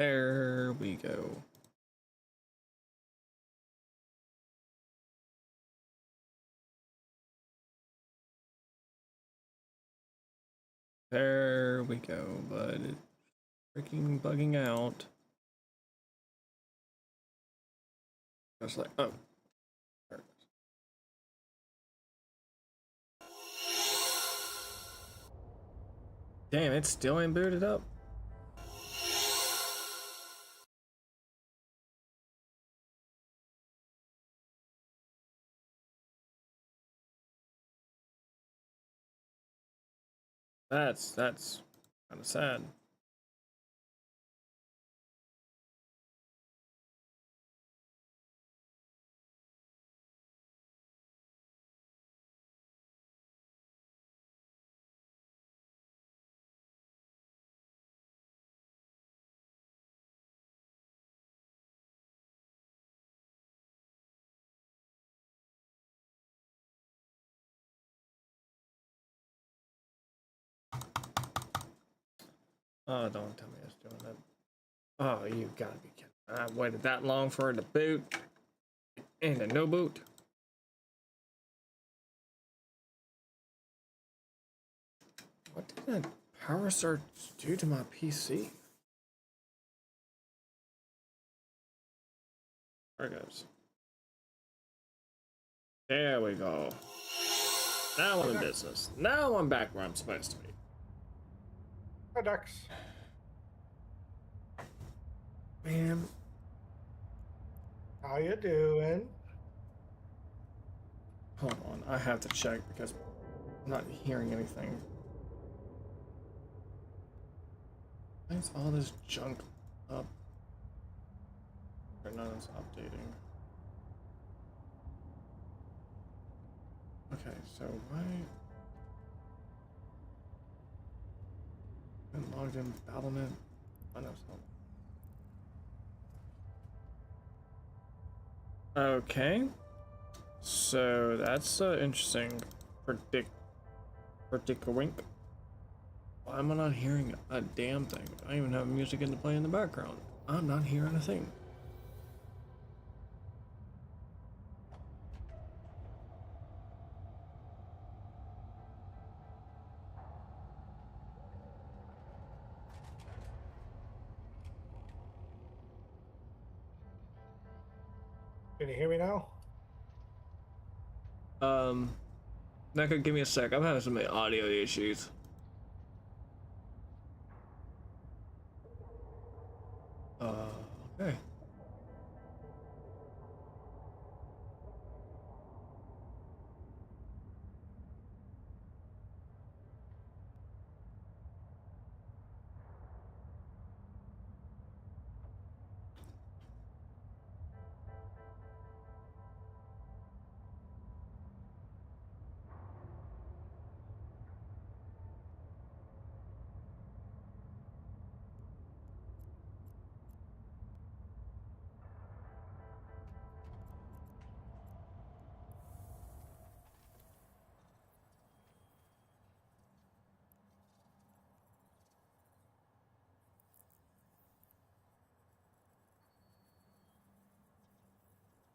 There we go. There we go, but it's freaking bugging out. I was like, oh. There it is. Damn, it still ain't booted up. That's kind of sad. Oh, don't tell me it's doing that. Oh, you gotta be kidding. I waited that long for it to boot. And a no boot. What did that power surge do to my PC? There it goes. There we go. Now I'm in business. Now I'm back where I'm supposed to be. Hi, Ducks. Man. How you doing? Hold on. I have to check because I'm not hearing anything. Why is all this junk up? Or none is updating. Okay, so why? Been logged in Battle.net. I know something. Okay. So that's interesting. Wink. Why am I not hearing a damn thing? I even have music in the play in the background. I'm not hearing a thing. Can you hear me now? That could give me a sec. I'm having some audio issues. Okay.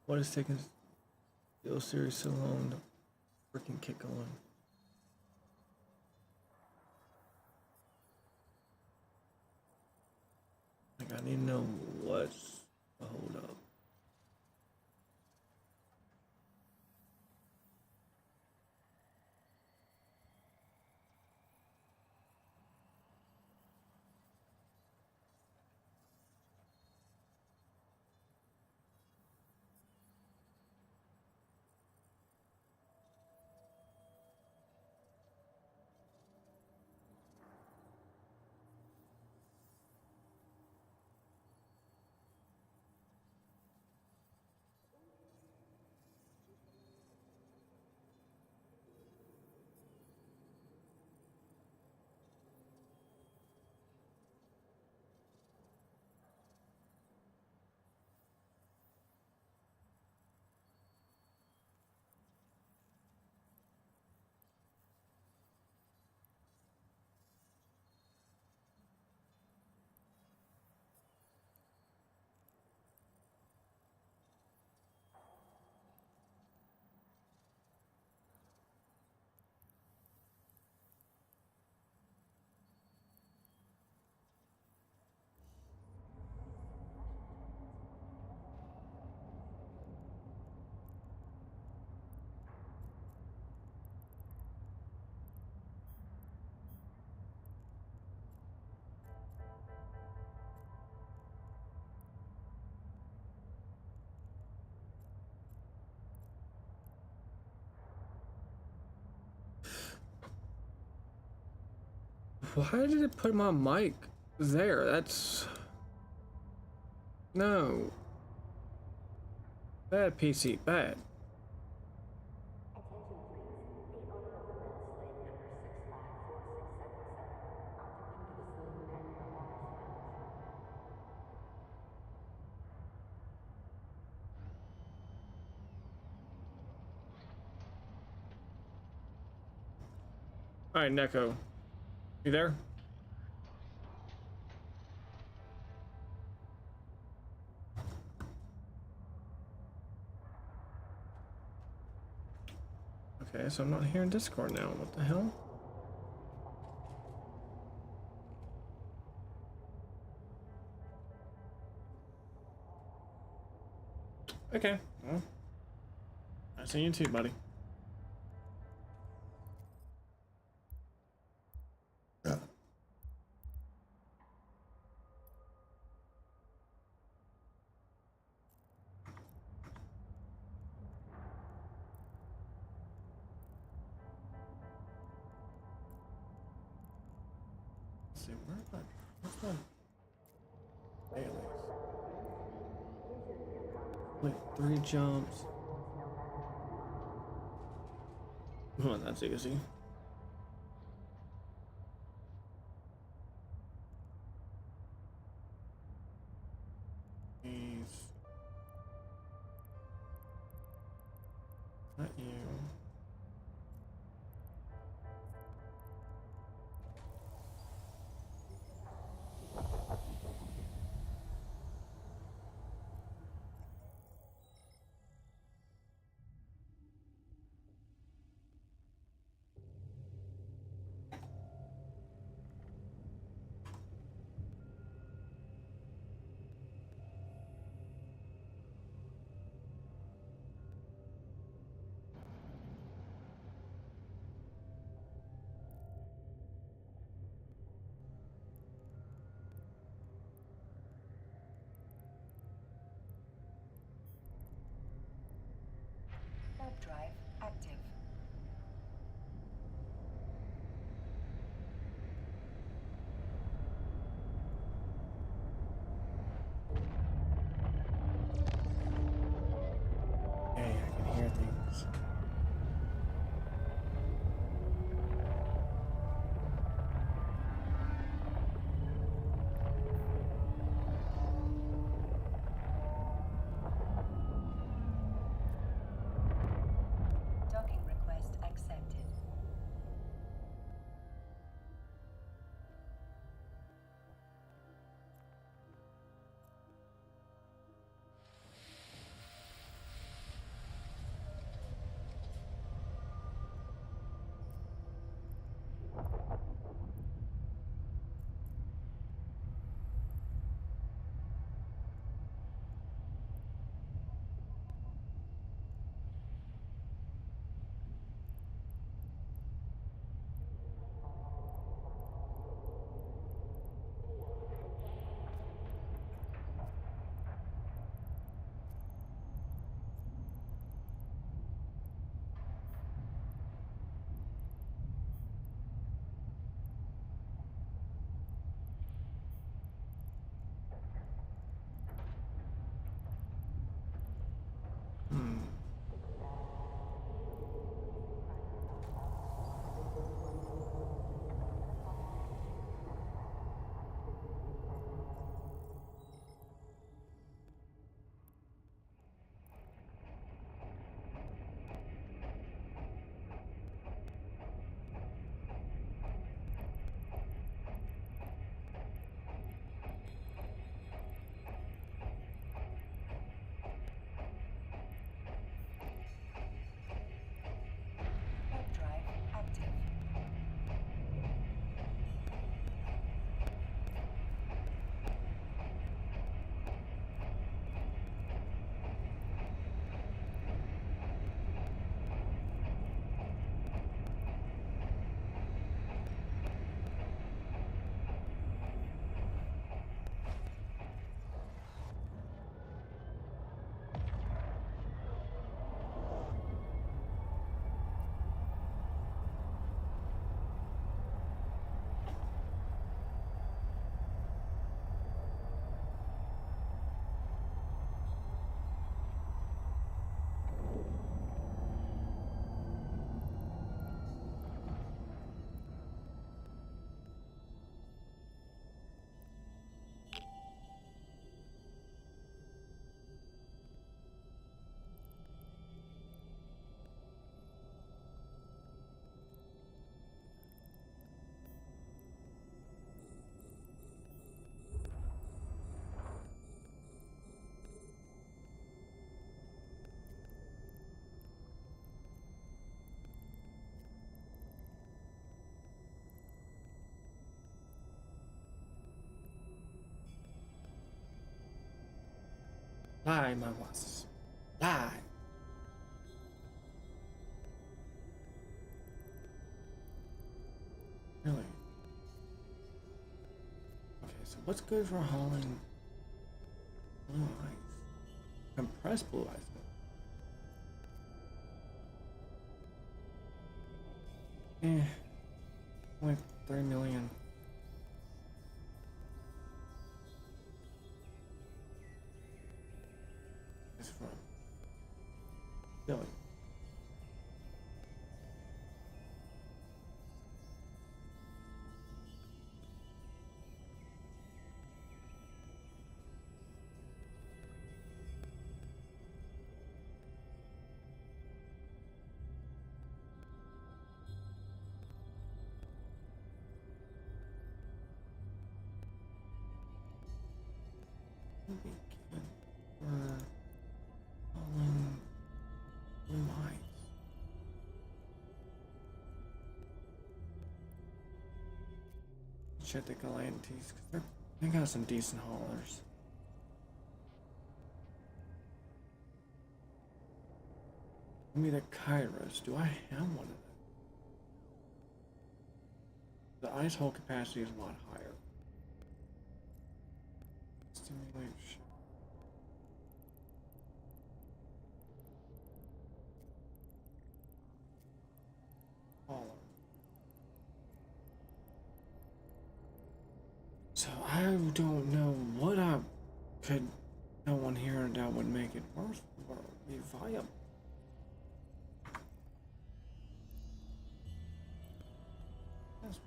What is taking Steel Series so long to freaking kick on? Like, I need to know what's the hold up. Why did it put my mic there? That's... No. Bad PC, bad. Alright, Neko. You there? Okay, so I'm not here in Discord now. What the hell? Okay, well, I see you too, buddy. Let's see, where's my dailies? Like 3 jumps. Oh, that's easy. Please. Not you. Lie, my wasps. Lie. Really? Okay, so what's good for hauling blue ice? Compressed blue ice. 0.3 million. Is for Billy. Would be good for hauling blue ice. Check the Galantes, because they got some decent haulers. Give me the Kairos. Do I have one of them? The ice haul capacity is a lot higher. Stimulate ship. Hauler. So I don't know what I could go on here that would make it worth or be viable. That's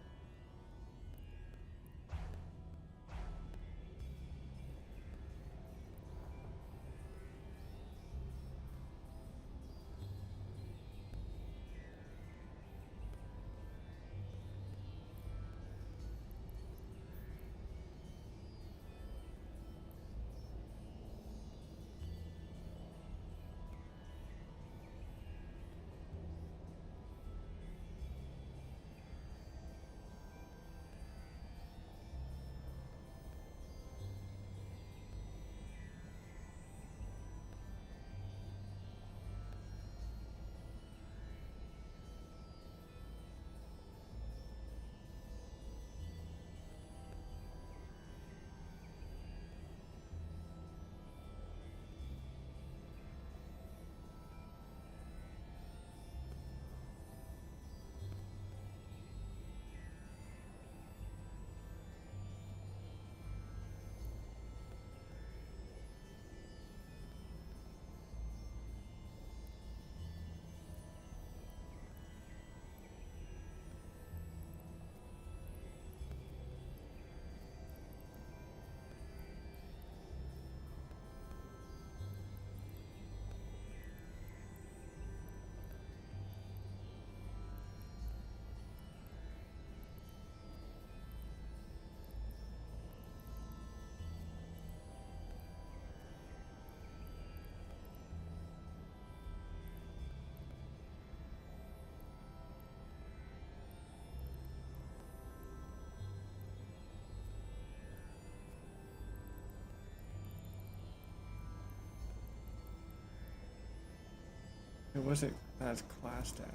it was it that's classed as.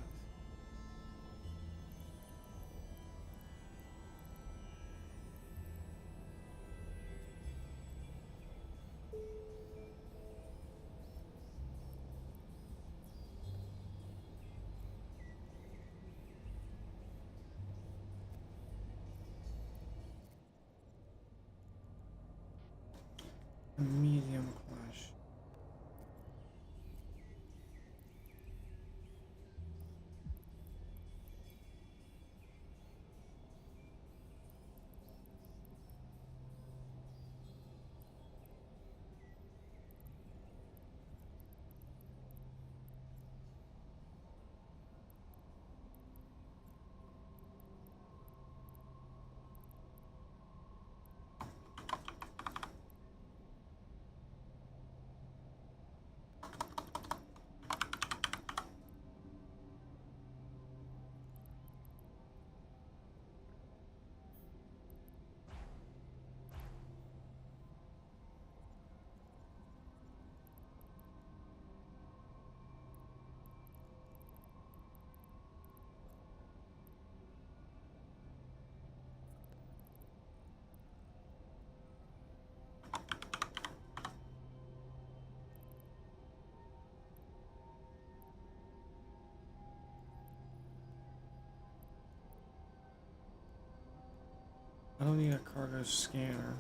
Medium clash. I don't need a cargo scanner.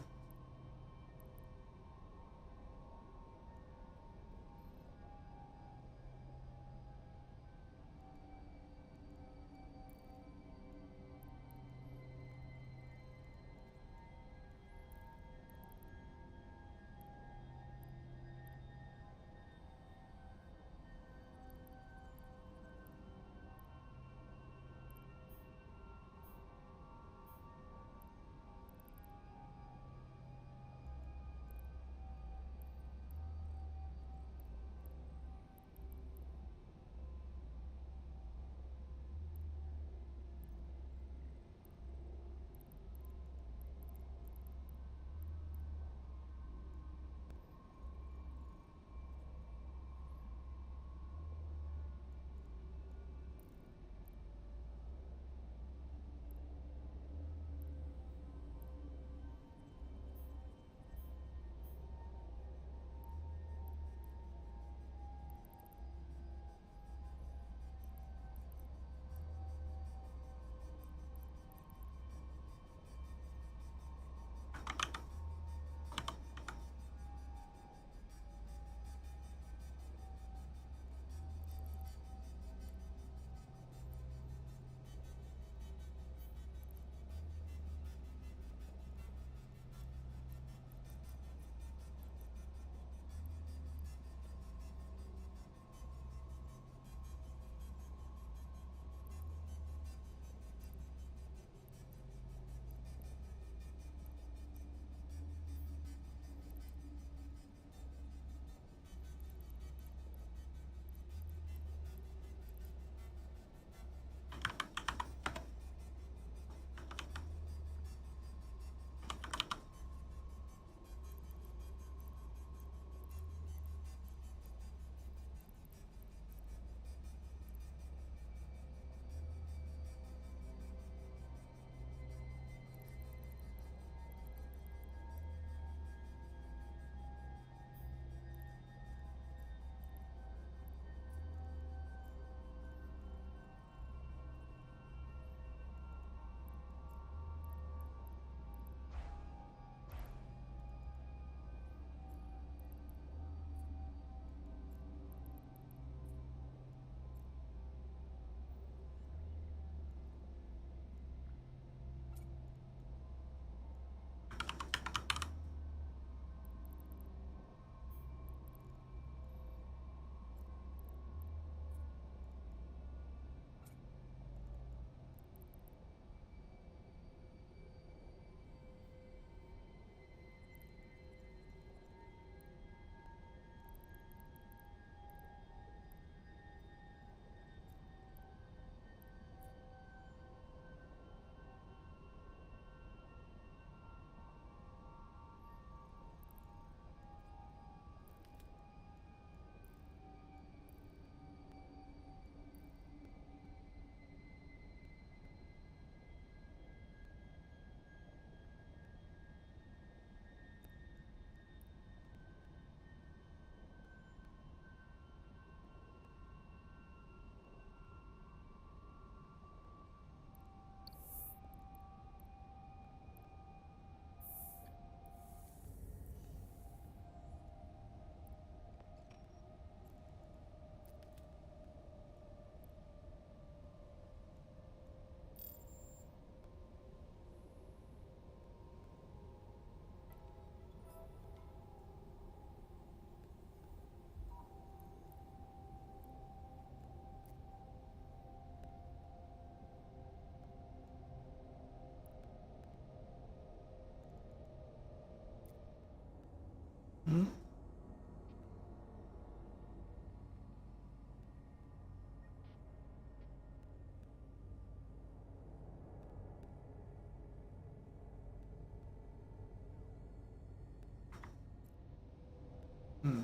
Hmm? Hmm.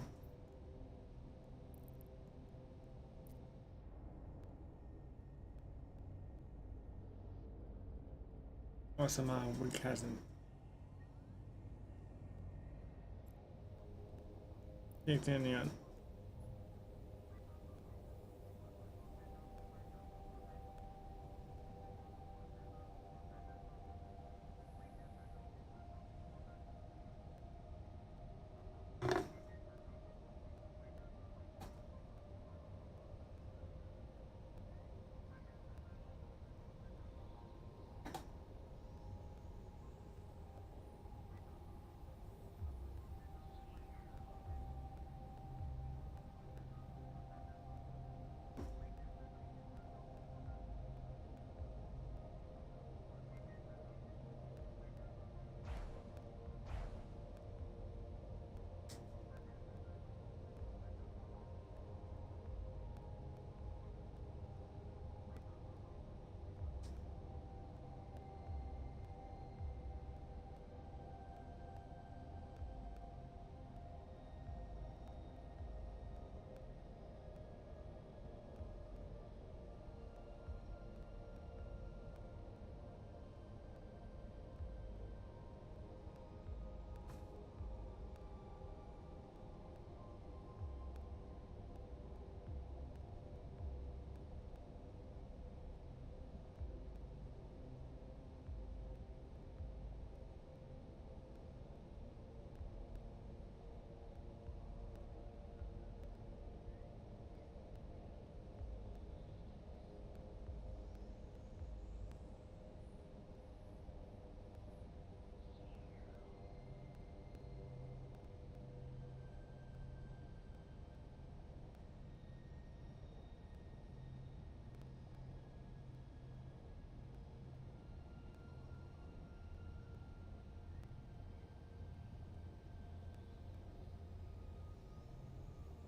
Or somehow week hasn't kicked in yet.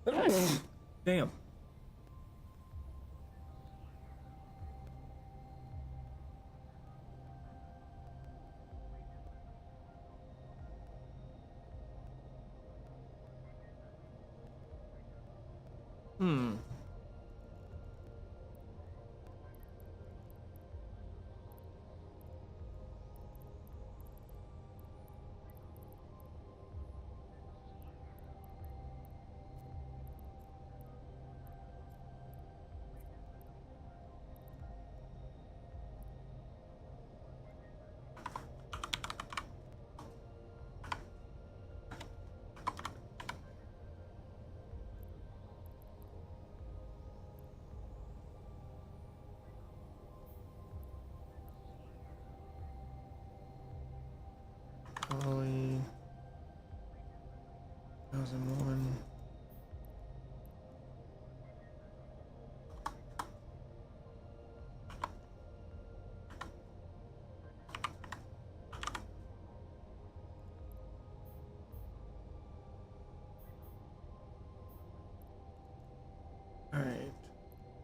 Damn. Hmm. Poly 2001. All right.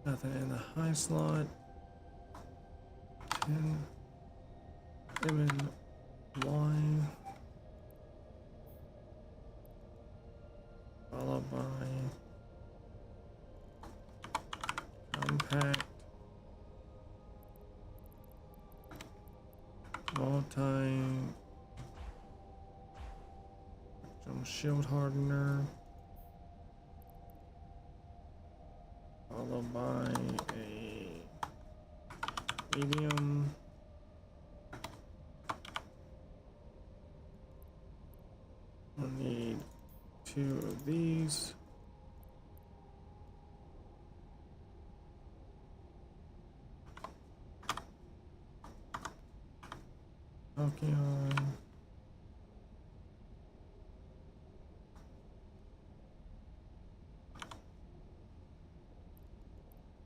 Nothing in the high slot. 10. M and Y. Followed by compact, multi, some shield hardener, followed by a medium. We'll need 2 of these. Tachyon.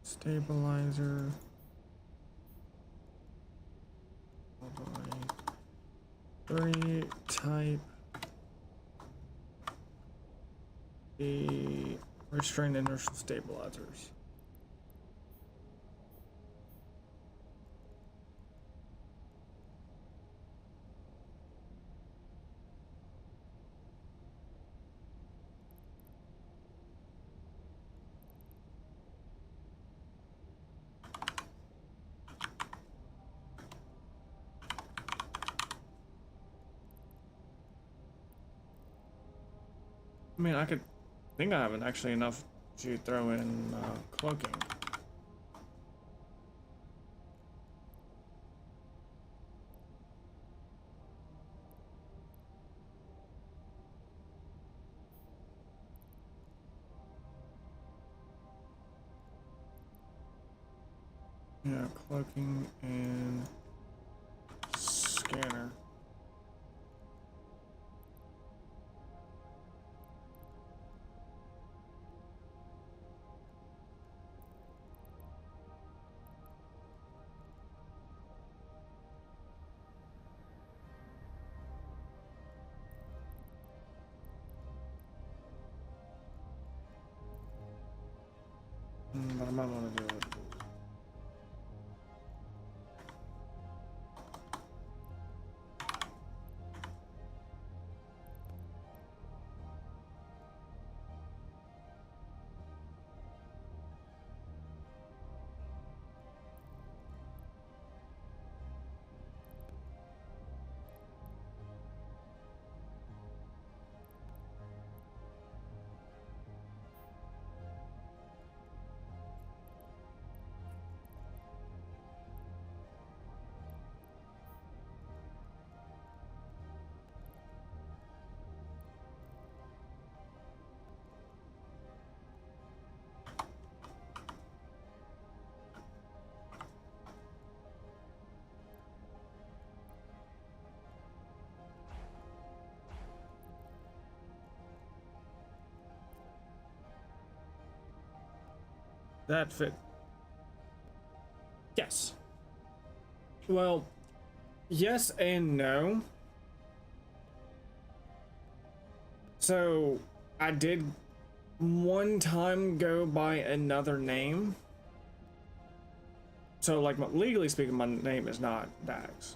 Stabilizer. 3 type. The restrained inertial stabilizers. I mean, I think I have actually enough to throw in cloaking. Yeah, cloaking and scanner. But I might want to do it. That fit. Yes. Well, yes and no. So I did one time go by another name. So like legally speaking, my name is not Dax,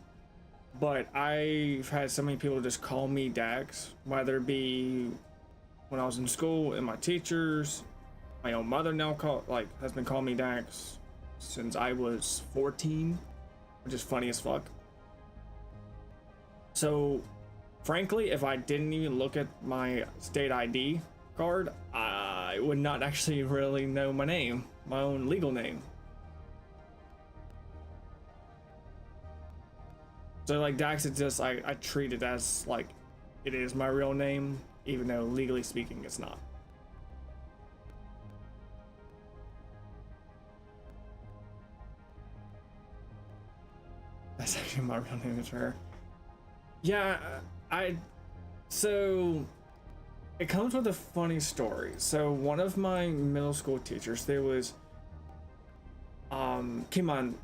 but I've had so many people just call me Dax, whether it be when I was in school and my teachers, my own mother now has been calling me Dax since I was 14, which is funny as fuck. So frankly, if I didn't even look at my state ID card, I would not actually really know my name, my own legal name. So like Dax, it's just I treat it as like it is my real name, even though legally speaking it's not. That's actually my real name, is her. Yeah, so it comes with a funny story. So one of my middle school teachers, there was came on,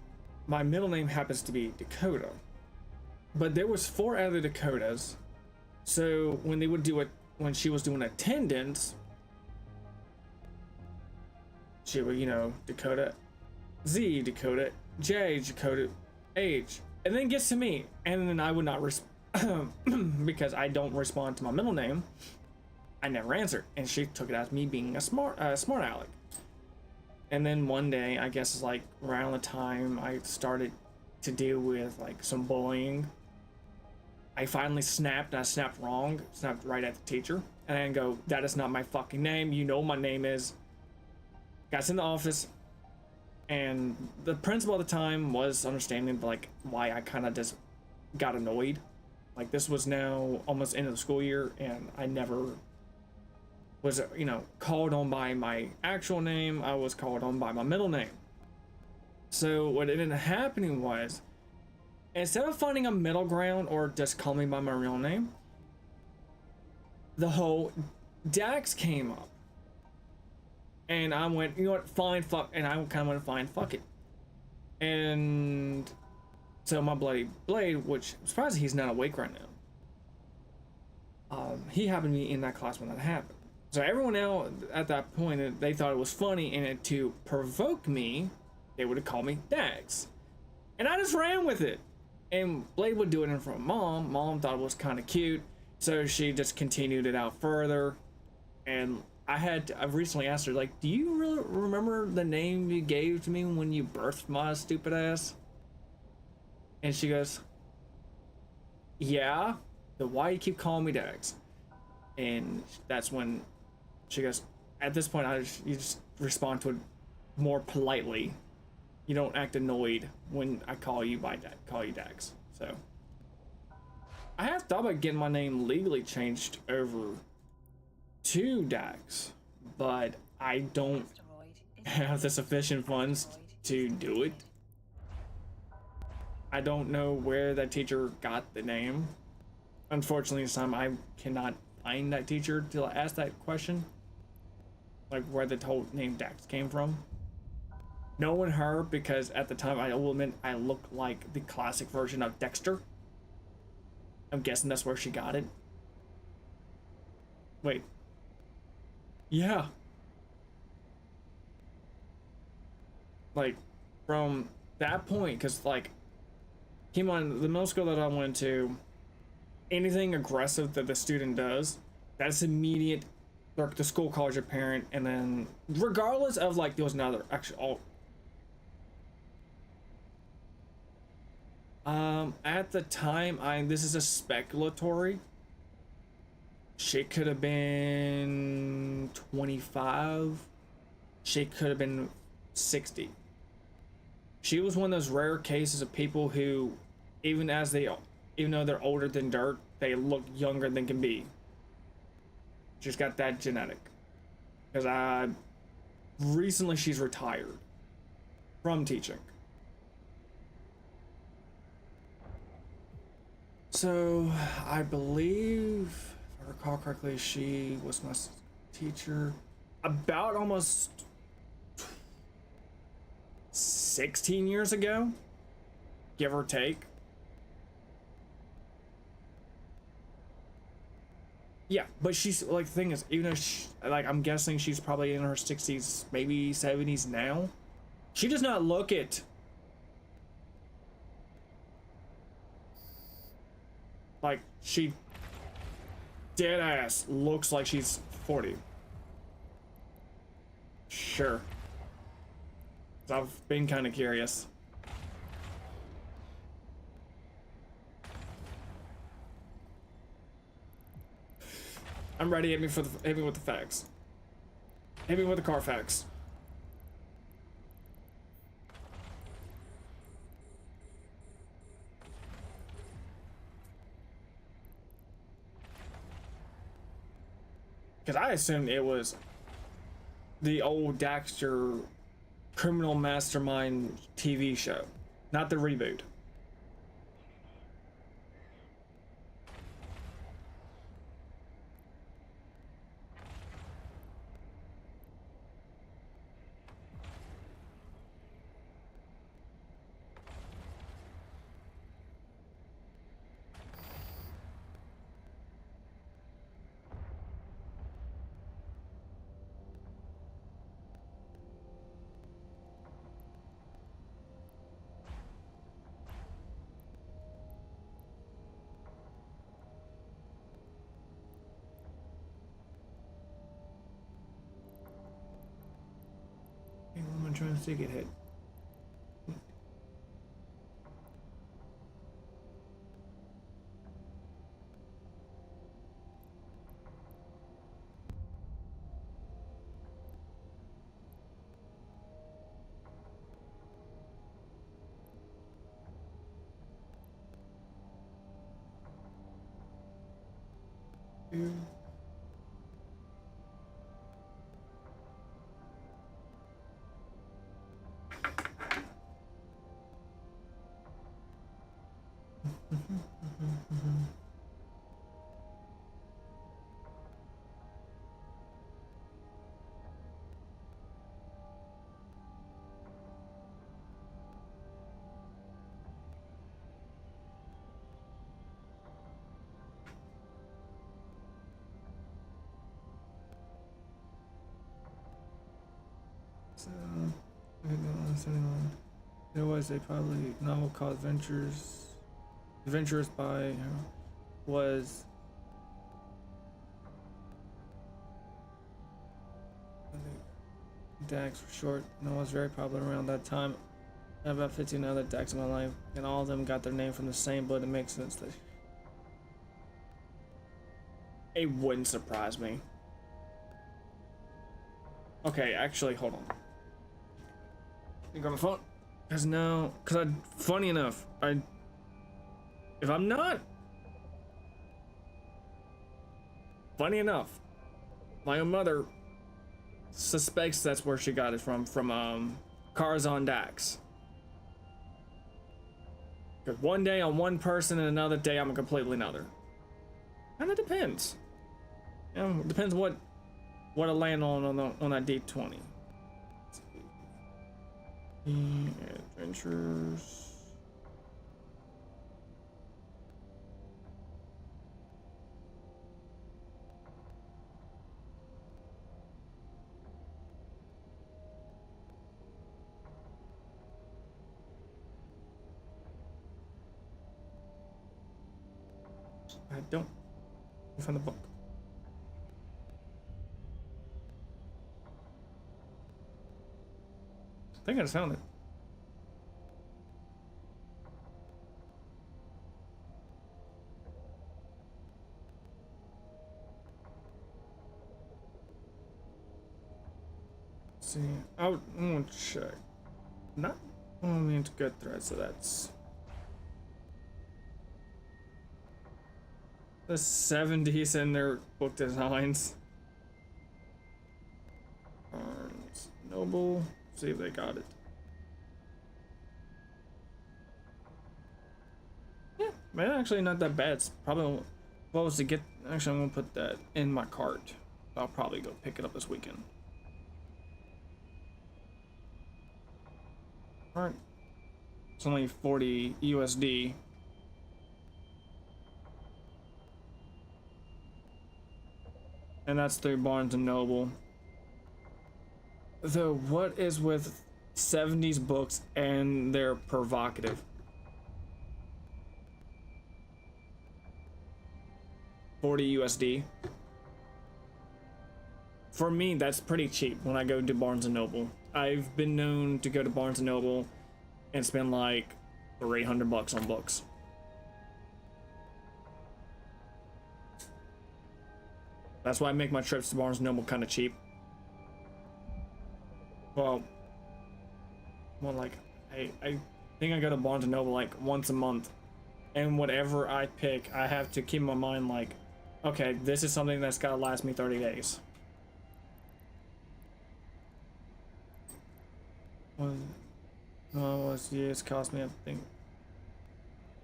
my middle name happens to be Dakota, but there was 4 other Dakotas. So when they would do it, when she was doing attendance, she would, you know, Dakota Z, Dakota J, Dakota H, and then gets to me, and then I would not because I don't respond to my middle name. I never answered, and she took it as me being a smart aleck. And then one day, I guess it's like around the time I started to deal with like some bullying, I finally snapped, and I snapped wrong, snapped right at the teacher, and I go, "That is not my fucking name. You know my name is." Got in the office, and the principal at the time was understanding like why I kind of just got annoyed. Like this was now almost end of the school year, and I never was, you know, called on by my actual name. I was called on by my middle name. So what ended up happening was, instead of finding a middle ground or just calling me by my real name, the whole Dax came up. And I went, you know what, fine, fuck, and I kind of went, fine, fuck it. And so my bloody blade, which I'm surprised he's not awake right now. He happened to be in that class when that happened. So everyone else at that point, they thought it was funny, and to provoke me, they would have called me Dax. And I just ran with it. And Blade would do it in front of Mom. Mom thought it was kind of cute, so she just continued it out further. And I've recently asked her, like, do you really remember the name you gave to me when you birthed my stupid ass? And she goes, yeah, then why you keep calling me Dax? And that's when she goes, at this point, you just respond to it more politely. You don't act annoyed when I call you Dax. So I have thought about getting my name legally changed over to Dax, but I don't have the sufficient funds to do it. I don't know where that teacher got the name. Unfortunately, this time I cannot find that teacher to ask that question, like where the whole name Dax came from. Knowing her, because at the time I will admit I look like the classic version of Dexter. I'm guessing that's where she got it. Wait. Yeah. Like, from that point, because, like, came on the middle school that I went to, anything aggressive that the student does, that's immediate. The school calls your parent, and then, regardless of, like, there was another, actually, at the time, this is a speculatory. She could have been 25. She could have been 60. She was one of those rare cases of people who, even though they're older than dirt, they look younger than can be. She's got that genetic. Because recently she's retired from teaching. So I believe, if I recall correctly, she was my teacher about almost 16 years ago, give or take. Yeah, but she's like, the thing is, even though she, like, I'm guessing she's probably in her 60s, maybe 70s now, she does not look it. Like, she dead ass looks like she's 40. Sure. I've been kind of curious. I'm ready. Hit me with the facts. Hit me with the car facts. Because I assumed it was the old Daxter Criminal Mastermind TV show, not the reboot. I'm trying to get hit. So, otherwise they probably novel called Adventures by was Dax for short, and it was very popular around that time. I have about 15 other Dax in my life, and all of them got their name from the same, but it makes sense that it wouldn't surprise me. Okay, actually, hold on. You got my phone? Cause no, cause funny enough, if I'm not, funny enough, my own mother suspects that's where she got it from Cars on Dax. Cause one day I'm one person and another day I'm a completely another. And it depends. You know, it depends what I land on that D20. Adventures. I don't find the book. I think I just found it. Let's see, I'm gonna check. Not only into good thread, so that's the 70s in their book designs. Barnes Noble. See if they got it. Yeah, man, actually not that bad. It's probably if I was to get. Actually, I'm gonna put that in my cart. I'll probably go pick it up this weekend. All right. It's only 40 USD. and that's through Barnes and Noble. Though, what is with 70s books and they're provocative? $40 USD. For me, that's pretty cheap when I go to Barnes and Noble. I've been known to go to Barnes and Noble and spend like $300 on books. That's why I make my trips to Barnes and Noble kind of cheap. Well, like I think I go to Barnes and Noble like once a month, and whatever I pick, I have to keep in my mind like, okay, this is something that's gotta last me 30 days. It's cost me, I think.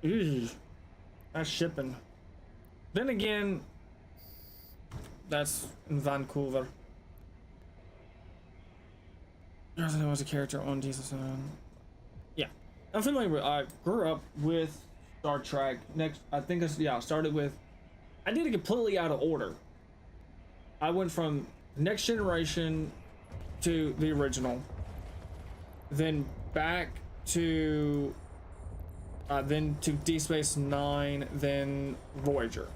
Ew, that's shipping. Then again, that's in Vancouver. There was a character on Jesus. Yeah, I'm familiar with. I grew up with Star Trek. Next, I think it's, yeah. I started with. I did it completely out of order. I went from Next Generation to the original, then back to then to Deep Space Nine, then Voyager.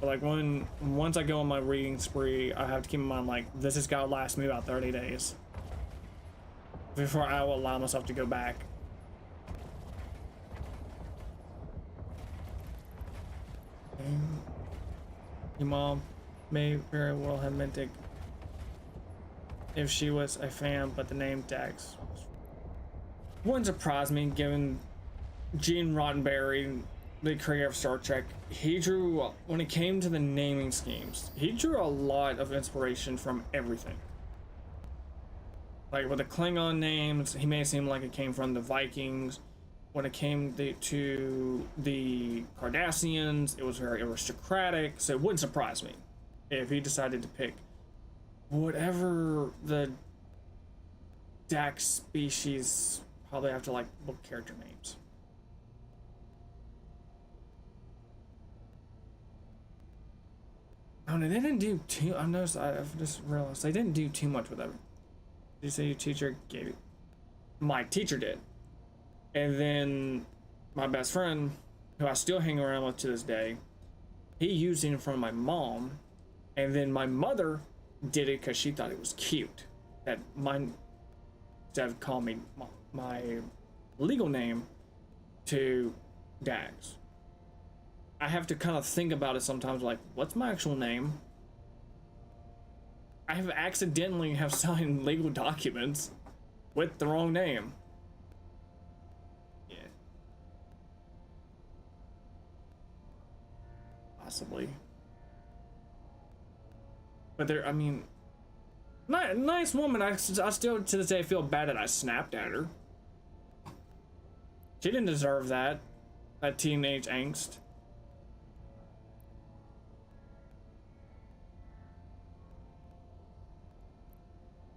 But like once I go on my reading spree, I have to keep in mind like this has got to last me about 30 days before I will allow myself to go back. Your mom may very well have meant it if she was a fan, but the name tags wouldn't surprise me given Gene Roddenberry, the creator of Star Trek. He drew, when it came to the naming schemes, he drew a lot of inspiration from everything. Like with the Klingon names, he made it seem like it came from the Vikings. When it came to the Cardassians, it was very aristocratic, so it wouldn't surprise me if he decided to pick whatever the Dax species, probably have to like book character names. Oh no, they didn't do too. I've noticed. I've just realized they didn't do too much with them. Did you say your teacher gave it? My teacher did, and then my best friend, who I still hang around with to this day, he used it in front of my mom, and then my mother did it because she thought it was cute. That mine, instead of calling me my legal name, to Dax. I have to kind of think about it sometimes, like, what's my actual name? I have accidentally have signed legal documents with the wrong name. Yeah. Possibly. But there, I mean, nice woman. I still to this day feel bad that I snapped at her. She didn't deserve that. That teenage angst.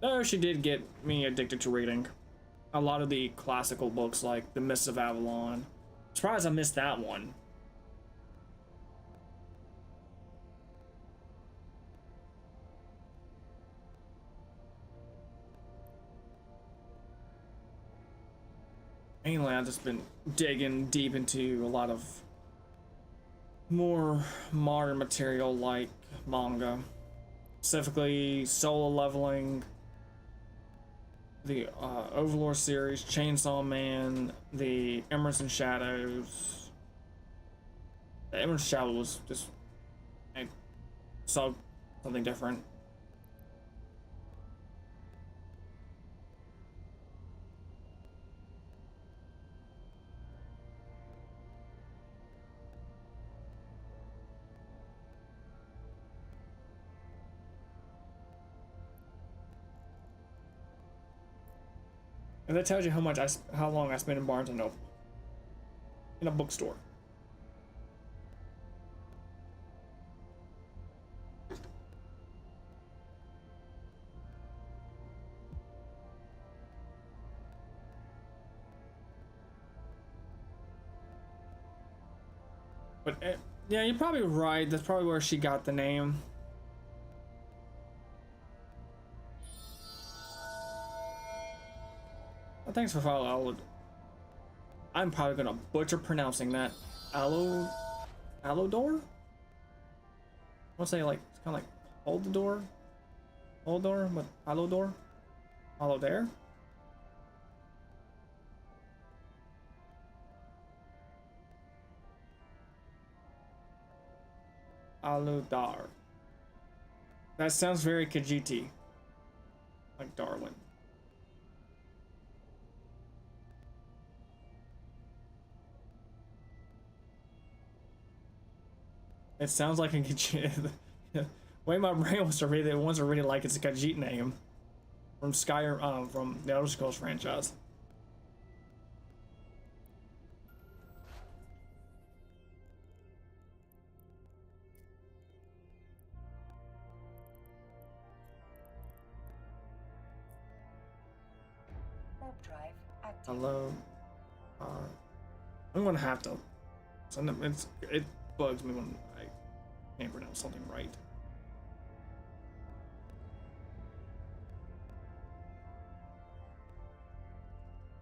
Though she did get me addicted to reading a lot of the classical books like The Mists of Avalon. Surprised I missed that one. Mainly I've just been digging deep into a lot of more modern material like manga, specifically Solo Leveling, the Overlord series, Chainsaw Man, the Emerson Shadows. The Emerson Shadow was just, I saw something different. And that tells you how long I spent in Barnes and Noble, in a bookstore. But yeah, you're probably right. That's probably where she got the name. Well, thanks for following. I'm probably gonna butcher pronouncing that. Alodor? I want to say like it's kind of like hold the door, but Alodor, Alodare. Aludar. That sounds very Khajiiti, like Darwin. It sounds like a Khajiit. The way my brain wants to read it, wants to read it like it's a Khajiit name from Skyrim, from the Elder Scrolls franchise. Warp drive active. Hello. I'm gonna have to. It bugs me when I can't pronounce something right.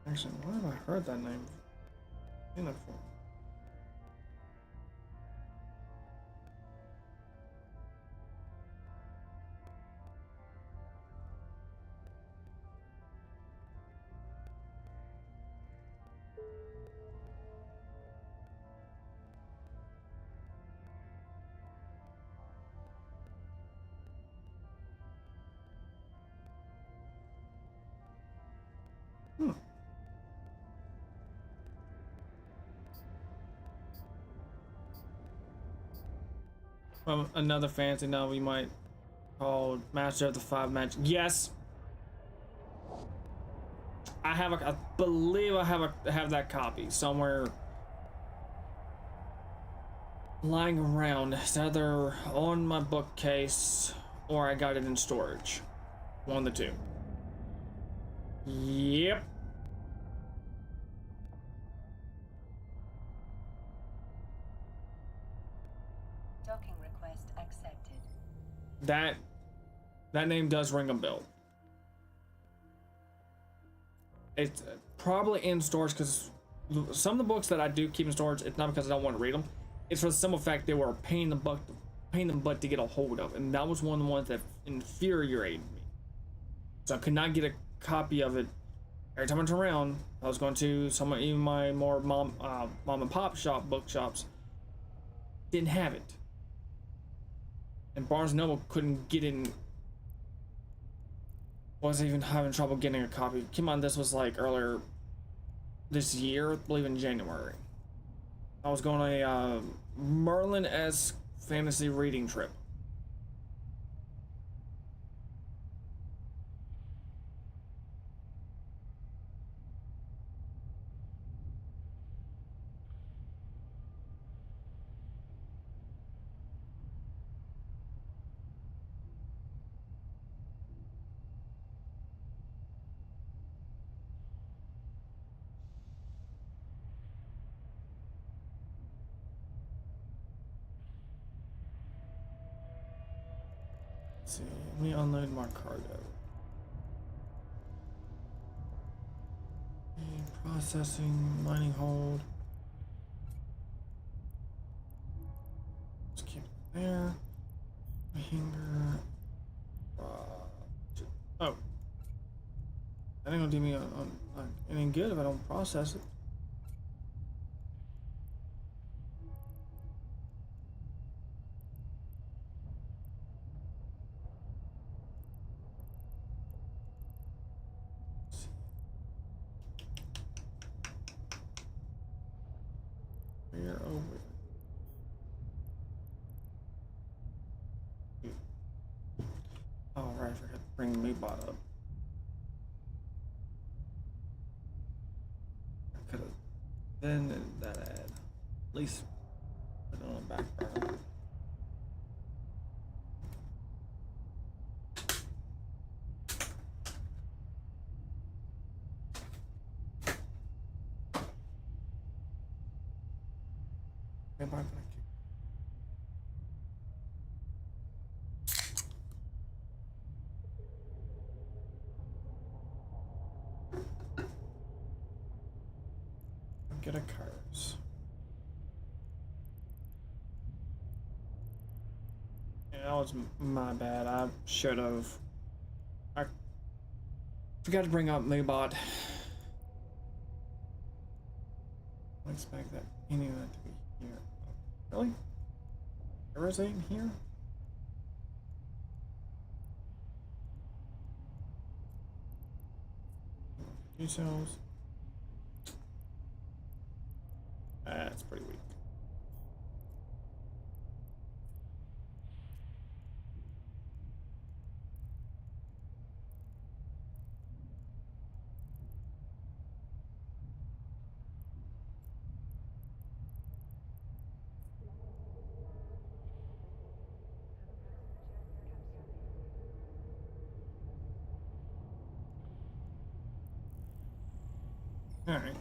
Actually, where have I heard that name? Seen that before. From another fantasy novel you might call Master of the Five Magic. Yes, I believe I have that copy somewhere lying around. It's either on my bookcase or I got it in storage. One of the two. Yep. Docking request accepted. That name does ring a bell. It's probably in storage because some of the books that I do keep in storage, it's not because I don't want to read them. It's for the simple fact they were a pain in the butt to get a hold of, and that was one of the ones that infuriated me. So I could not get a copy of it. Every time I turned around, I was going to even my more mom and pop bookshops didn't have it, and Barnes and Noble couldn't get in. Wasn't even having trouble getting a copy. Come on, this was like earlier this year, I believe in January. I was going on a Merlin-esque fantasy reading trip. Let's see, let me unload my cargo. Processing, mining hold. Let's keep it there. Hanger. Oh. That ain't gonna do me on anything good if I don't process it. We're over. Oh, right, I forgot to bring the meat bot up. I could have then that ad. At least put it on the back burner. Am I gonna kick get a Kairos. Yeah, that was my bad. I should have. I forgot to bring up Moobot. I expect that any of that to be here. Really? There is 8 in here? New cells. That's pretty weak. All right.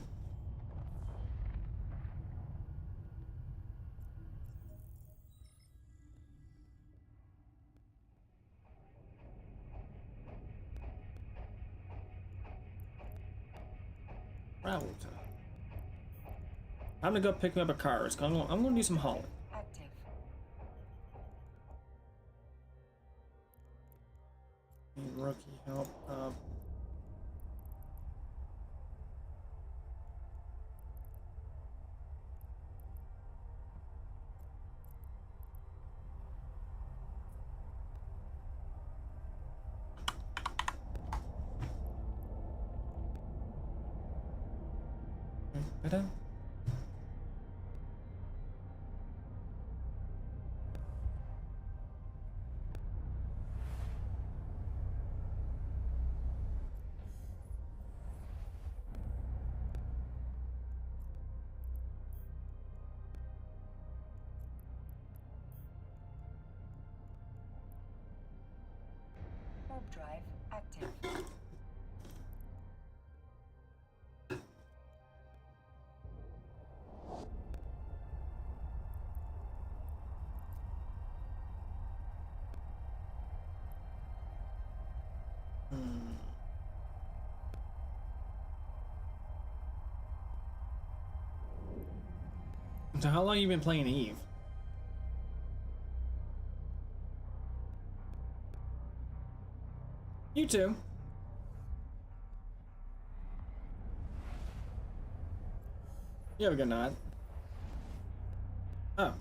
Travel time. I'm gonna go pick me up a car. I'm gonna do some hauling. Active. Need rookie help. Better. Warp drive active. So how long you been playing Eve? You too. You have a good night. Oh.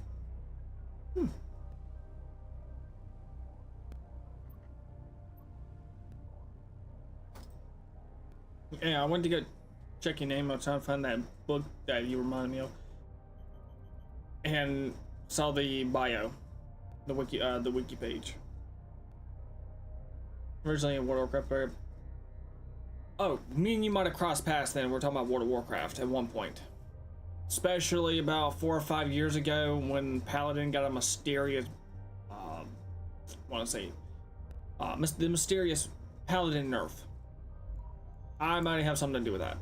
Yeah, I went to go check your name. I was trying to find that book that you reminded me of, and saw the bio, the wiki page. Originally a World of Warcraft player. Oh, me and you might have crossed paths then. We're talking about World of Warcraft at one point, especially about 4 or 5 years ago when Paladin got a mysterious, the mysterious Paladin nerf. I might have something to do with that.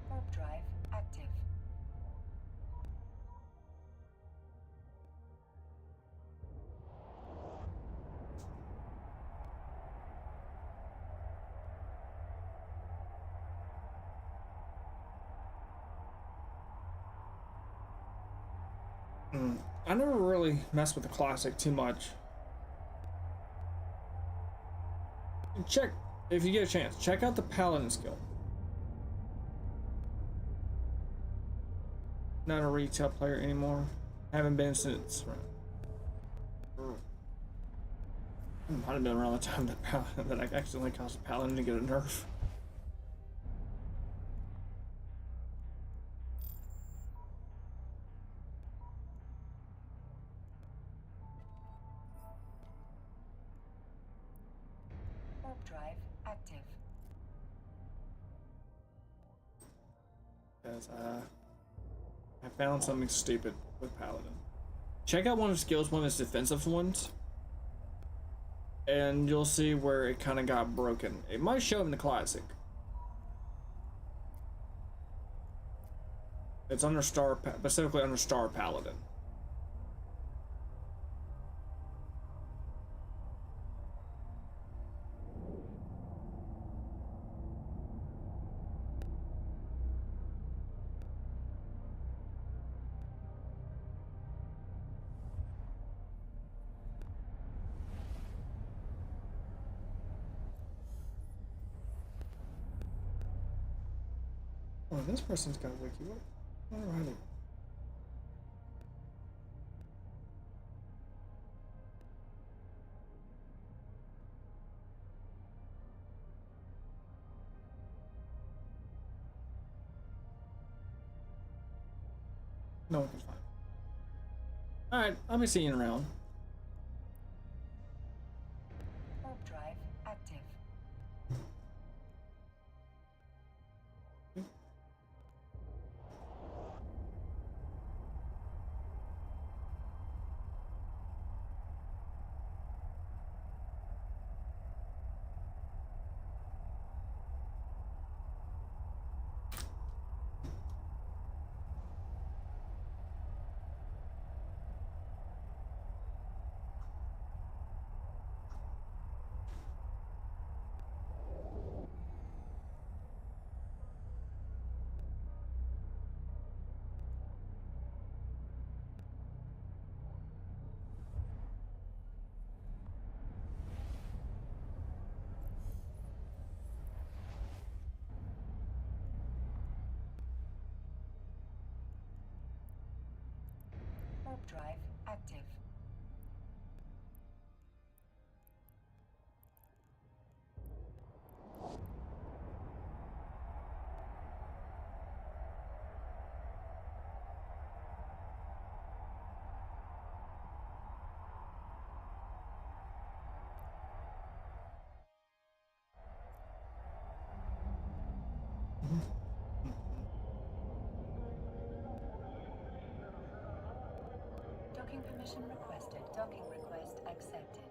Warp drive active. I never really messed with the classic too much. Check, if you get a chance, check out the Paladin skill. Not a retail player anymore. Haven't been since. Might have been around the time that I accidentally caused Paladin to get a nerf. Warp drive active. Because I found something stupid with Paladin. Check out one of his skills, one of his defensive ones, and you'll see where it kind of got broken. It might show in the classic. It's under specifically under Star Paladin. Oh, this person's got a wiki. What? I wonder how they. No one can find. All right, I'll be seeing you around. Warp drive active. Warp drive active. Docking permission requested. Docking request accepted.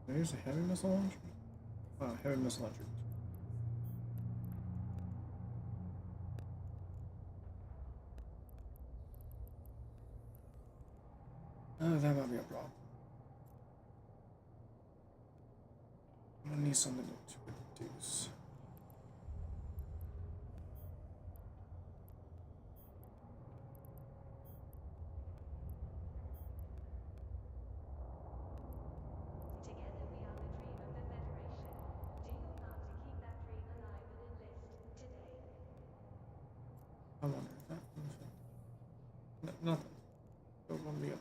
There's a heavy missile launcher. Wow, heavy missile launcher. Oh, that might be a problem. I'm gonna need something to reduce. Together we are the dream of the Federation. Do you plan to keep that dream alive and enlist today? I wonder if that. Nothing. Don't want me up.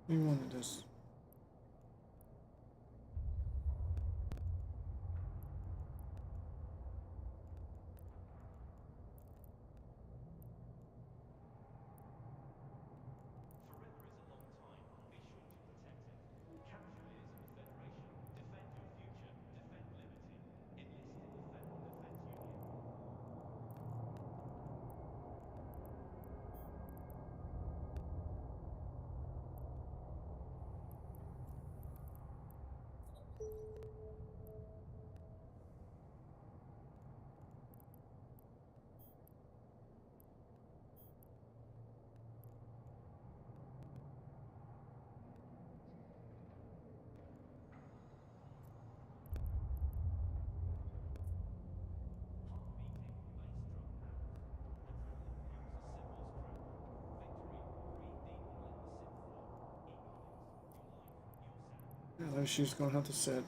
We wanted this. Although she's gonna have to sit.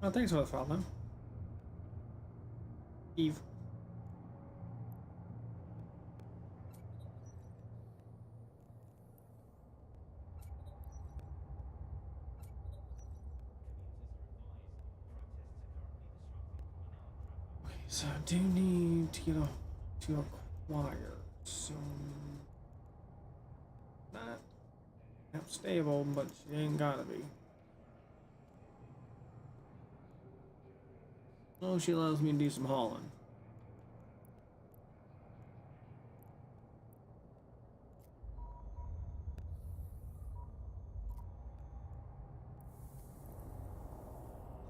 Oh, thanks for the follow. Eve. Okay, so I do need to get to acquire some. Not stable, but she ain't gotta be. Oh, she allows me to do some hauling.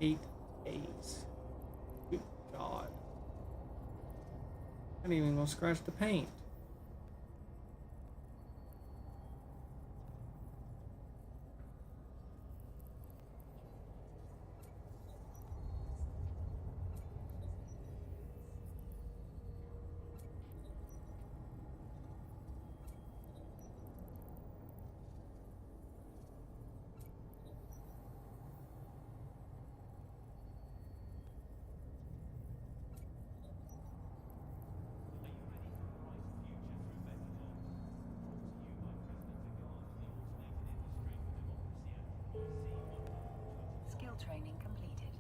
Eight days. Good God. I ain't even gonna scratch the paint. Skill training completed.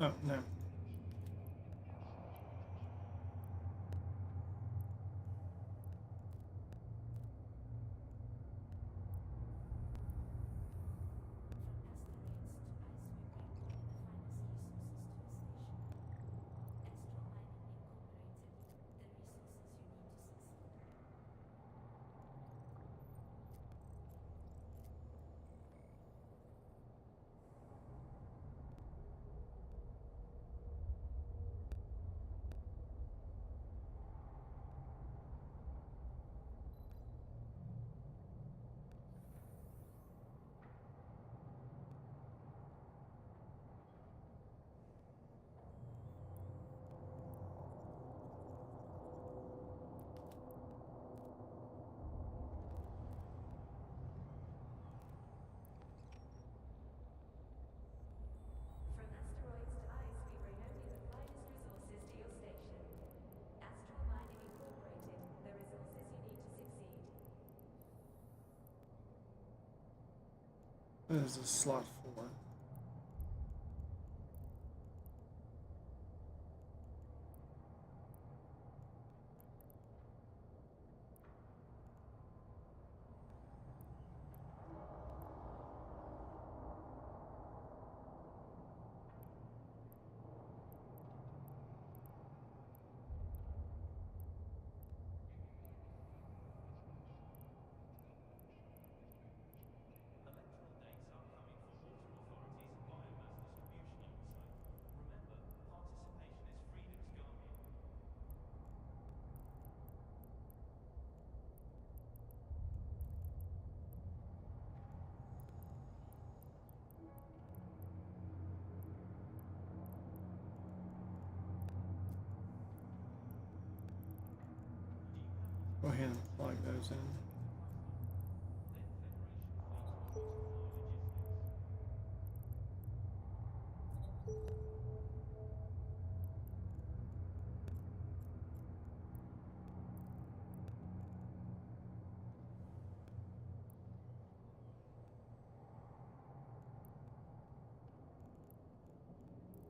Oh, no. What is this slot for? Go ahead and plug those in.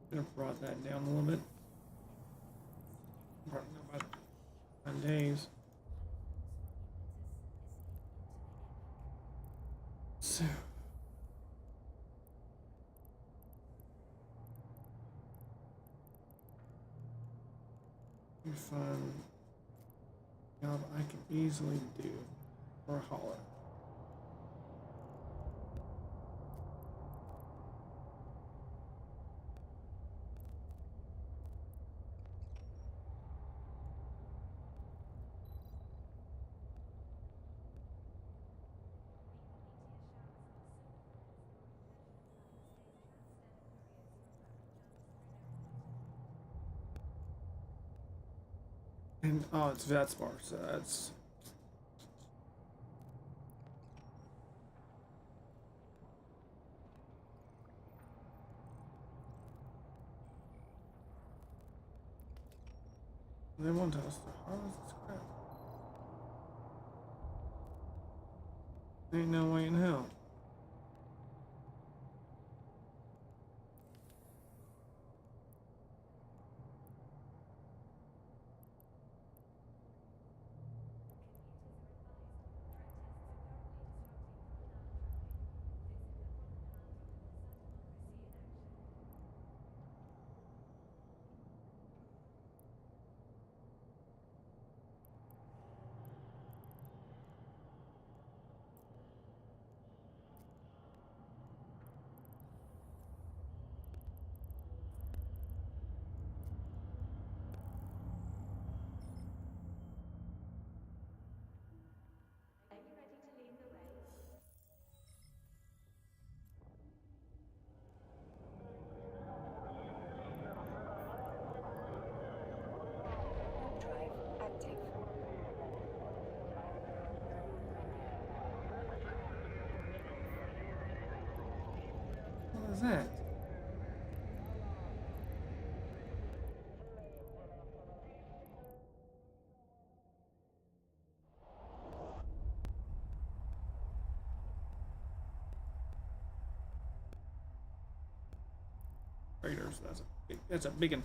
Could have brought that down a little bit. Brought it down by 9 days. So. You find a job I can easily do for a hauler. And oh, it's Vetspar, so that's they want us to harvest scrap. Ain't no way in hell. Are you ready to lead the way? Warp drive active. What is that? Raiders, that's a big one.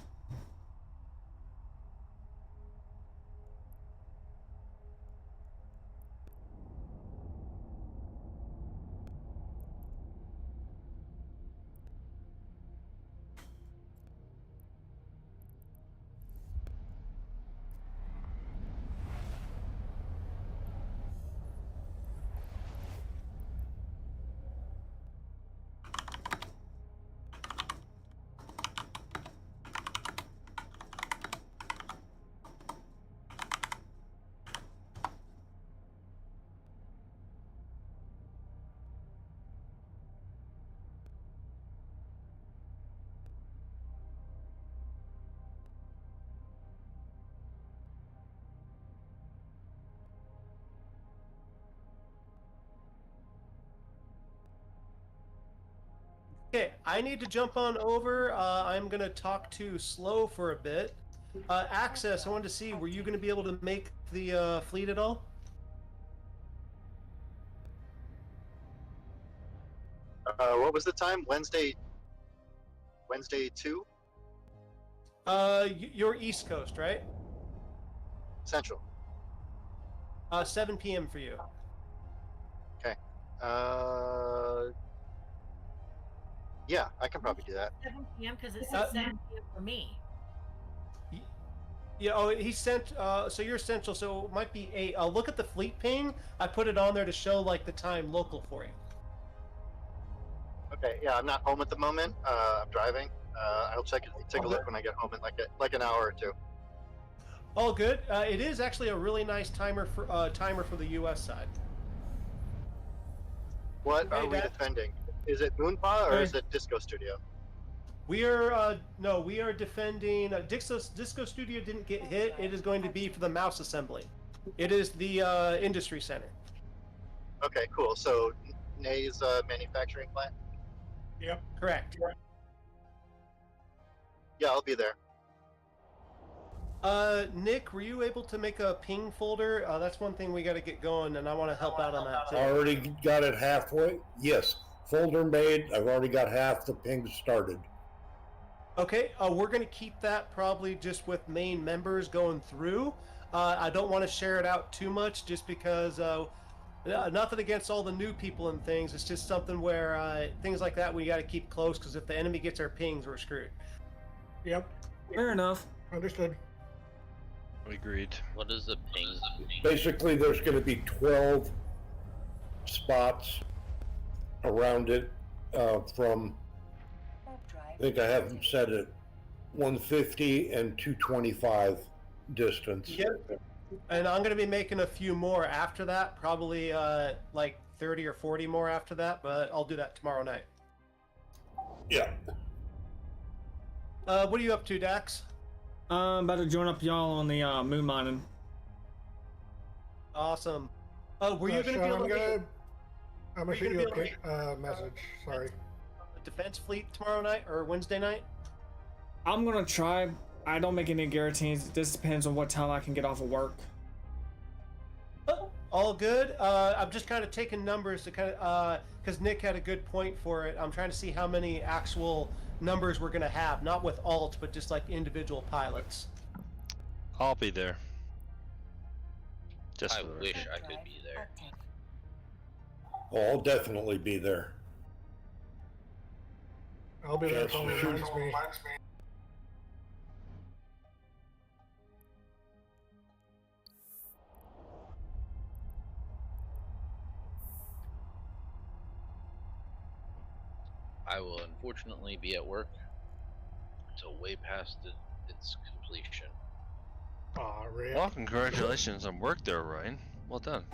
Okay, I need to jump on over. I'm going to talk to Slow for a bit. Access, I wanted to see, were you going to be able to make the fleet at all? What was the time? Wednesday 2 You're East Coast, right? Central. 7 p.m. for you. Yeah, I can probably do that. 7 p.m. because it Uh, says 7 p.m. for me. Yeah. Oh, he sent. So you're Central, so it might be 8. I'll look at the fleet ping. I put it on there to show like the time local for you. Okay, yeah, I'm not home at the moment. I'm driving. I'll take a look when I get home in like an hour or two. All good. It is actually a really nice timer for the U.S. side. What Okay, are we that- defending? Is it Moonpaw or is it Disco Studio? We are we are defending Disco Studio didn't get hit. It is going to be for the mouse assembly. It is the industry center. Okay, cool. So Nay's manufacturing plant. Yep. Correct. Yeah, I'll be there. Nick, were you able to make a ping folder? That's one thing we got to get going, and I want to help out on that too. Already got it halfway. Yes, folder made. I've already got half the ping started. Okay, we're going to keep that probably just with main members going through. I don't want to share it out too much just because nothing against all the new people and things. It's just something where things like that we got to keep close because if the enemy gets our pings, we're screwed. Yep. Fair enough. Understood. Agreed. What is the ping? Basically, there's going to be 12 spots around it from, Warp drive. I think I have them set at 150 and 225 distance. Yep. And I'm going to be making a few more after that, probably like 30 or 40 more after that, but I'll do that tomorrow night. Yeah. What are you up to, Dax? About to join up y'all on the moon mining. Awesome. Were you going to be able to make I'm Are gonna you shoot gonna you be a able to quick message. Sorry. a defense fleet tomorrow night or Wednesday night? I'm gonna try. I don't make any guarantees. This depends on what time I can get off of work. Oh, all good. I'm just kind of taking numbers to kind of because Nick had a good point for it. I'm trying to see how many actual numbers we're going to have, not with alt, but just like individual pilots. I'll be there. Just I for the wish record. I could be there. Active. Oh, I'll definitely be there. I'll be there if Yes, someone sure. reminds me. I will unfortunately be at work until way past its completion. Aw, Rick. Well, congratulations on work there, Ryan. Well done.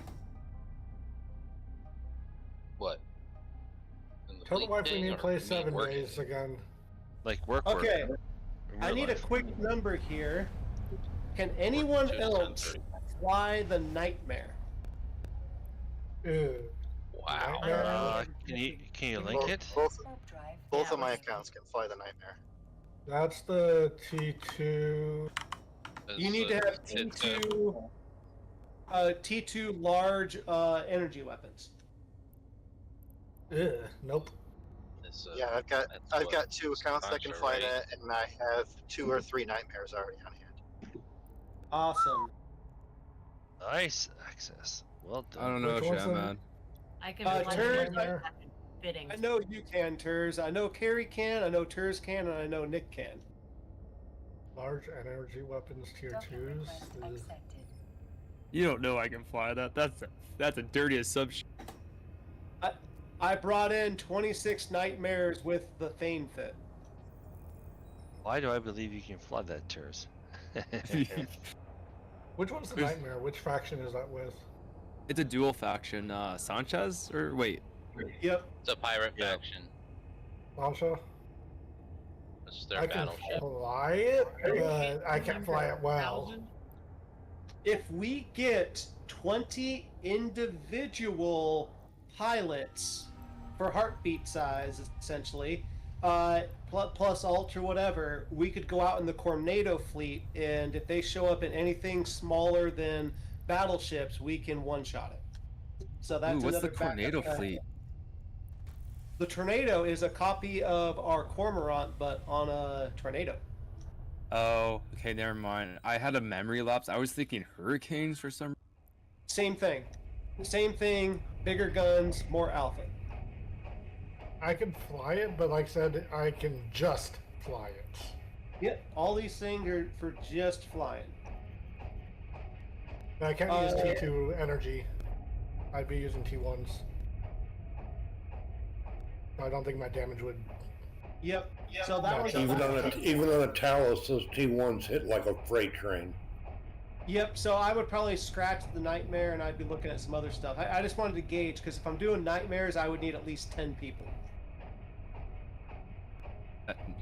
What? In the Tell the fleet wife we thing need to or play me 7 working? days again. Like work. Okay, work. In I real need a life. quick number here. Can anyone 2 to else 10:30. fly the Nightmare? Ew. Wow. Nightmare. Can you link it? Both Warp drive. of my accounts can fly the Nightmare. That's the T2. You need to have T2, T2 large energy weapons. Ugh, nope. Yeah, I've got that's what 2 accounts that can fly sponsor, right? that, and I have 2 or 3 Nightmares already on hand. Awesome. Nice access. Well done. I don't know, Which one's Chad, the- man. I can Uh, fly turn- the fitting. I know you can, Turs. I know Carrie can. I know Turs can, and I know Nick can. Large energy weapons tier Docking 2s. request Ugh. accepted. You don't know I can fly that. That's a dirty assumption. I brought in 26 Nightmares with the Thane fit. Why do I believe you can fly that, Turs? Which one's the Who's- Nightmare? Which faction is that with? It's a dual faction. Sanchez or wait. Yep. It's a pirate Yeah. faction. Launcha? It's their I can battleship. fly it, but I can't fly it well. If we get 20 individual pilots for heartbeat size, essentially, plus alt or whatever, we could go out in the Cornado fleet, and if they show up in anything smaller than battleships, we can one-shot it. So that's Ooh, what's the another backup Tornado plan. fleet? The Tornado is a copy of our Cormorant, but on a Tornado. Oh, okay, never mind. I had a memory lapse. I was thinking Hurricanes for some. Same thing. Same thing. Bigger guns, more alpha. I can fly it, but like I said, I can just fly it. Yep. All these things are for just flying. And I can't use T2 energy. I'd be using T1s. I don't think my damage would. Yep. So that was Even on a Talus, those T1s hit like a freight train. Yep, so I would probably scratch the Nightmare and I'd be looking at some other stuff. I just wanted to gauge, because if I'm doing Nightmares, I would need at least 10 people.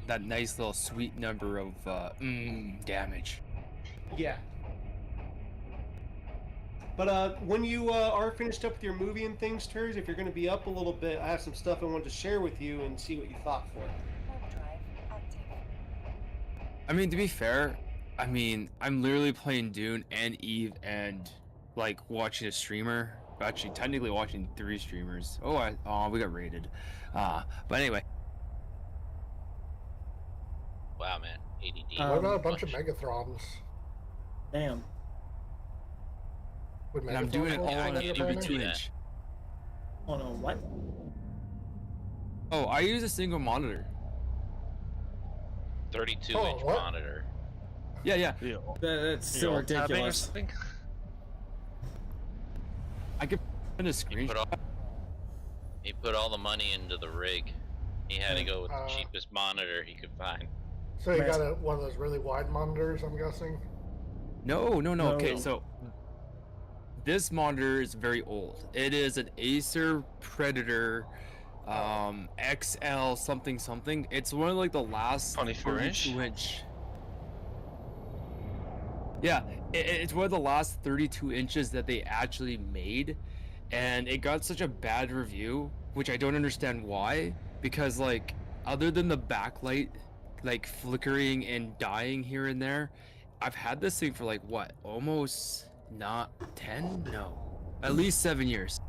That nice little sweet number of damage. Yeah. But when you are finished up with your movie and things, Turs, if you're going to be up a little bit, I have some stuff I wanted to share with you and see what you thought for it. Warp drive active. I mean, to be fair, I mean, I'm literally playing Dune and Eve and like watching a streamer. Actually, technically watching 3 streamers. Oh, we got raided. But anyway. Wow, man. ADD. What about a bunch of Megathrons? Damn. Would And I'm doing it all Megathrons on work a as a burner? 32 inch. Oh no, what? Oh, I use a single monitor. 32-inch what? monitor. Yeah. That's so ridiculous. I could put a He screen. he put all the money into the rig. He had to go with the Uh, cheapest monitor he could find. So you got one of those really wide monitors, I'm guessing? No. Okay, No. so this monitor is very old. It is an Acer Predator XL something. It's one of like the last 24 inch? 32 inch. Yeah, it's one of the last 32 inches that they actually made, and it got such a bad review, which I don't understand why, because like other than the backlight like flickering and dying here and there, I've had this thing for like what, almost not 10? No, at least 7 years.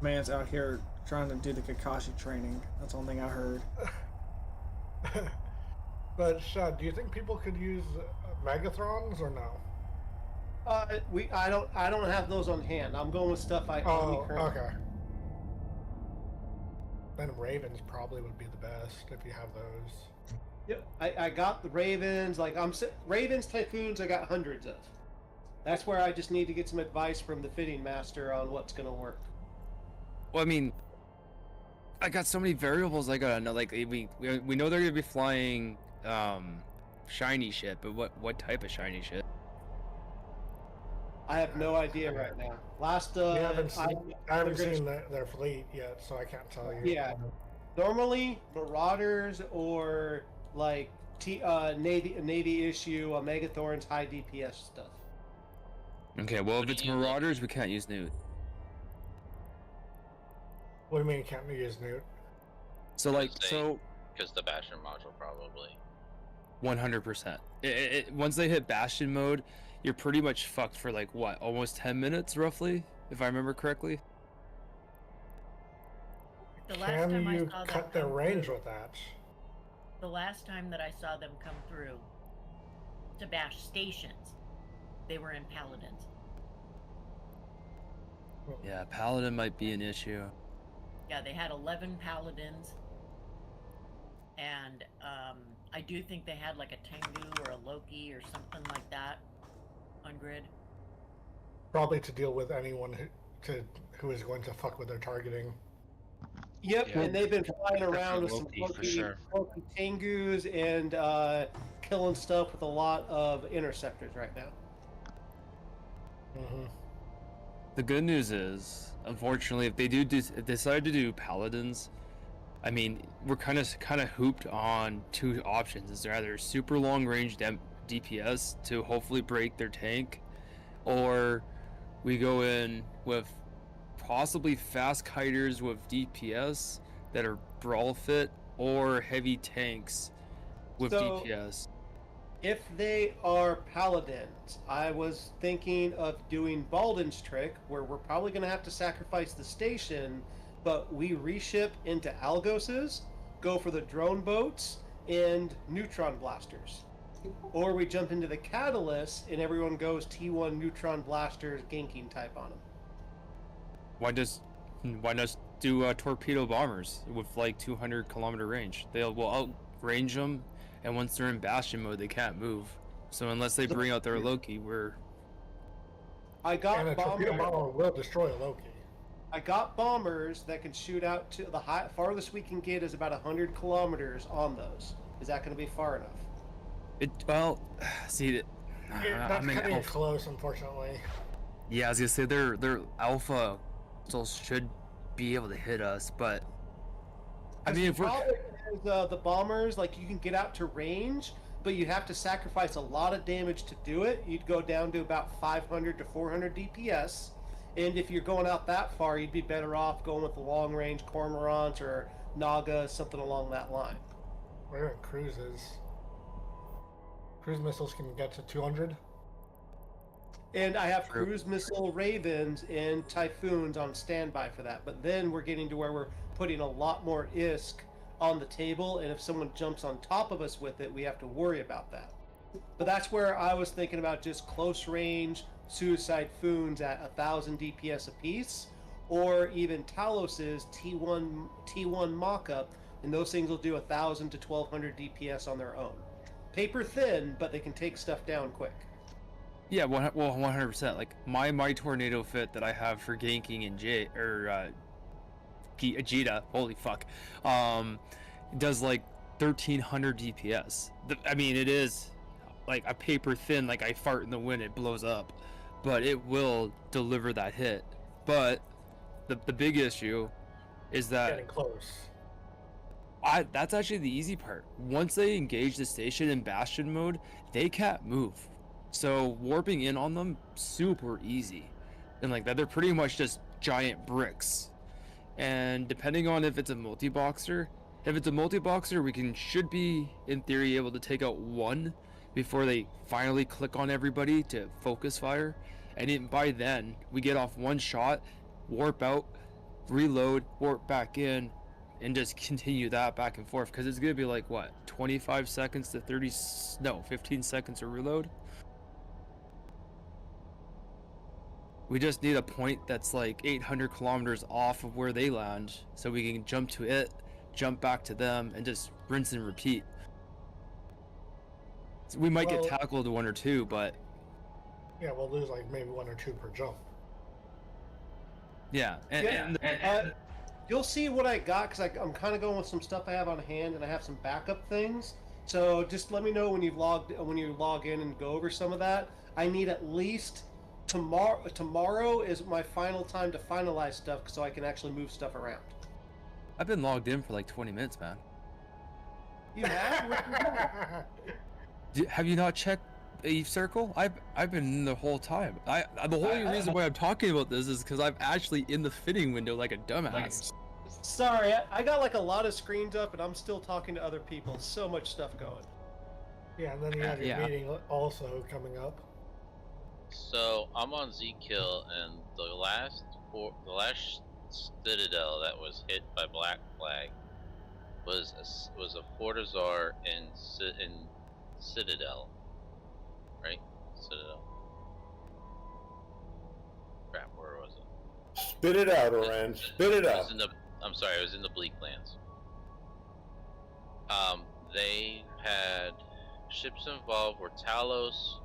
Man's out here trying to do the Kakashi training. That's the only thing I heard. But Shad, do you think people could use Megathrons or no? I don't have those on hand. I'm going with stuff I only Oh, currently. okay. Then Ravens probably would be the best if you have those. Yep, I got the Ravens. Like Ravens, Typhoons, I got hundreds of. That's where I just need to get some advice from the fitting master on what's gonna work. Well, I mean, I got so many variables I gotta know. Like we know they're gonna be flying shiny shit, but what type of shiny shit? I have no idea right now. Last I haven't seen their fleet yet, so I can't tell you. Yeah. Normally Marauders or like Navy issue Megathorns high DPS stuff. Okay, well What if do it's you- Marauders, we can't use Newt. What do you mean can't we use Newt? So like Say- so Because the Bastion module probably. 100%. Once they hit Bastion mode, you're pretty much fucked for like what, almost 10 minutes roughly, if I remember correctly. The last Can time I you saw them cut their come range through- with that? The last time that I saw them come through to bash stations, they were in Paladins. Yeah, Paladin might be an issue. Yeah, they had 11 Paladins. And I do think they had like a Tengu or a Loki or something like that on grid. Probably to deal with anyone who is going to fuck with their targeting. Yep, Yeah. and they've been flying around with some Loki, for sure. Loki Tengus and killing stuff with a lot of interceptors right now. Mm-hmm. The good news is, unfortunately, if they decide to do Paladins, I mean, we're kind of hooped on 2 options. Is there either super long range DPS to hopefully break their tank, or we go in with possibly fast kiters with DPS that are brawl fit, or heavy tanks with So- DPS. If they are paladins, I was thinking of doing Balden's trick, where we're probably going to have to sacrifice the station, but we reship into Algoses, go for the drone boats, and neutron blasters. Or we jump into the Catalyst, and everyone goes T1 neutron blasters, ganking type on them. Why just do torpedo bombers with like 200 kilometer range? Will outrange them, and once they're in bastion mode, they can't move. So unless they bring out their Loki, I got And a torpedo bomber will destroy a Loki. I got bombers that can shoot out to the farthest we can get is about 100 kilometers on those. Is that going to be far enough? See, That's I'm in cutting it alpha. close, unfortunately. Yeah, I was gonna say their alpha still should be able to hit us, but I mean, if we're The bombers, like, you can get out to range, but you have to sacrifice a lot of damage to do it. You'd go down to about 500 to 400 DPS, and if you're going out that far, you'd be better off going with the long range Cormorants or Naga, something along that line. We're in cruises. Cruise missiles can get to 200. And I have cruise missile Ravens and Typhoons on standby for that. But then we're getting to where we're putting a lot more ISK on the table, and if someone jumps on top of us with it, we have to worry about that. But that's where I was thinking about just close range Suicide Foons at 1,000 DPS apiece, or even Talos's T1 mock-up, and those things will do 1,000 to 1,200 DPS on their own. Paper thin, but they can take stuff down quick. yeah, 100%. Like my tornado fit that I have for ganking and Vegeta, holy fuck, does like 1,300 DPS. I mean, it is like a paper thin, like I fart in the wind, it blows up, but it will deliver that hit. But the big issue is that Getting close. that's actually the easy part. Once they engage the station in bastion mode, they can't move. So warping in on them, super easy. And like that, they're pretty much just giant bricks. And depending on if it's a multi-boxer, we should be, in theory, able to take out one before they finally click on everybody to focus fire. And by then, we get off one shot, warp out, reload, warp back in, and just continue that back and forth, because it's gonna be like what, 25 seconds to 15 seconds to reload. We just need a point that's like 800 kilometers off of where they land, so we can jump to it, jump back to them, and just rinse and repeat. So we might get tackled one or two, but Yeah, we'll lose like maybe 1 or 2 per jump. yeah, You'll see what I got, because I'm kind of going with some stuff I have on hand, and I have some backup things. So just let me know when you log in and go over some of that. I need at least tomorrow is my final time to finalize stuff, so I can actually move stuff around. I've been logged in for like 20 minutes, man. You have? Have you not checked Eve Circle? I've been in the whole time. The whole reason why I'm talking about this is because I'm actually in the fitting window like a dumbass. Sorry, I got like a lot of screens up, and I'm still talking to other people. So much stuff going. Yeah, and then you have your meeting also coming up. So I'm on Z-Kill, and the last Citadel that was hit by Black Flag was a Fortizar in Citadel, right? Citadel. Crap, where was it? Spit it out, Oran. Spit it out. I'm sorry, it was in the Bleak Lands. They had ships involved were Talos,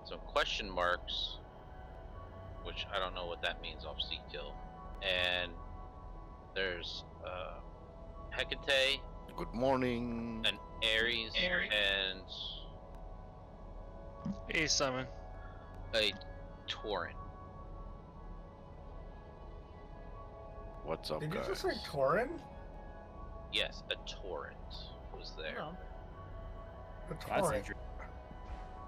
some question marks, which I don't know what that means off Z-Kill, and there's Hecate. Good morning. And Ares. And Hey, Simon. a Torrent. What's up, Did guys? you just say Torin? Yes, a Torrent was there. Oh. A That's Torin. interesting.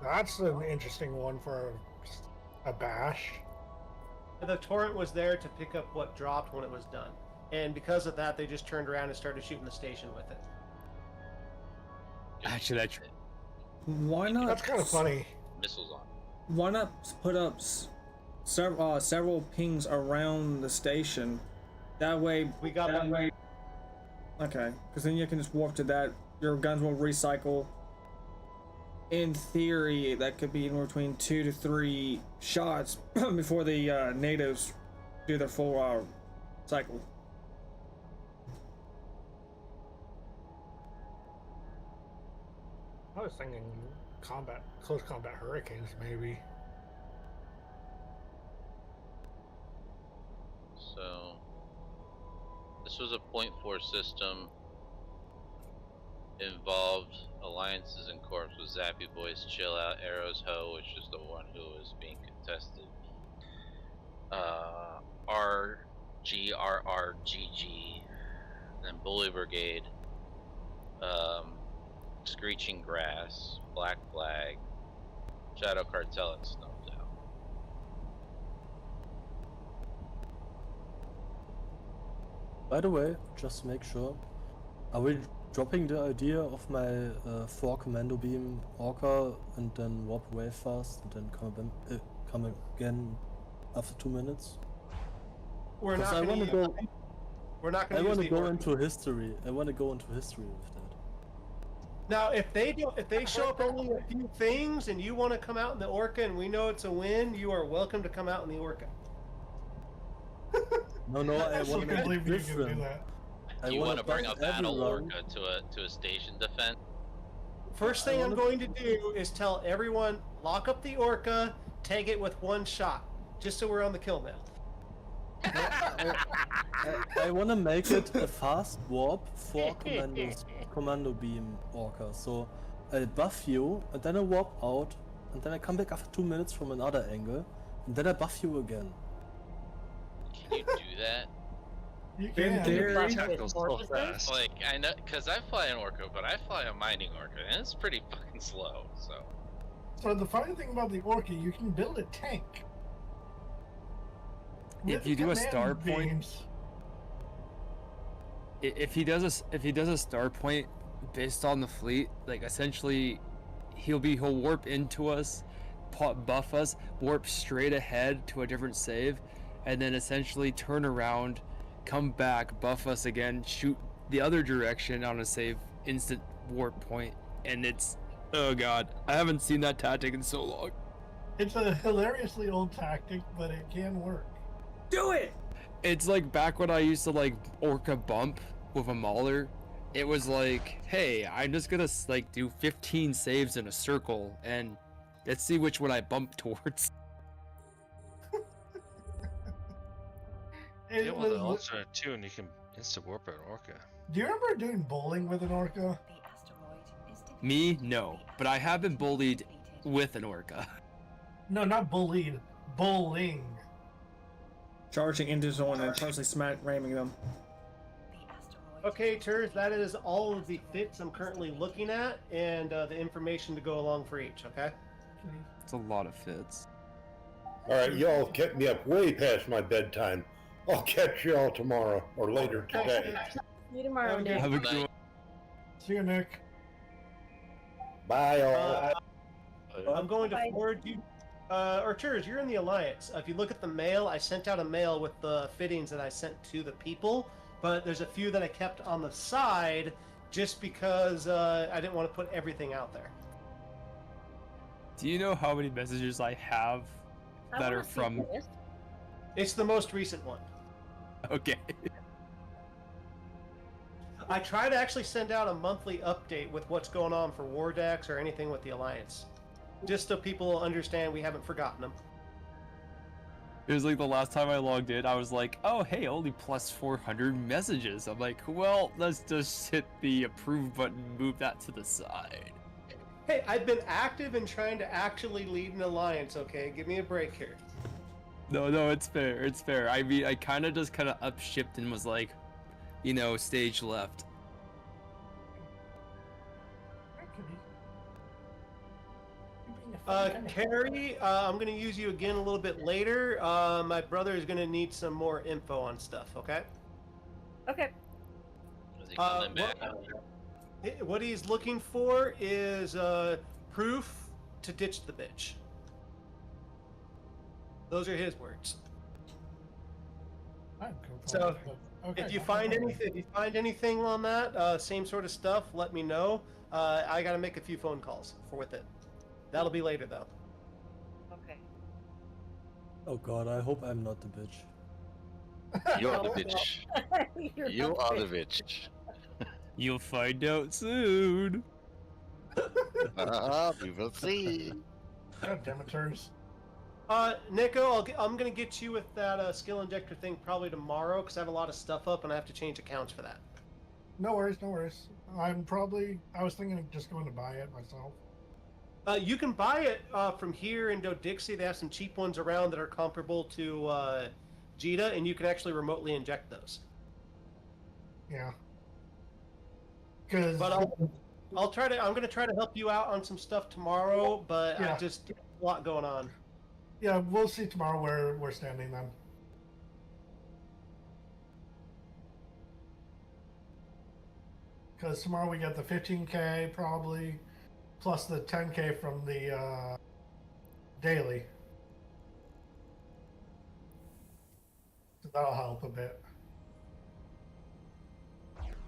That's an interesting one for a bash. The torrent was there to pick up what dropped when it was done, and because of that, they just turned around and started shooting the station with it. Actually, Why not? That's kind of funny. Missiles on. Why not put up several pings around the station? That way, We got one. Okay, because then you can just warp to that. Your guns will recycle. In theory, that could be anywhere between 2 to 3 shots before the natives do their full cycle. I was thinking close combat hurricanes, maybe. So this was a .4 system. Involved alliances and corps with Zappy Boys, Chill Out, Arrows Ho, which is the one who is being contested. RGRRGG, then Bully Brigade, Screeching Grass, Black Flag, Shadow Cartel, and Snuffed Out. By the way, just to make sure, are we dropping the idea of my 4 commando beam orca and then warp away fast and then come again after 2 minutes? We're not I going want to go. We're not I going to want use to the go orca. into history. I want to go into history with that. Now, if they show up only a few things and you want to come out in the orca and we know it's a win, you are welcome to come out in the orca. No, I I want to can't make it believe you can do different. that. I You want to bring a buff battle everyone. orca to a station defense? First thing I'm going to do is tell everyone, lock up the orca, take it with 1 shot, just so we're on the kill now. I want to make it a fast warp for commando beam orca. So I buff you, and then I warp out, and then I come back after 2 minutes from another angle, and then I buff you again. Can you do that? You In can. theory, So fast. Like, I know, because I fly an orca, but I fly a mining orca, and it's pretty fucking slow, so. So the funny thing about the orca, you can build a tank. If With you do a command star point, beams. if he does a star point based on the fleet, like essentially he'll warp into us, buff us, warp straight ahead to a different save, and then essentially turn around, come back, buff us again, shoot the other direction on a save, instant warp point, and it's, oh god, I haven't seen that tactic in so long. It's a hilariously old tactic, but it can work. do it! It's like back when I used to like orca bump with a mauler. It was like, hey, I'm just gonna like do 15 saves in a circle and let's see which one I bump towards. It Yeah, well, was, the alternate too, and you can instant warp an orca. do you remember doing bowling with an orca? The asteroid is defeated. Me, no, but I have been bullied with an orca. No, not bullied. Bowling. Charging into zone and constantly smack ramming them. The asteroid Okay, is Turs, that defeated. is all of the fits I'm currently looking at, and the information to go along for each, okay? It's a lot of fits. Alright, y'all kept me up way past my bedtime. I'll catch y'all tomorrow or later today. See you tomorrow, Have a good Nick. Have a Night. good one. See you, Nick. Bye, all. I'm going to Bye. forward you. Arturs, you're in the Alliance. If you look at the mail, I sent out a mail with the fittings that I sent to the people, but there's a few that I kept on the side just because I didn't want to put everything out there. Do you know how many messages I have I that wanna are see from? this. It's the most recent one. Okay. I try to actually send out a monthly update with what's going on for War Decks or anything with the Alliance, just so people will understand we haven't forgotten them. It was like the last time I logged in, I was like, oh hey, only plus 400 messages. I'm like, well, let's just hit the approve button, move that to the side. Hey, I've been active in trying to actually lead an alliance, okay? Give me a break here. No, it's fair, it's fair. I mean, I kind of upshipped and was like, you know, stage left. Carrie, I'm going to use you again a little bit later. My brother is going to need some more info on stuff, okay? Okay. Is he coming back? What he's looking for is proof to ditch the bitch. Those are his words. I'm confused, So, but okay, if you not find a problem. anything, on that same sort of stuff, let me know. I gotta make a few phone calls with it. That'll be later though. Okay. Oh god, I hope I'm not the bitch. You are the bitch. You're You not are the fit. bitch. You'll find out soon. We will see. God damn it, Turs. Nico, I'm gonna get you with that skill injector thing probably tomorrow because I have a lot of stuff up and I have to change accounts for that. No worries, no worries. I was thinking of just going to buy it myself. You can buy it from here in Dodixie. They have some cheap ones around that are comparable to Jita, and you can actually remotely inject those. Yeah. Because But I'm gonna try to help you out on some stuff tomorrow. But I Yeah. just a lot going on. yeah, we'll see tomorrow where we're standing then. Because tomorrow we get the 15K probably, plus the 10K from the daily. So that'll help a bit.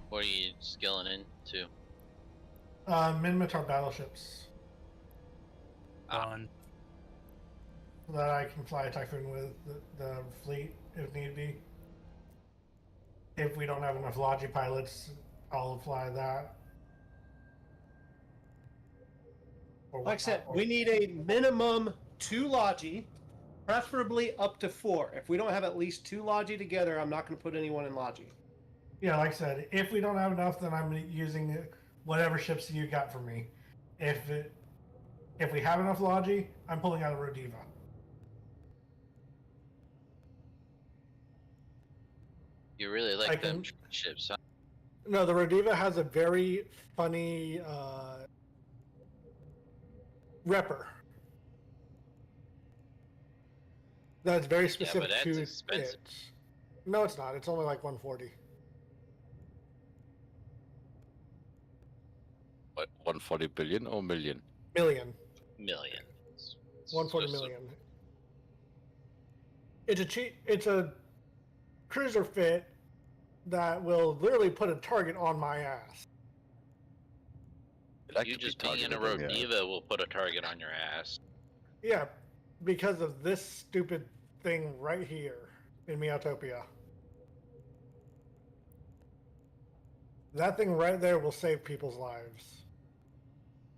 What are you skilling into? Minmatar battleships. On. So that I can fly a Typhoon with the fleet if need be. If we don't have enough Logi pilots, I'll fly that. Or Like I said, whatnot. we need a minimum 2 Logi, preferably up to 4. If we don't have at least 2 Logi together, I'm not going to put anyone in Logi. Yeah, like I said, if we don't have enough, then I'm using whatever ships you got for me. If we have enough Logi, I'm pulling out a Rodiva. You really I like them can- ships, huh? No, the Rodiva has a very funny repper. That's very specific that's to expensive. it. No, it's not. It's only like 140. What, 140 billion or million? Million. Millions. 140 Just a- million. It's a cruiser fit that will literally put a target on my ass. Like You to be just being in a targeted, yeah. Rodiva will put a target on your ass. Yeah, because of this stupid thing right here in Miatopia. That thing right there will save people's lives.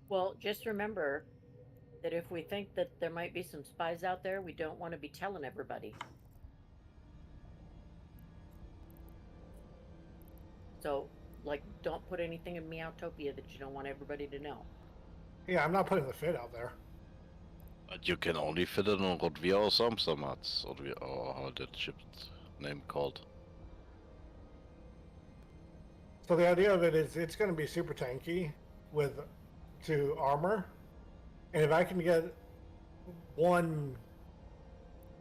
Well, just remember that if we think that there might be some spies out there, we don't want to be telling everybody. So, like, don't put anything in Meowtopia that you don't want everybody to know. Yeah, I'm not putting the fit out there. But you can only fit it on Rodvia or Samsamats, or how that ship's name called. So the idea of it is it's going to be super tanky with 2 armor. And if I can get one,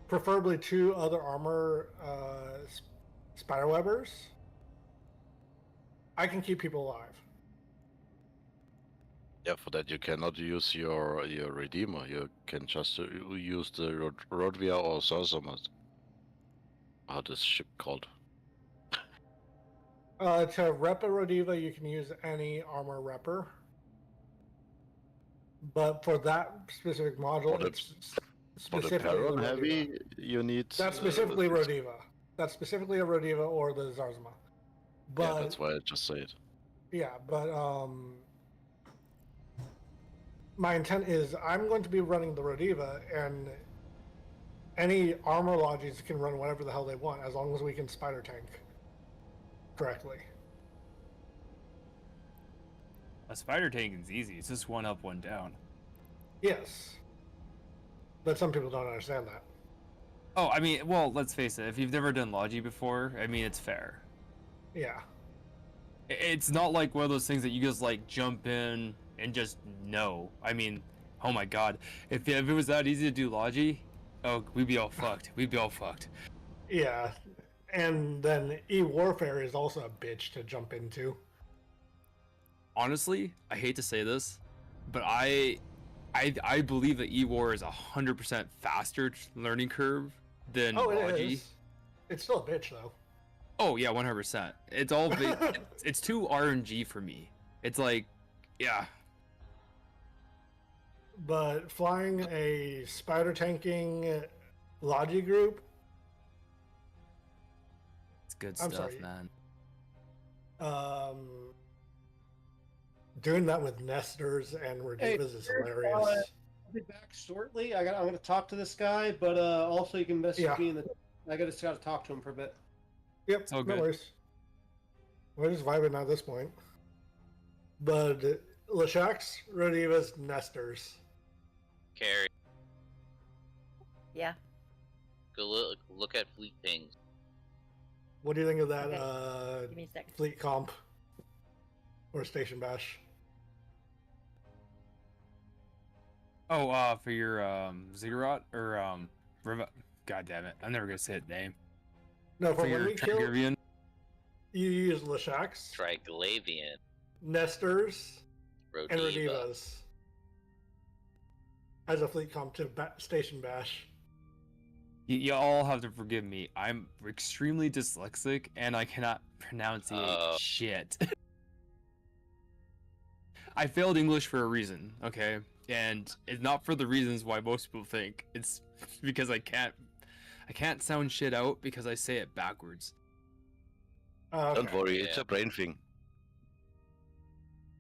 preferably 2 other armor spiderwebbers, I can keep people alive. Yeah, for that you cannot use your Redeemer. You can just use the Rodvia or Samsamat. How this ship called? To rep a Rodiva, you can use any armor repper. But for that specific module, For the- it's For the specifically Perron the heavy, Rodiva. you need. That's specifically Rodiva. That's specifically a Rodiva or the Zarzma. But Yeah, that's why I just say it. yeah, but my intent is I'm going to be running the Rodiva, and any armor lodges can run whatever the hell they want as long as we can spider tank correctly. A spider tanking's easy. It's just 1 up, 1 down. Yes, but some people don't understand that. Oh, I mean, well, let's face it. If you've never done Logi before, I mean, it's fair. Yeah, It's not like one of those things that you just like jump in and just know. I mean, oh my god, if it was that easy to do Logi, oh, we'd be all fucked. We'd be all fucked. yeah, and then E-Warfare is also a bitch to jump into. Honestly, I hate to say this, but I I believe that E-War is 100% faster learning curve than Oh, it Logi. is. It's still a bitch though. Oh yeah, 100%. It's all it's too RNG for me. It's like, yeah, But flying a spider tanking Logi group, it's good I'm stuff, sorry. man. Doing that with Nesters and Redivas is hilarious. I'll be back shortly. I'm going to talk to this guy, but also you can message me in the. I just got to talk to him for a bit. Yep, all no good. worries. We're just vibing at this point. But Leshaks, Redivas, Nesters. Carrie, Yeah. go look at fleet pings. What do you think of that Give me a second. fleet comp or station bash? Oh, for your Ziggurat or God damn it, I'm never gonna say the name. No, For for when your we kill, Triglavian. you use Leshaks, Triglavian, Nesters, and Rodiva. Redivas as a fleet comp to station bash. You all have to forgive me. I'm extremely dyslexic and I cannot pronunciate shit. I failed English for a reason, okay? And it's not for the reasons why most people think. It's because I can't sound shit out because I say it backwards. Don't worry, it's a brain thing.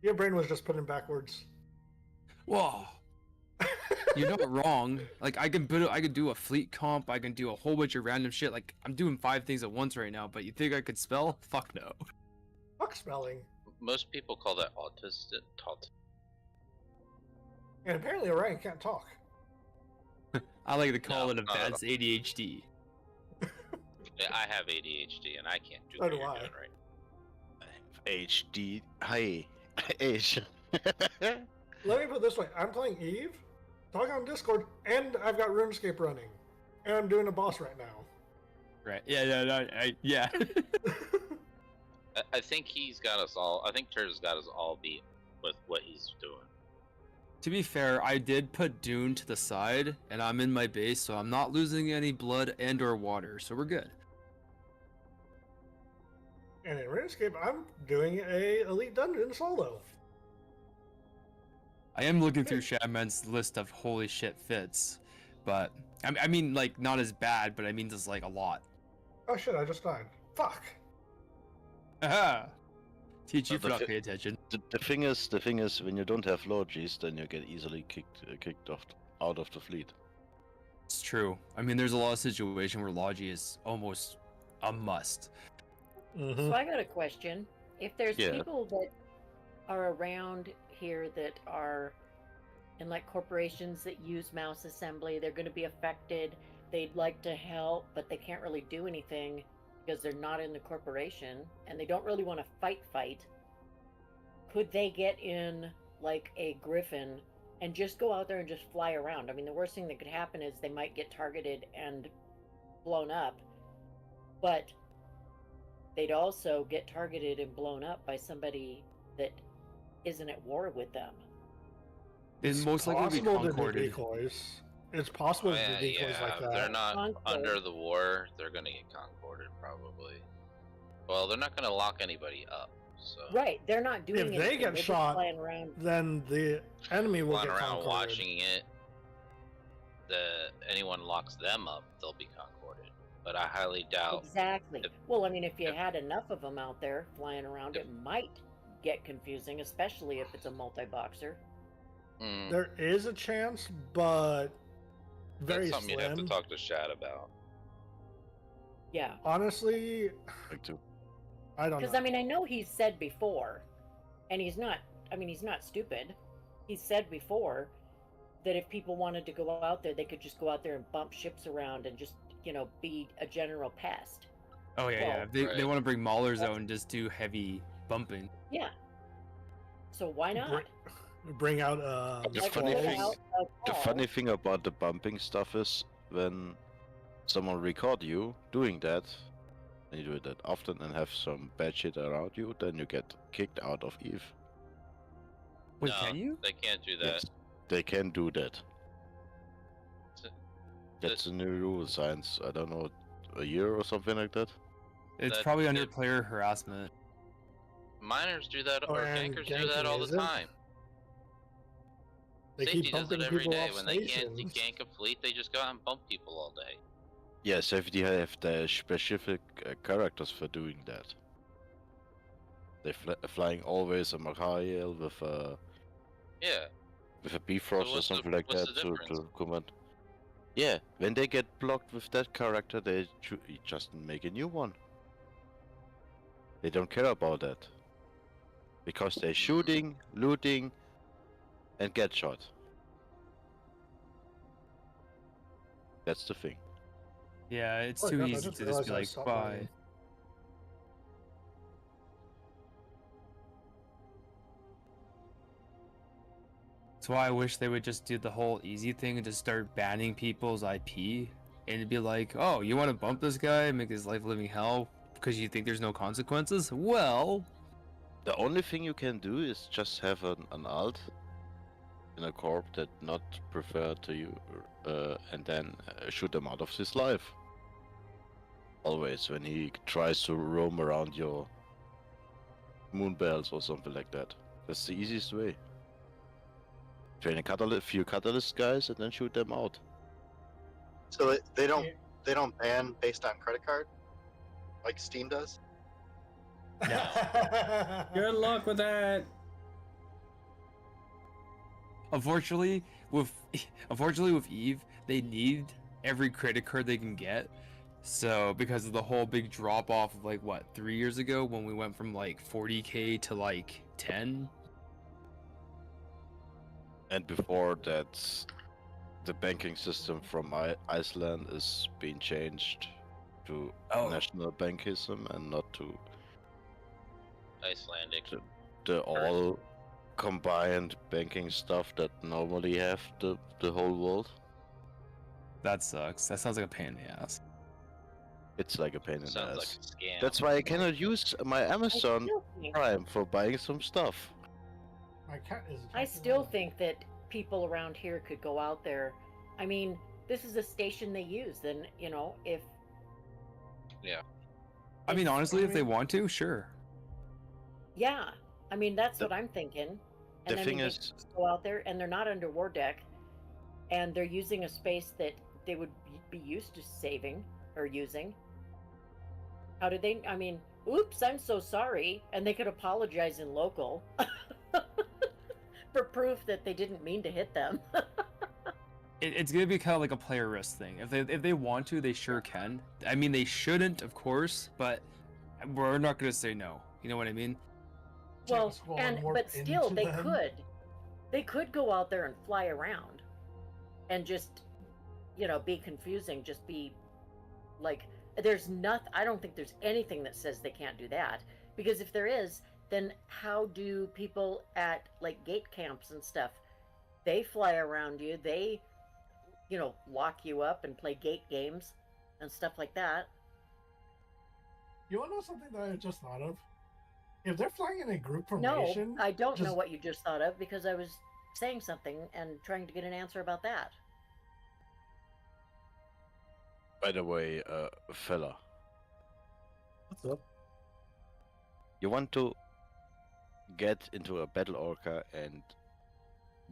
Your brain was just put in backwards. Whoa. You're not wrong. Like I can do a fleet comp, I can do a whole bunch of random shit. Like I'm doing 5 things at once right now, but you think I could spell? Fuck no. Fuck spelling. Most people call that autistic. And apparently Orion can't talk. I like to call No, it not at advanced ADHD. Yeah, I have ADHD and I can't do So what do you're I. doing right. HD. Hi. Age. Let me put it this way. I'm playing Eve, talking on Discord, and I've got RuneScape running. And I'm doing a boss right now. Right. Yeah. I think he's got us all. I think Tur's got us all beat with what he's doing. To be fair, I did put Dune to the side, and I'm in my base, so I'm not losing any blood and or water, so we're good. And in RuneScape, I'm doing a Elite Dungeon solo. I am looking through Shadman's list of holy shit fits, but I mean, like, not as bad, but I mean, just like a lot. Oh shit, I just died. Fuck. Aha! Teach you But for not paying attention. The thing is, when you don't have Logis, then you get easily kicked off out of the fleet. It's true. I mean, there's a lot of situation where Logi is almost a must. So I got a question. If there's Yeah. people that are around here that are in like corporations that use mouse assembly, they're going to be affected. They'd like to help, but they can't really do anything because they're not in the corporation and they don't really want to fight. Could they get in like a Griffin and just go out there and just fly around? I mean, the worst thing that could happen is they might get targeted and blown up, but they'd also get targeted and blown up by somebody that isn't at war with them. It's most likely be possible to do concorded. decoys. It's possible to do decoys like that. If they're not Concord. under the war, they're gonna get concorded probably. Well, they're not gonna lock anybody up. So Right, they're not doing If anything. they get They're just shot, flying around. then the enemy will flying get around concorded. watching it, anyone locks them up, they'll be concorded. But I highly doubt. Exactly. Well, I mean, if you had enough of them out there flying around, it might get confusing, especially if it's a multi-boxer. Mm, There is a chance, but very that's something slim. you'd have to talk to Shad about. Yeah. Honestly, Like to. I don't know. Because, I mean, I know he's said before, and he's not stupid. He's said before that if people wanted to go out there, they could just go out there and bump ships around and just, be a general pest. Oh yeah, Well, If they Right. want to bring Maulers out and just do heavy bumping. Yeah. So why not? Bring out The Like, funny roll thing- out a The call. funny thing about the bumping stuff is when someone record you doing that, and you do it that often and have some bad shit around you, then you get kicked out of Eve. Wait, No, can you? They can't do that. Yes. they can do that. So- That's a new rule, science. I don't know, a year or something like that. It's That- probably under that- player harassment. Miners do that, Oh, or and gankers do that ganking all the isn't? time. They Safety keep does it bumping every people day. off When they can't stations. gank a fleet, they just go out and bump people all day. Yeah, safety have the specific characters for doing that. They're flying always a Machiel with a Yeah. Bifrost or what's the- something like what's that the to difference? command. Yeah, when they get blocked with that character, they just make a new one. They don't care about that. Because they're shooting, looting, and get shot. That's the thing. Yeah, it's Oh, too God, I easy just to just realized be I like, stopped bye. running. That's why I wish they would just do the whole easy thing and just start banning people's IP. And it'd be like, oh, you want to bump this guy and make his life living hell because you think there's no consequences? Well, The only thing you can do is just have an alt in a corp that not prefer to you, and then shoot him out of his life. Always when he tries to roam around your moon bells or something like that. That's the easiest way. Train a few catalyst guys and then shoot them out. So they don't ban based on credit card, like Steam does. Good luck with that. unfortunately, with Eve, they need every credit card they can get. So because of the whole big drop off of like what 3 years ago when we went from like 40k to like 10. And before that, the banking system from Iceland is being changed to national bankism and not to Icelandic. the all combined banking stuff that normally have the whole world. That sucks. That sounds like a pain in the ass. It's like a pain in the Sounds like ass. a scam. That's why I cannot use my Amazon still think- Prime for buying some stuff. My cat is. I still think that people around here could go out there. I mean, this is a station they use. Then, you know, if Yeah. I mean, honestly, if they want to, sure. yeah, I mean that's what I'm thinking. the And I thing mean, they is- just go out there and they're not under war deck, and they're using a space that they would be used to saving or using. How did they? I mean, oops, I'm so sorry, and they could apologize in local for proof that they didn't mean to hit them. It's gonna be kind of like a player risk thing. If they want to, they sure can. I mean, they shouldn't, of course, but we're not gonna say no. You know what I mean? Well, Squall and warp but still, into they them. could go out there and fly around, and just, you know, be confusing. Just be like, there's nothing. I don't think there's anything that says they can't do that. Because if there is, then how do people at like gate camps and stuff? They fly around you. They, you know, lock you up and play gate games and stuff like that. You want to know something that I just thought of? If they're flying in a group No, formation, I don't know just- what you just thought of because I was saying something and trying to get an answer about that. By the way, fella, What's up? you want to get into a battle orca and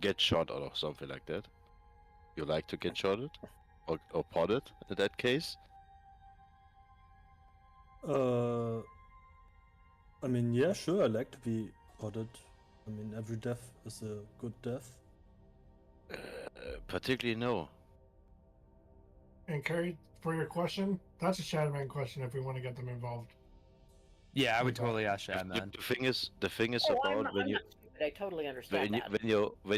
get shot or something like that? You like to get shotted? Or potted in that case? I mean, yeah, sure, I like to be potted. I mean, every death is a good death. Particularly no. And Carrie, for your question, that's a Shadowman question if we want to get them involved. Yeah, I would totally ask Shadman. The thing is Oh, about when I'm you not stupid. I totally understand that. when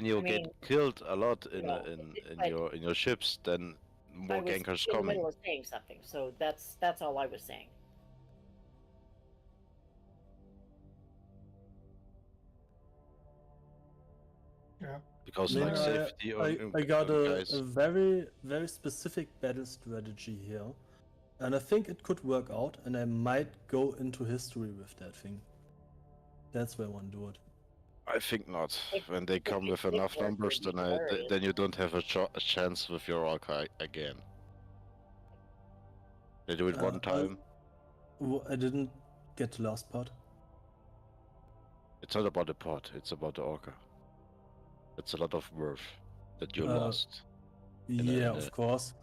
you I get mean, killed a lot in you know, in it's like- your ships, then more I was gankers in the coming. middle of saying something, so that's all I was saying. Yeah. Because I mean, like safety I got guys. a very, very specific battle strategy here. And I think it could work out, and I might go into history with that thing. That's where I want to do it. I think not. If- When they come it- with it enough works, numbers, it'd then be hilarious. then you don't have a chance with your Orca again. They do it one time. I didn't get the last part. It's not about the pot. It's about the Orca. It's a lot of worth that you Uh, lost. Yeah, of course.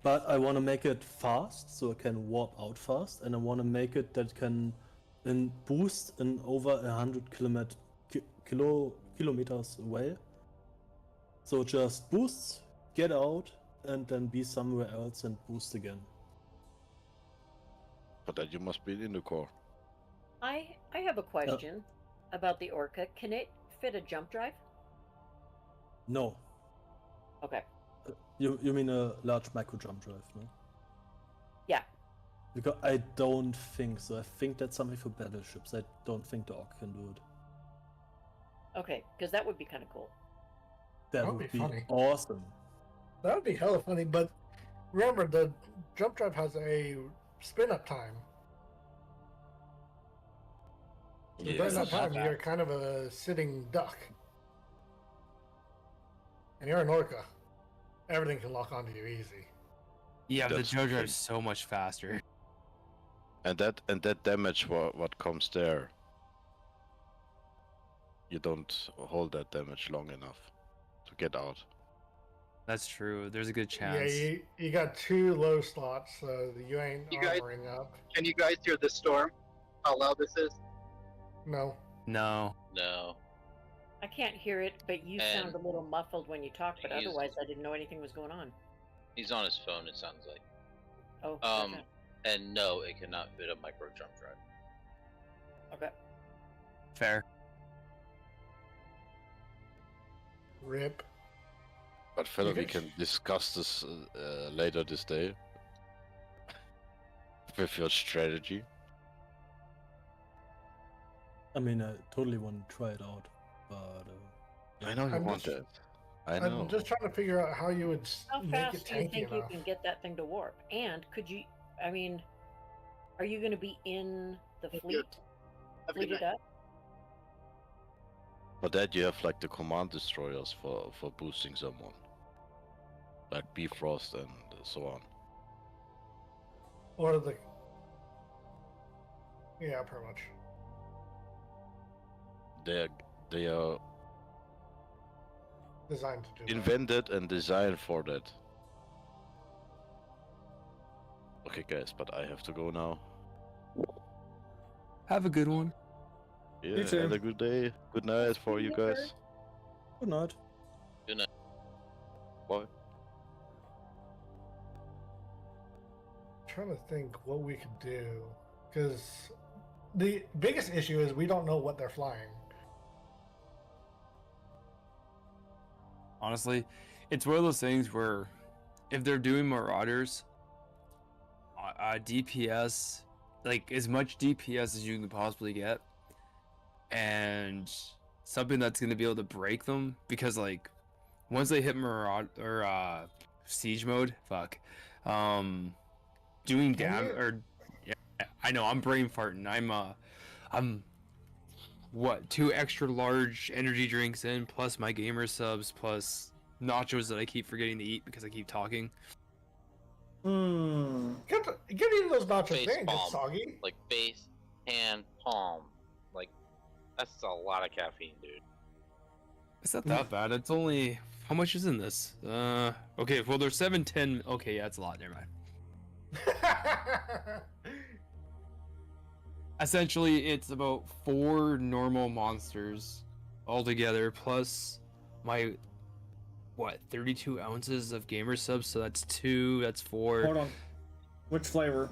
But I want to make it fast, so it can warp out fast, and I want to make it that can boost in over 100 kilometers away. So just boosts, get out, and then be somewhere else and boost again. But then you must be in the core. I have a question about the Orca. Can it fit a jump drive? No. Okay. You mean a large micro jump drive, no? Yeah. Because I don't think so. I think that's something for battleships. I don't think the Orc can do it. Okay, because that would be kind of cool. That That'd would be be funny. awesome. That would be hella funny, but remember the jump drive has a spin up time. So Yeah, during that it's not time, bad. you're kind of a sitting duck. And you're an orca. Everything can lock onto you easy. Yeah, but the That's Joe true. drive's so much faster. And that damage what comes there. You don't hold that damage long enough to get out. That's true. There's a good Yeah, chance. you got 2 low slots, so you ain't You guys- armoring up. Can you guys hear this storm? How loud this is? No. No. No. I can't hear it, but you And sound a little muffled when you talk, but he's- otherwise I didn't know anything was going on. He's on his phone, it sounds like. Oh, okay. And no, it cannot fit a micro jump drive. Okay. Fair. Rip. But Philip, we can- can discuss this later this day. With your strategy. I mean, I totally want to try it out, but I know you I'm want just- that. I know. I'm just trying to figure out how you would How make fast it do you tanky think you enough. can get that thing to warp? And could you, I mean, are you going to be in the Thank fleet? you. Have a good Fleeted night. up? For that you have like the command destroyers for boosting someone. Like Bifrost and so on. Or the. Yeah, pretty much. They are Designed to do that. invented and designed for that. Okay guys, but I have to go now. Have a good one. Yeah, too. have a good day. Good night for you guys. good night. Good night. Bye. Trying to think what we could do, because the biggest issue is we don't know what they're flying. Honestly, it's one of those things where if they're doing Marauders, DPS, like as much DPS as you can possibly get, and something that's going to be able to break them, because like once they hit siege mode, doing damage or yeah, I know I'm brain farting. I'm what 2 extra large energy drinks in, plus my gamer subs, plus nachos that I keep forgetting to eat because I keep talking. Get eating those nachos. Face They ain't get palm. soggy. Like face, hand, palm. Like, that's a lot of caffeine, dude. It's not that bad. It's only how much is in this? Okay, well there's 710. Okay, yeah, it's a lot. Never mind. Essentially, it's about 4 normal monsters altogether, plus my 32 ounces of gamer subs. So that's 2. That's 4. Hold on. Which flavor?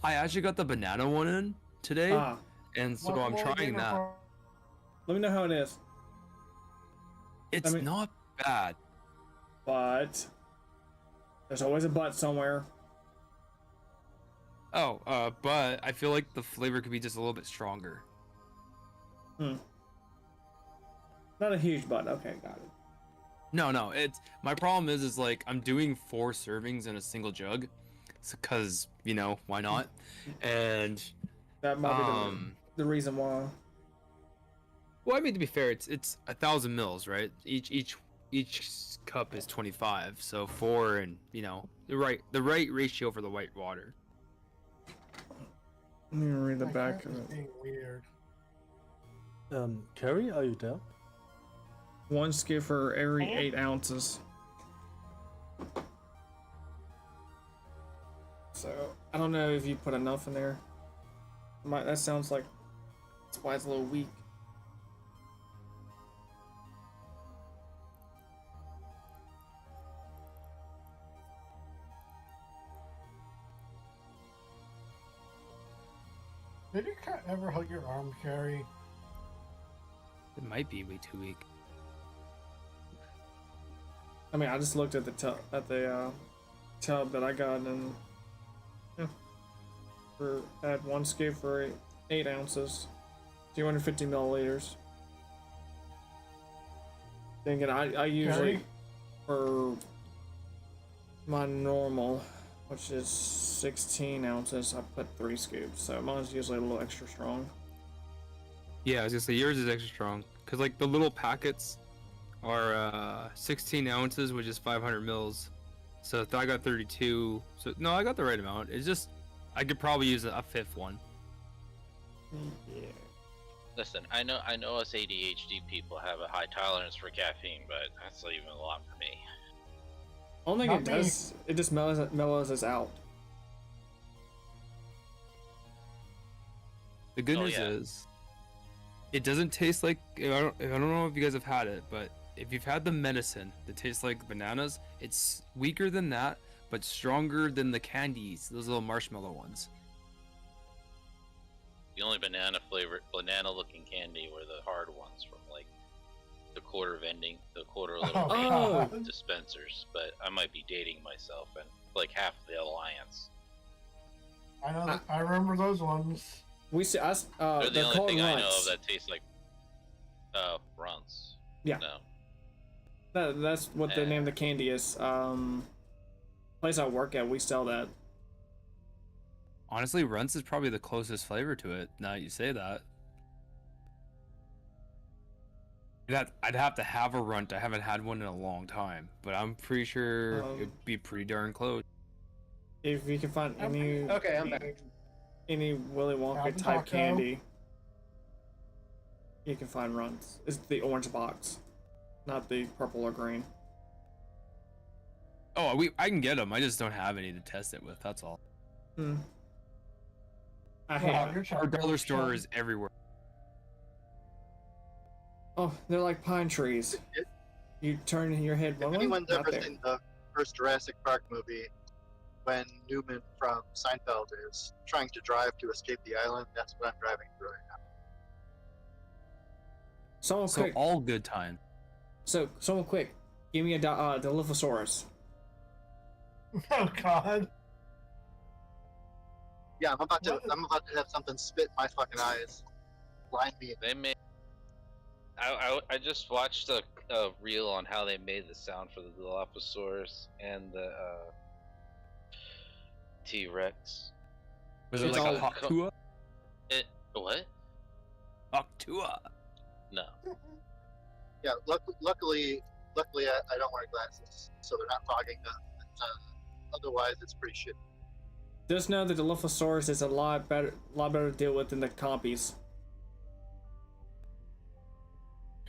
I actually got the banana one in today, Ah, and so Want I'm more trying gamer that. farm? let me know how it is. It's mean- not bad. But there's always a but somewhere. Oh, but I feel like the flavor could be just a little bit stronger. Not a huge but. Okay, got it. No, it's my problem is like I'm doing 4 servings in a single jug, because you know why not? And That might be the reason why. Well, I mean, to be fair, it's 1,000 mils, right? Each cup is 25, so 4, and the right ratio for the white water. Let me read the My back cat of is it. being weird. Carrie, are you there? 1 scoop for every I am. 8 ounces. So I don't know if you put enough in there. That sounds like that's why it's a little weak. Did your cat ever hug your arm, Carrie? It might be way too weak. I mean, I just looked at the tub that I got, and yeah, had 1 scoop for 8 ounces, 250 milliliters. Then again, I usually Carrie? for my normal, which is 16 ounces, I put 3 scoops. So mine's usually a little extra strong. Yeah, I was gonna say yours is extra strong, cause like the little packets are 16 ounces, which is 500 mils. So if I got 32, so no, I got the right amount. It's just I could probably use a 5th one. Yeah. Listen, I know us ADHD people have a high tolerance for caffeine, but that's even a lot for me. Only thing Not it me. does, it just mellows us out. The good Oh, news yeah. is, it doesn't taste like I don't know if you guys have had it, but if you've had the medicine that tastes like bananas, it's weaker than that, but stronger than the candies, those little marshmallow ones. The only banana looking candy were the hard ones from like the quarter little Oh, vending God. dispensers. But I might be dating myself, and like half the alliance. I know. I remember those ones. We see us. They're the They're only called thing I know runts. of that tastes like runts. Yeah. No. That's what the Eh. name of the candy is. Place I work at, we sell that. Honestly, Runts is probably the closest flavor to it. Now that you say that, I'd have to have a Runt. I haven't had one in a long time, but I'm pretty sure it'd be pretty darn close. If you can find any Okay, I'm back. any Willy Wonka Alvin type Taco. candy, you can find runts. It's the orange box, not the purple or green. Oh, I can get them. I just don't have any to test it with. That's all. Hmm. I Wow, hate. you're Our trying dollar to store is everywhere. Oh, they're like pine trees. You turn your head If one way, anyone's not ever there. seen the first Jurassic Park movie, when Newman from Seinfeld is trying to drive to escape the island, that's what I'm driving through right now. Someone So quick. all good time. Someone quick. Give me a Dilophosaurus. Oh God. Yeah, I'm about to have something spit in my fucking eyes. Blind me. They made. I just watched a reel on how they made the sound for the Dilophosaurus and the T-Rex. Was it It's like a all- Hoktua? What? Hoktua. No. Yeah, luckily I don't wear glasses, so they're not fogging up. Otherwise, it's pretty shit. Just know that the Dilophosaurus is a lot better to deal with than the compies.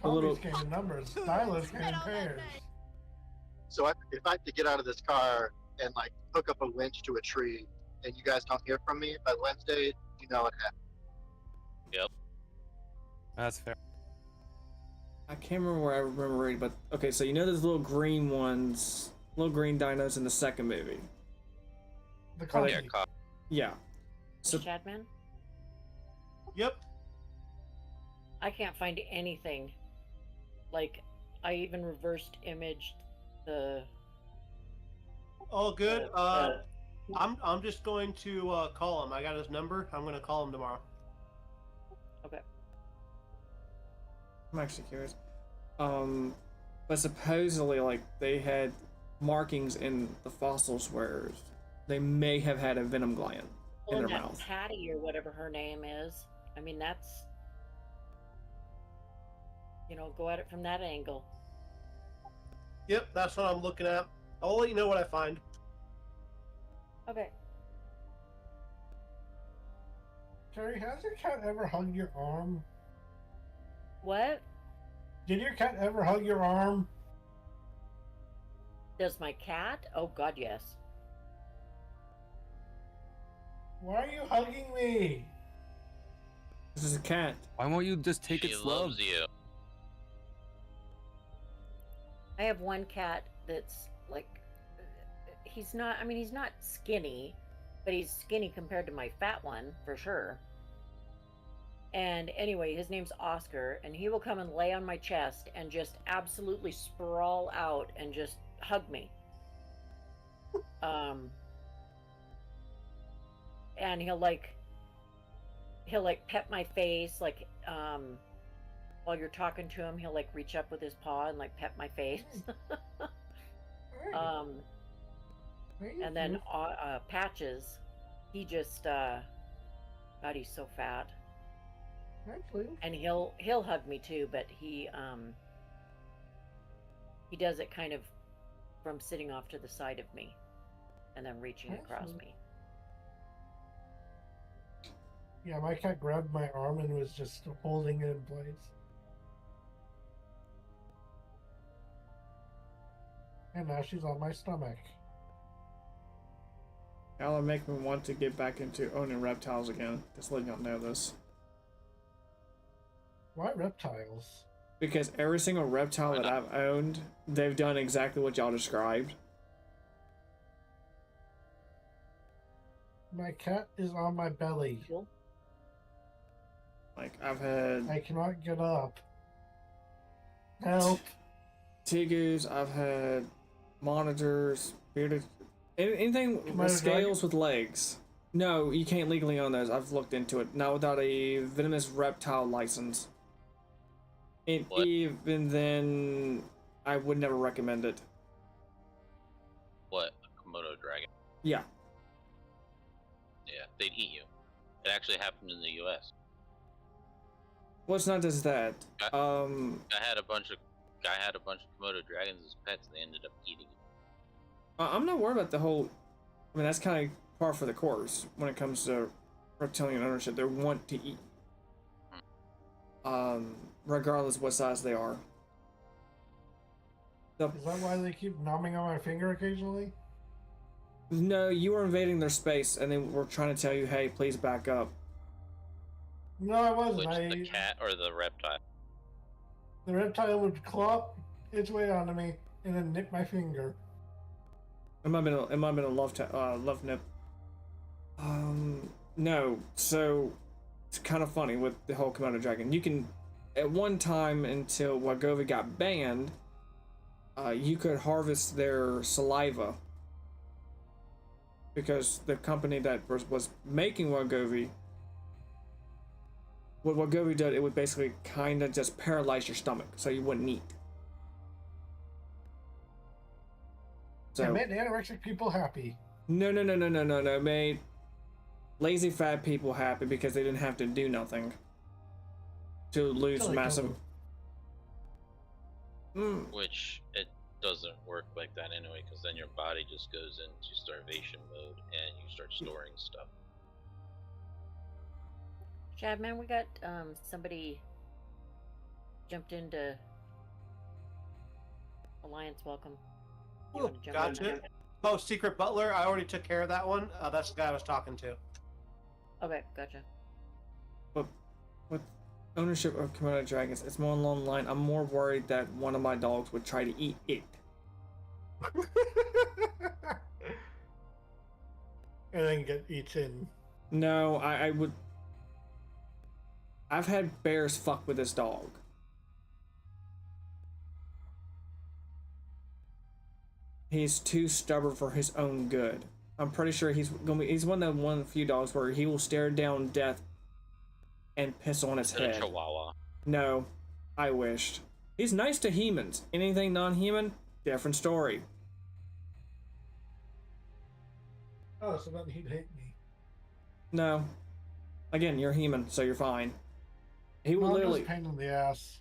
A little- Compies came in numbers. Dilos came in pairs. So if I have to get out of this car and like hook up a winch to a tree, and you guys don't hear from me by Wednesday, you know what happened. Yep. That's fair. I can't remember where I remember reading, but okay, so you know those little green ones, little green dinos in the second movie. The Are they- Yeah. compy. Yeah. So Shadman? Yep. I can't find anything. Like, I even reversed imaged the. All good. I'm just going to call him. I got his number. I'm going to call him tomorrow. Okay. I'm actually curious. But supposedly, like, they had markings in the fossils where they may have had a venom gland in Well, their that mouth. Patty or whatever her name is. I mean, that's. go at it from that angle. Yep, that's what I'm looking at. I'll let you know what I find. Okay. Terry, has your cat ever hugged your arm? What? Did your cat ever hug your arm? Does my cat? Oh God, yes. Why are you hugging me? This is a cat. Why won't you just take She it slow? loves you. I have one cat that's like, he's not skinny, but he's skinny compared to my fat one, for sure. And anyway, his name's Oscar, and he will come and lay on my chest and just absolutely sprawl out and just hug me. And he'll pet my face, like, while you're talking to him, he'll like reach up with his paw and like pet my face. And then Patches, he just God, he's so fat. And he'll hug me too, but he does it kind of from sitting off to the side of me and then reaching across me. Yeah, my cat grabbed my arm and was just holding it in place. And now she's on my stomach. That'll make me want to get back into owning reptiles again. Just letting y'all know this. Why reptiles? Because every single reptile that I've owned, they've done exactly what y'all described. My cat is on my belly. Like, I've had... I cannot get up. Help. Tegus, I've had monitors, bearded... Anything Komodo with scales dragon? with legs. No, you can't legally own those. I've looked into it. Not without a venomous reptile license. And What? even then, I would never recommend it. What? A Komodo dragon? Yeah. Yeah, they'd eat you. It actually happened in the U.S. Well, it's not just that. I had a bunch of Komodo dragons as pets, and they ended up eating them. I'm not worried about the whole... I mean, that's kind of par for the course when it comes to reptilian ownership. They want to eat. Regardless of what size they are. Is that why they keep nomming on my finger occasionally? No, you were invading their space, and they were trying to tell you, hey, please back up. No, I wasn't. Which, the cat or the reptile? The reptile would claw its way onto me and then nip my finger. It might have been a love nip. No. So it's kind of funny with the whole Komodo dragon. You can, at one time until Wegovy got banned, you could harvest their saliva because the company that was making Wegovy, what Wegovy did, it would basically kind of just paralyze your stomach so you wouldn't eat. So, I made anorexic people happy. No, made lazy fat people happy because they didn't have to do nothing to lose Totally massive. Which it doesn't work like that anyway, because then your body just goes into starvation mode and you start storing stuff. Shadman, we got somebody jumped into Alliance. Welcome. You wanna jump in? Gotcha. Oh, Secret Butler. I already took care of that one. That's the guy I was talking to. Okay, gotcha. But with ownership of Komodo dragons, it's more along the line. I'm more worried that one of my dogs would try to eat it. And then get eaten. No, I would. I've had bears fuck with this dog. He's too stubborn for his own good. I'm pretty sure he's one of the few dogs where he will stare down death and piss on its Is it a head. Chihuahua? No, I wished. He's nice to humans. Anything non-human, different story. Oh, so then he'd hate me. No. Again, you're human, so you're fine. He will Well, literally. just pain in the ass.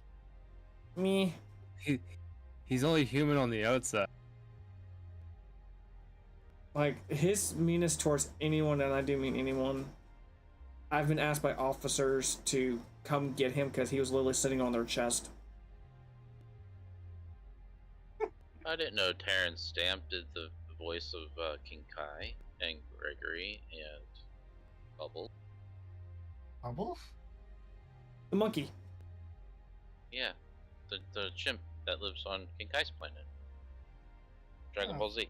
Me. He's only human on the outside. Like, his meanness towards anyone, and I do mean anyone, I've been asked by officers to come get him because he was literally sitting on their chest. I didn't know Terrence Stamp did the voice of King Kai and Gregory and Bubble. Bubbles? The monkey. Yeah, the chimp that lives on King Kai's planet. Dragon Ball Z.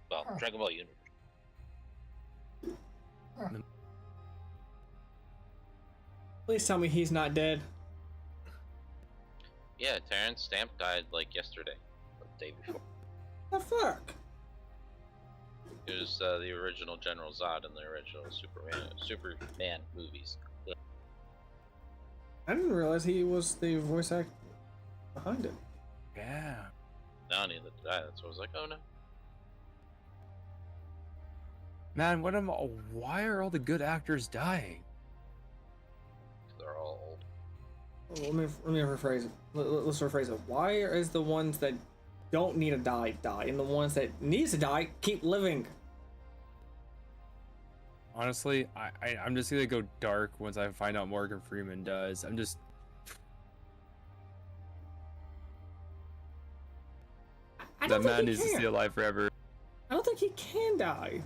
Well, Dragon Ball Universe. Please tell me he's not dead. Yeah, Terrence Stamp died like yesterday, or the day before. The fuck? It was the original General Zod in the original Superman movies. I didn't realize he was the voice actor behind it. Yeah. Now neither did I. That's why I was like, oh no. Man, why are all the good actors dying? They're all old. Let me rephrase it. Let's rephrase it. Why is the ones that don't need to die, and the ones that needs to die keep living? Honestly, I'm just gonna go dark once I find out Morgan Freeman dies. That man needs to stay alive forever. I don't think he can die.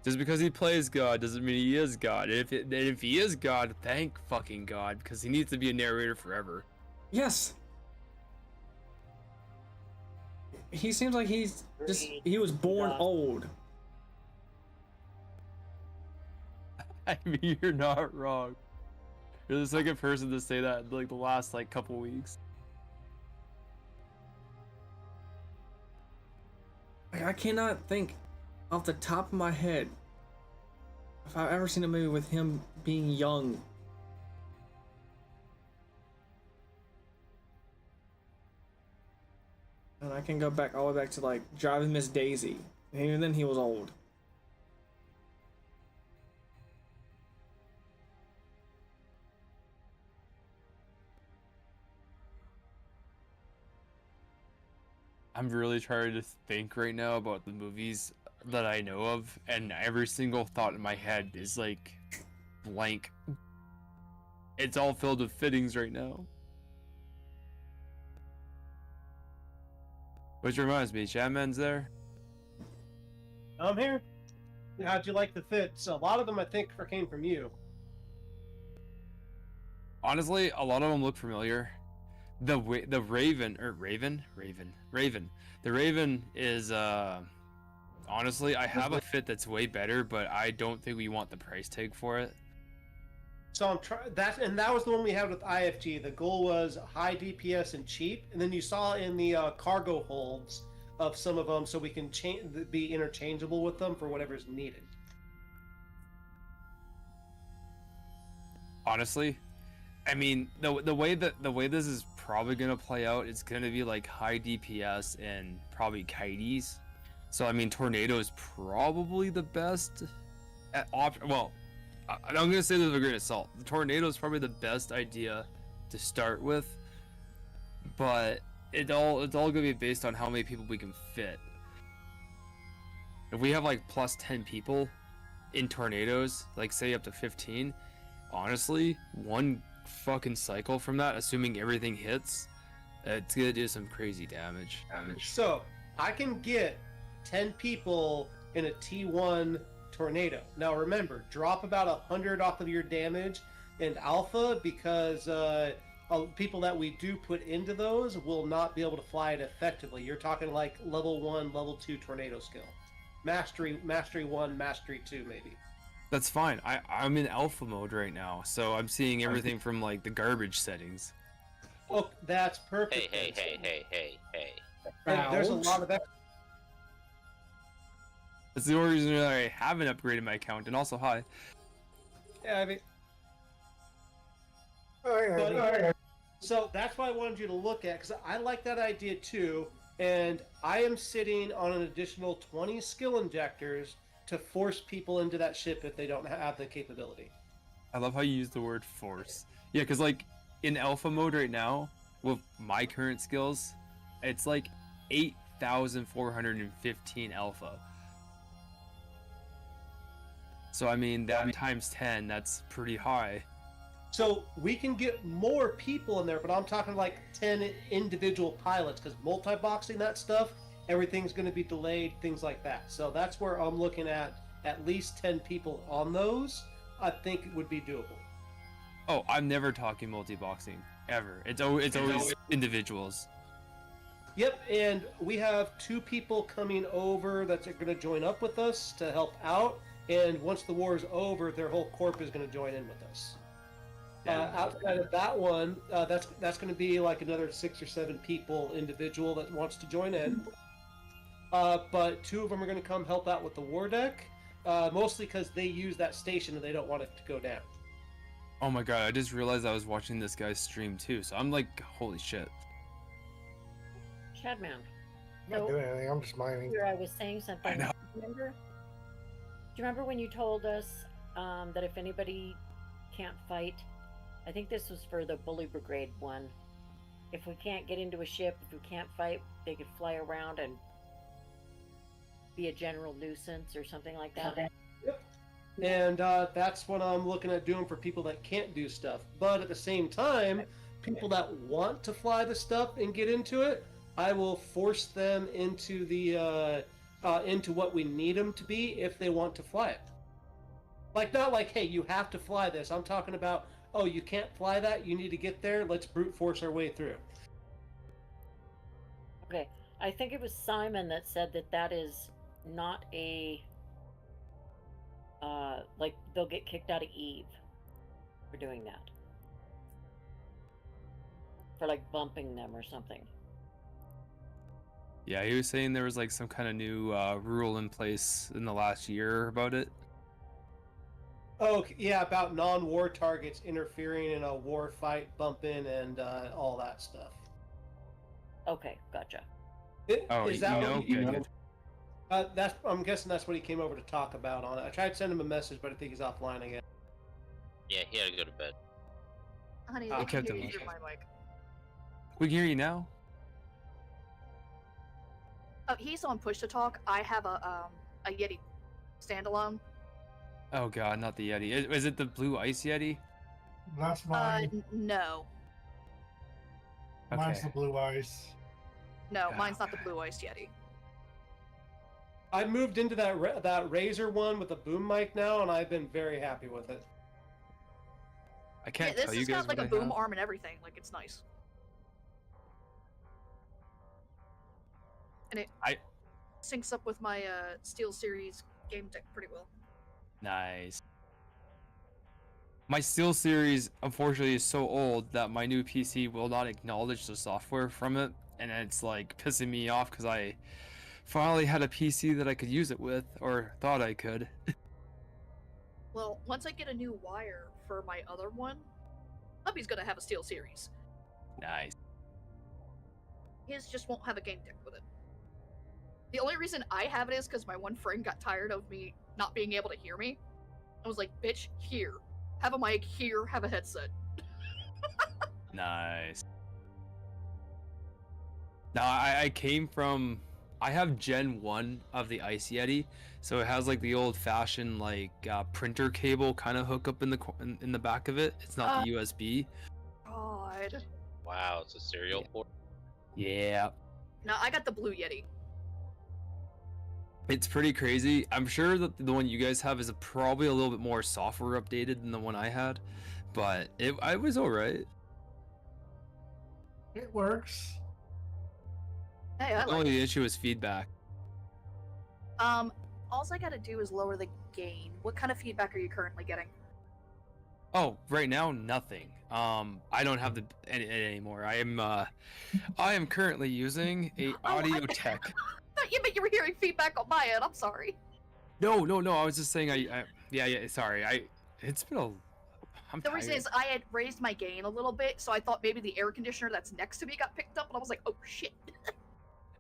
Just because he plays God doesn't mean he is God. And if he is God, thank fucking God, because he needs to be a narrator forever. Yes. He seems like he was born old. I mean, you're not wrong. You're the second person to say that in like the last couple weeks. I cannot think off the top of my head if I've ever seen a movie with him being young. And I can go back all the way back to like Driving Miss Daisy. And even then he was old. I'm really trying to think right now about the movies that I know of, and every single thought in my head is like blank. It's all filled with fittings right now. Which reminds me, Chatman's there. I'm here. How'd you like the fits? A lot of them, I think, came from you. Honestly, a lot of them look familiar. The Raven is honestly, I have a fit that's way better, but I don't think we want the price tag for it. So I'm trying that was the one we had with IFG. The goal was high DPS and cheap, and then you saw in the cargo holds of some of them, so we can be interchangeable with them for whatever's needed. Honestly, I mean the way this is probably gonna play out, it's gonna be like high DPS and probably kites. So I mean, Tornado is probably the best option. Well, I'm gonna say this with a grain of salt. The Tornado is probably the best idea to start with, but it's all gonna be based on how many people we can fit. If we have like plus 10 people in Tornadoes, like say up to 15, honestly, one fucking cycle from that, assuming everything hits, it's gonna do some crazy damage. So I can get 10 people in a T1 Tornado. Now remember, drop about 100 off of your damage and alpha, because people that we do put into those will not be able to fly it effectively. You're talking like level 1, level 2 Tornado skill. Mastery 1, Mastery 2 maybe. That's fine. I'm in alpha mode right now, so I'm seeing everything from like the garbage settings. Oh, that's perfect. Hey. And there's a lot of that. That's the only reason I haven't upgraded my account, and also high. Yeah, I mean. So that's why I wanted you to look at, because I like that idea too, and I am sitting on an additional 20 skill injectors to force people into that ship if they don't have the capability. I love how you use the word force. Yeah, because like in alpha mode right now with my current skills, it's like 8,415 alpha. So I mean that times 10, that's pretty high. So we can get more people in there, but I'm talking like 10 individual pilots, because multi-boxing that stuff, everything's going to be delayed, things like that. So that's where I'm looking at least 10 people on those. I think it would be doable. Oh, I'm never talking multi-boxing ever. It's always individuals. Yep, and we have 2 people coming over that's going to join up with us to help out. And once the war is over, their whole corp is going to join in with us. Outside of that one, that's going to be like another 6 or 7 people individual that wants to join in. But 2 of them are going to come help out with the war deck, mostly because they use that station and they don't want it to go down. Oh my god, I just realized I was watching this guy's stream too, so I'm like, holy shit. Shadman. I'm not doing anything. I'm just mining. Here I was saying something. I know. Remember? Do you remember when you told us that if anybody can't fight, I think this was for the Bully Brigade one. If we can't get into a ship, if we can't fight, they could fly around and be a general nuisance or something like that. Yep. And that's what I'm looking at doing for people that can't do stuff. But at the same time, people that want to fly the stuff and get into it, I will force them into the into what we need them to be if they want to fly it. Like, not like, hey, you have to fly this. I'm talking about, oh, you can't fly that, you need to get there, let's brute force our way through. Okay, I think it was Simon that said that that is not a like they'll get kicked out of Eve for doing that, for like bumping them or something. Yeah, he was saying there was like some kind of new rule in place in the last year about it. Oh, yeah, about non-war targets interfering in a war fight, bumping, and all that stuff. Okay, gotcha. Is that what you good. I'm guessing that's what he came over to talk about on it. I tried to send him a message, but I think he's offline again. Yeah, he had to go to bed. Honey, I we can kept hear him you on. through my mic. We can hear you now. Oh, he's on push to talk. I have a Yeti standalone. Oh god, not the Yeti. Is it the Blue Ice Yeti? That's mine. No. Mine's Okay. the blue ice. No, mine's not the Blue Ice Yeti. I moved into that Razer one with a boom mic now, and I've been very happy with it. I can't This tell you has guys got like a what I boom have. arm and everything. Like, it's nice. And it syncs up with my Steel Series game deck pretty well. Nice. My Steel Series, unfortunately, is so old that my new PC will not acknowledge the software from it, and it's like pissing me off because I finally had a PC that I could use it with, or thought I could. Well, once I get a new wire for my other one, hubby's gonna have a Steel Series. Nice. His just won't have a game deck with it. The only reason I have it is because my one friend got tired of me not being able to hear me. I was like, bitch, here. Have a mic, here, have a headset. Nice. Now, I came from... I have Gen 1 of the Ice Yeti, so it has like the old-fashioned like printer cable kind of hookup in the back of it. It's not the USB. God. Wow, it's a serial port. Yeah. No, I got the Blue Yeti. It's pretty crazy. I'm sure that the one you guys have is probably a little bit more software updated than the one I had, but I was alright. It works. Hey, I The like only it. issue is feedback. All I gotta do is lower the gain. What kind of feedback are you currently getting? Oh, right now nothing. I don't have any anymore. I am currently using a Audio Tech. You meant you were hearing feedback on my end. I'm sorry. No. I was just saying. Yeah. Sorry. It's been I'm The reason tired. is I had raised my gain a little bit, so I thought maybe the air conditioner that's next to me got picked up, and I was like, oh shit.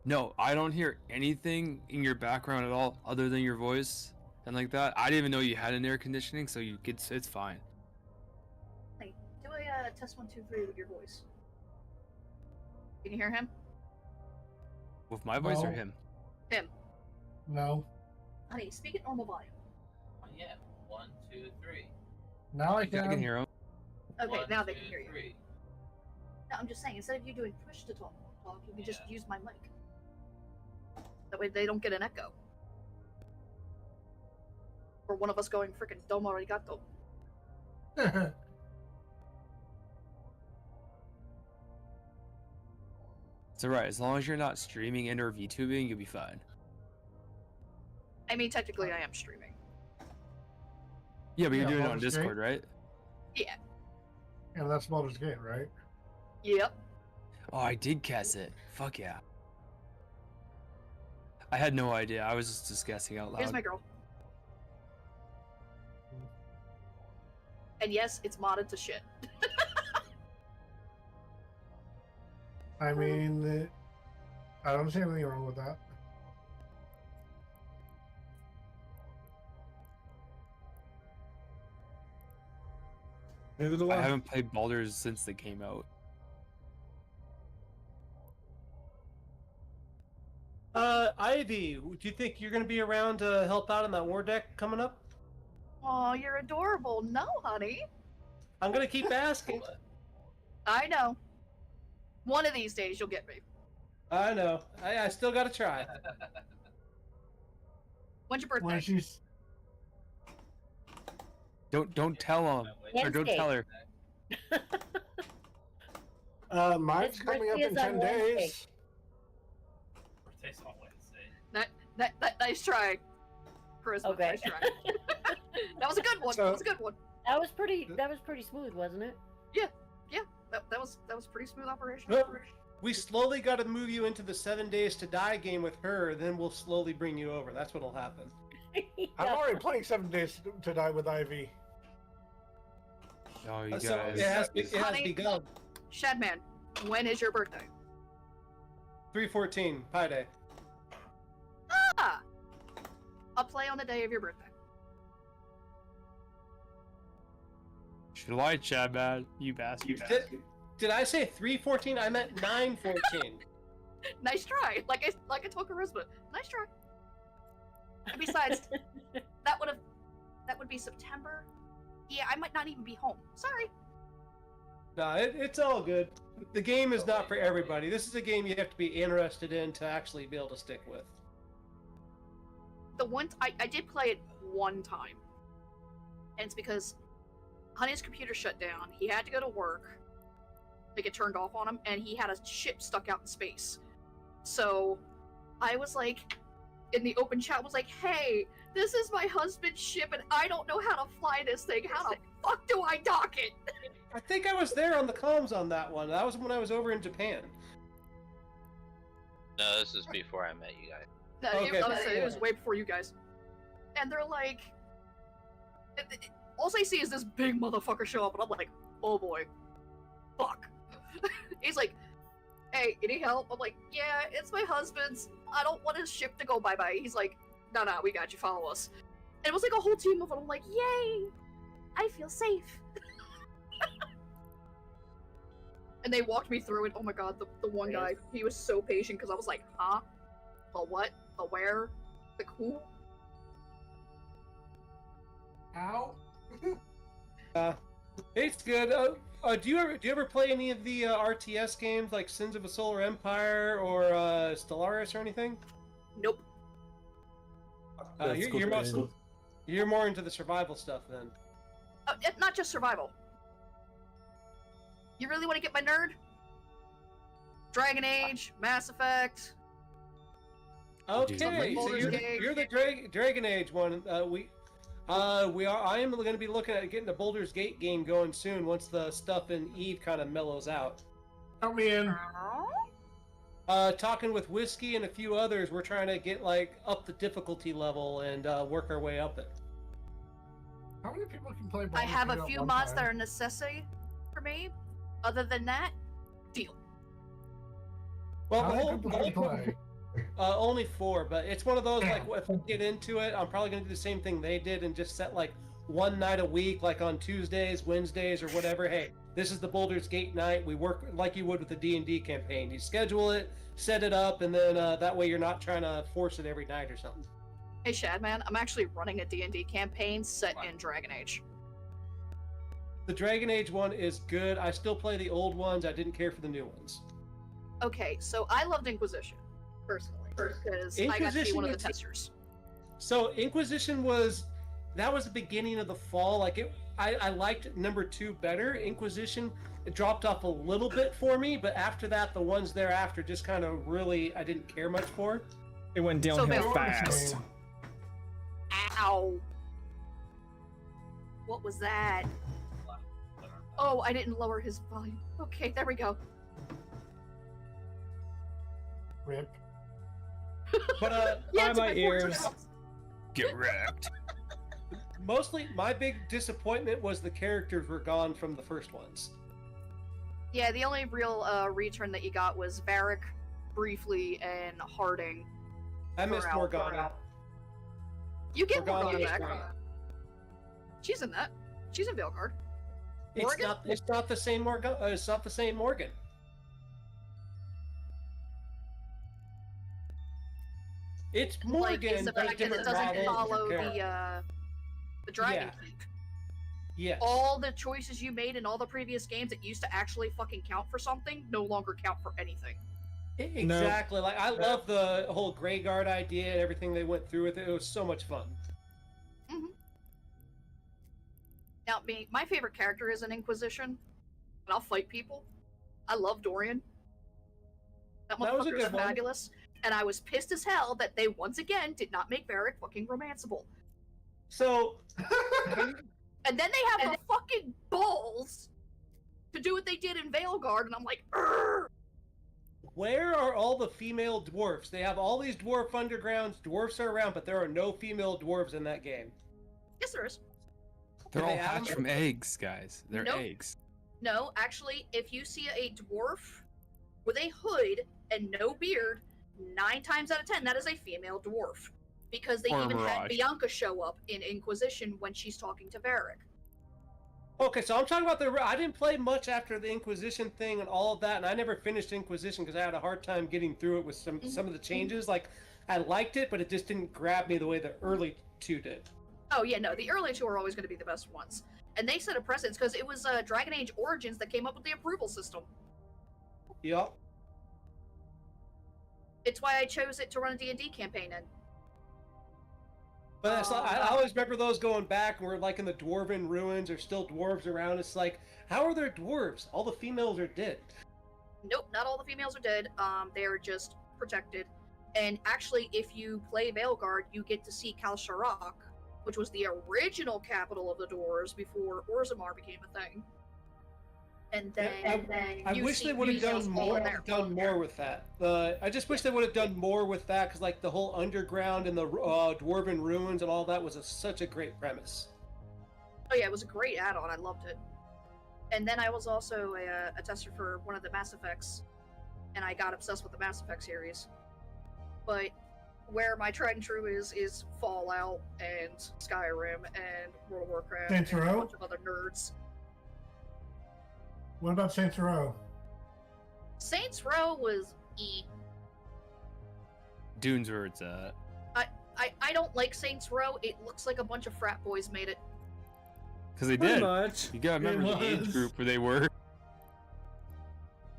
No, I don't hear anything in your background at all, other than your voice and like that. I didn't even know you had an air conditioning, so it's fine. Hey, test 1, 2, 3 with your voice. Can you hear him? With my voice or No. him? Him. No. Honey, speak at normal volume. Yeah. 1, 2, 3. Now I I can hear him. Okay, 1, now they 2, can hear you. 3. No, I'm just saying, instead of you doing push to talk, you can just use my mic. That way they don't get an echo. Or one of us going freaking domo arigato. It's alright. As long as you're not streaming and or VTubing, you'll be fine. I mean, technically I am streaming. Yeah, but you're Yeah, doing it on Baldur's Discord, Gate? right? Yeah. And that's Baldur's Gate, right? Yep. Oh, I did guess it. Fuck yeah. I had no idea. I was just guessing out loud. Here's my girl. And yes, it's modded to shit. I mean, I don't see anything wrong with that. Neither do I I. haven't played Baldur's since they came out. Ivy, do you think you're going to be around to help out on that war deck coming up? Oh, you're adorable. No, honey. I'm going to keep asking. I know. One of these days you'll get me. I know. I still got to try. When's your birthday? When she's Don't tell him. Or don't Wednesday. tell her. mine's His coming up birthday in is on 10 Wednesday. days. Birthday's on Wednesday. That nice try. Charisma, Okay. nice try. That was a good one. So- that was a good one. That was pretty smooth, wasn't it? That was pretty smooth operation. Nope. We slowly got to move you into the 7 Days to Die game with her, then we'll slowly bring you over. That's what'll happen. I'm already playing 7 Days to Die with Ivy. Oh, you So guys. it has Honey. begun. Shadman, when is your birthday? 3/14, Pi Day. Ah! I'll play on the day of your birthday. Should I chat, man? You bastard. Did I say 3/14? I meant 9/14. Nice try. Like I told Charisma. Nice try. And besides, that would be September. Yeah, I might not even be home. Sorry. No, it's all good. The game is not for everybody. This is a game you have to be interested in to actually be able to stick with. The one I did play it one time, and it's because Honey's computer shut down. He had to go to work. They get turned off on him, and he had a ship stuck out in space. So I was like, in the open chat, was like, "Hey, this is my husband's ship, and I don't know how to fly this thing. How the fuck do I dock it?" I think I was there on the comms on that one. That was when I was over in Japan. No, this is before I met you guys. No, Okay. it was way before you guys. And they're like, all I see is this big motherfucker show up, and I'm like, oh boy, fuck. He's like, hey, you need help? I'm like, yeah, it's my husband's. I don't want his ship to go bye-bye. He's like, no, we got you, follow us. And it was like a whole team of them. I'm like, yay, I feel safe. And they walked me through it. Oh my god, the one guy, he was so patient because I was like, huh? The what? The where? The who? How? It's good. Do you ever play any of the RTS games like Sins of a Solar Empire or Stellaris or anything? Nope. That's good You're more into the survival stuff then. Not just survival. You really want to get my nerd? Dragon Age, Mass Effect. Okay, so Baldur's Gate. you're the Dragon Age one. I am going to be looking at getting the Baldur's Gate game going soon once the stuff in Eve kind of mellows out. Count me in. Talking with Whiskey and a few others, we're trying to get like up the difficulty level and work our way up it. How many people can play? I Baldur's have Gate a at few one mods time? that are necessity for me. Other than that, deal. Well, How the many whole, people can play? only 4, but it's one of those like if I get into it, I'm probably gonna do the same thing they did and just set like one night a week, like on Tuesdays, Wednesdays, or whatever. Hey, this is the Baldur's Gate night. We work like you would with the D&D campaign. You schedule it, set it up, and then that way you're not trying to force it every night or something. Hey Shadman, I'm actually running a D&D campaign set in Dragon Age. The Dragon Age one is good. I still play the old ones. I didn't care for the new ones. Okay, so I loved Inquisition, personally, because I got to be one of the testers. So Inquisition that was the beginning of the fall. Like I liked number 2 better. Inquisition, it dropped off a little bit for me, but after that, the ones thereafter just kind of really I didn't care much for. It went downhill fast. Ow! What was that? Oh, I didn't lower his volume. Okay, there we go. Rip. But Yeah, by it's my my ears. 14. Get wrecked. Mostly, my big disappointment was the characters were gone from the first ones. Yeah, the only real return that you got was Varric, briefly, and Harding. I missed Morgana. You get Morgana is back. great. She's in that. She's in Veilguard. It's Morgan? not the same Morgan. It's not the same Morgan. It's Morgan, is the but a fact that it different doesn't model, follow different character. the Dragon Yeah. King. Yes. All the choices you made in all the previous games that used to actually fucking count for something no longer count for anything. Exactly. Like I love the whole Greyguard idea and everything they went through with it. It was so much fun. Now, my favorite character is an Inquisition, and I'll fight people. I love Dorian. That That was a motherfucker good is one. fabulous. And I was pissed as hell that they once again did not make Varric fucking romanceable. So, and then they have the fucking balls to do what they did in Veilguard, and I'm like, Urgh! where are all the female dwarfs? They have all these dwarf undergrounds. Dwarfs are around, but there are no female dwarves in that game. Yes, there is. They're Do all they have hatched them? from eggs, guys. They're Nope. eggs. No, actually, if you see a dwarf with a hood and no beard, 9 times out of 10, that is a female dwarf. Because they Or a even had Mirage. Bianca show up in Inquisition when she's talking to Varric. Okay, so I'm talking about I didn't play much after the Inquisition thing and all of that, and I never finished Inquisition because I had a hard time getting through it with some of the changes. Like, I liked it, but it just didn't grab me the way the early 2 did. Oh yeah, no, the early 2 are always going to be the best ones. And they set a precedence because it was Dragon Age Origins that came up with the approval system. Yup. It's why I chose it to run a D&D campaign in. But it's like, I always remember those going back, and we're like in the Dwarven ruins, there's still dwarves around. It's like, how are there dwarves? All the females are dead. Nope, not all the females are dead. They're just protected. And actually, if you play Veilguard, you get to see Kal Sharok, which was the original capital of the Dwarves before Orzammar became a thing. And then, I you wish see they would have females done all more. in there. With that. I just wish they would have done more with that, because like the whole underground and the Dwarven ruins and all that was such a great premise. Oh yeah, it was a great add-on. I loved it. And then I was also a tester for one of the Mass Effects, and I got obsessed with the Mass Effect series. But where my tried and true is Fallout and Skyrim and World of Warcraft Saints and a Row? bunch of other nerds. What about Saints Row? Saints Row was Dune's where it's at. I don't like Saints Row. It looks like a bunch of frat boys made it. Because they Pretty did. much. You gotta remember the age was. group where they were.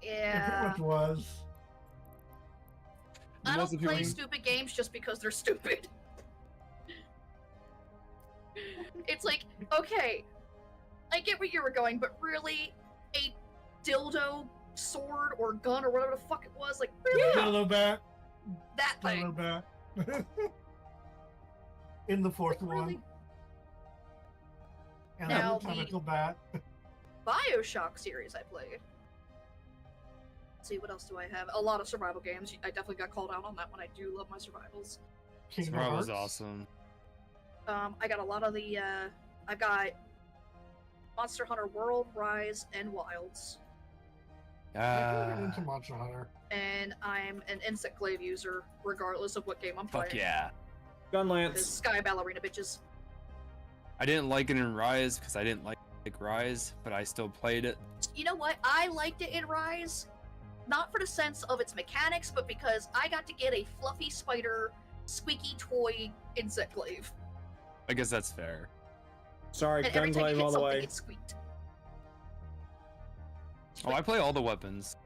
Yeah. It was. I Most don't of the play people- stupid games just because they're stupid. It's like, okay, I get where you were going, but really, a dildo sword or gun or whatever the fuck it was, like, really? Dildo bat. That thing. Dildo bat. In the fourth one. And Now a tentacle bat. Bioshock series I played. Let's see, what else do I have? A lot of survival games. I definitely got called out on that one. I do love my survivals. Kingdom Survival was Hearts. awesome. I got a lot of the, I've got Monster Hunter World, Rise, and Wilds. I can get into Monster Hunter. And I'm an Insect Glaive user, regardless of what game I'm Fuck playing. yeah. Because Gunlance. Sky Ballerina bitches. I didn't like it in Rise because I didn't like like Rise, but I still played it. You know what? I liked it in Rise, not for the sense of its mechanics, but because I got to get a fluffy spider, squeaky toy insect glaive. I guess that's fair. Sorry, And every gun time you glaive hit all the something, way. it squeaked. Oh, I play all the weapons.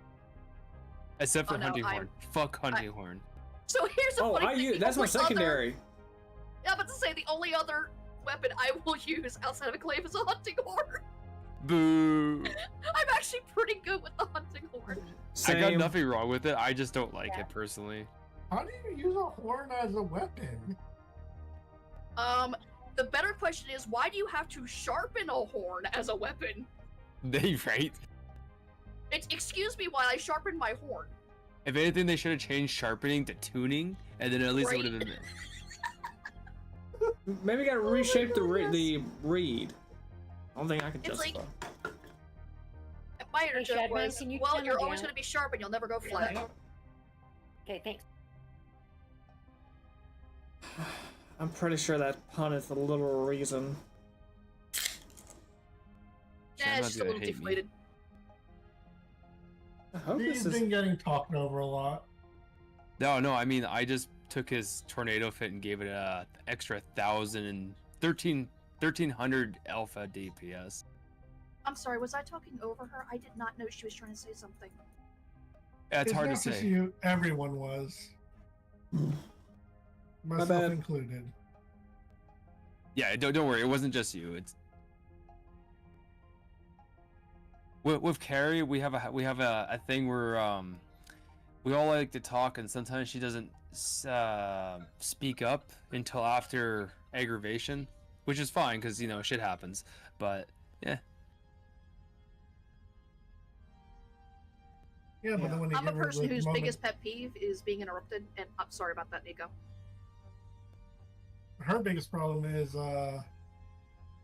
Except for Oh, no, Hunting I'm- Horn. Fuck Hunting Horn. So here's the Oh, funny thing. that's my the only secondary. Yeah, but to say the only other weapon I will use outside of a glaive is a hunting horn. Boo! I'm actually pretty good with the hunting horn. I got Same. nothing wrong with it. I just don't like it personally. How do you use a horn as a weapon? The better question is, why do you have to sharpen a horn as a weapon? They right. It's excuse me while I sharpen my horn. If anything, they should have changed sharpening to tuning, and then at least it would have been. Maybe we gotta reshape the reed. I don't think I can It's like- justify. My Hey, joke Shadman, was, can you well, turn you're it always down? going to be sharp and you'll never go flat. Okay, thanks. I'm pretty sure that pun is the little reason. Yeah, it's just a little deflated. I hope He's this is. been getting talked over a lot. No, I mean, I just took his tornado fit and gave it a extra 1300 alpha DPS. I'm sorry, was I talking over her? I did not know she was trying to say something. It's hard to not just say. You, everyone was. Myself bad. included. Yeah, don't worry. It wasn't just you. It's with Carrie. We have a thing where we all like to talk, and sometimes she doesn't speak up until after aggravation, which is fine because shit happens. But yeah. Yeah, but then when you I'm a give her person the whose moment- biggest pet peeve is being interrupted, and I'm sorry about that, Nico. her biggest problem is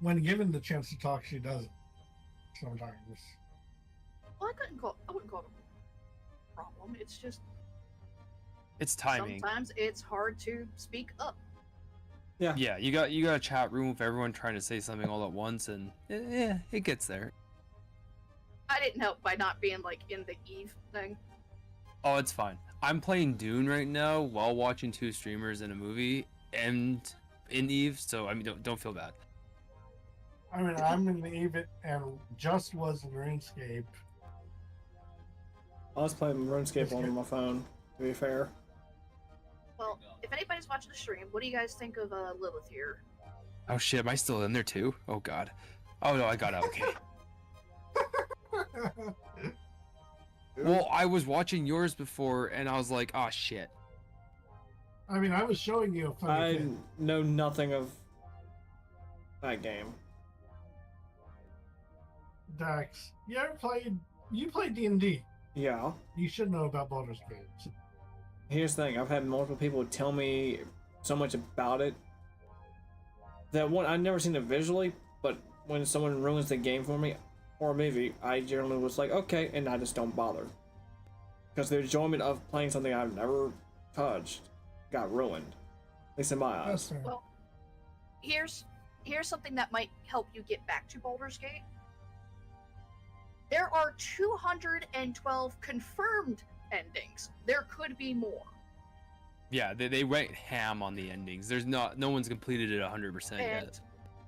when given the chance to talk, she doesn't. Sometimes. Well, I wouldn't call it a problem. It's just It's timing. sometimes it's hard to speak up. Yeah, you got a chat room with everyone trying to say something all at once, and it gets there. I didn't help by not being like in the Eve thing. Oh, it's fine. I'm playing Dune right now while watching two streamers in a movie and in Eve, so I mean, don't feel bad. I mean, I'm in the Eve and just was in RuneScape. I was playing RuneScape on my phone. To be fair. Well, if anybody's watching the stream, what do you guys think of Lilith here? Oh shit, am I still in there too? Oh god. Oh no, I got out. Okay. Well, I was watching yours before, and I was like, oh shit. I mean, I was showing you a funny I thing. know nothing of that game. Dax, you played D&D. Yeah. You should know about Baldur's Gate. Here's the thing, I've had multiple people tell me so much about it that one I've never seen it visually, but when someone ruins the game for me or a movie, I generally was like, okay, and I just don't bother. Because the enjoyment of playing something I've never touched got ruined. At least in my eyes. Well, here's something that might help you get back to Baldur's Gate. There are 212 confirmed endings. There could be more. Yeah, they went ham on the endings. There's no one's completed it 100% yet. And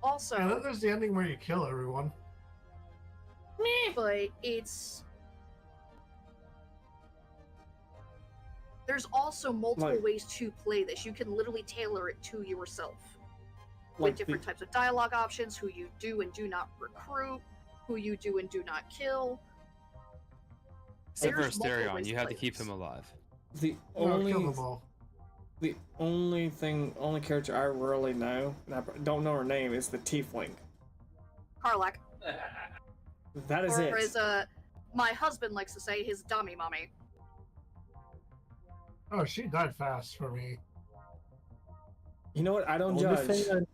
also, And then there's the ending where you kill everyone. but there's also multiple Like- ways to play this. You can literally tailor it to yourself Like with different types of dialogue options, who you do and do not recruit, who you do and do not kill. Except for There's multiple Asterion, ways you to have to play keep this. him alive. The No, only kill them all. the only character I really know, and I don't know her name, is the Tiefling. Karlak. That is Or it. as my husband likes to say, his dummy mommy. Oh, she died fast for me. You know what? I don't The only judge. thing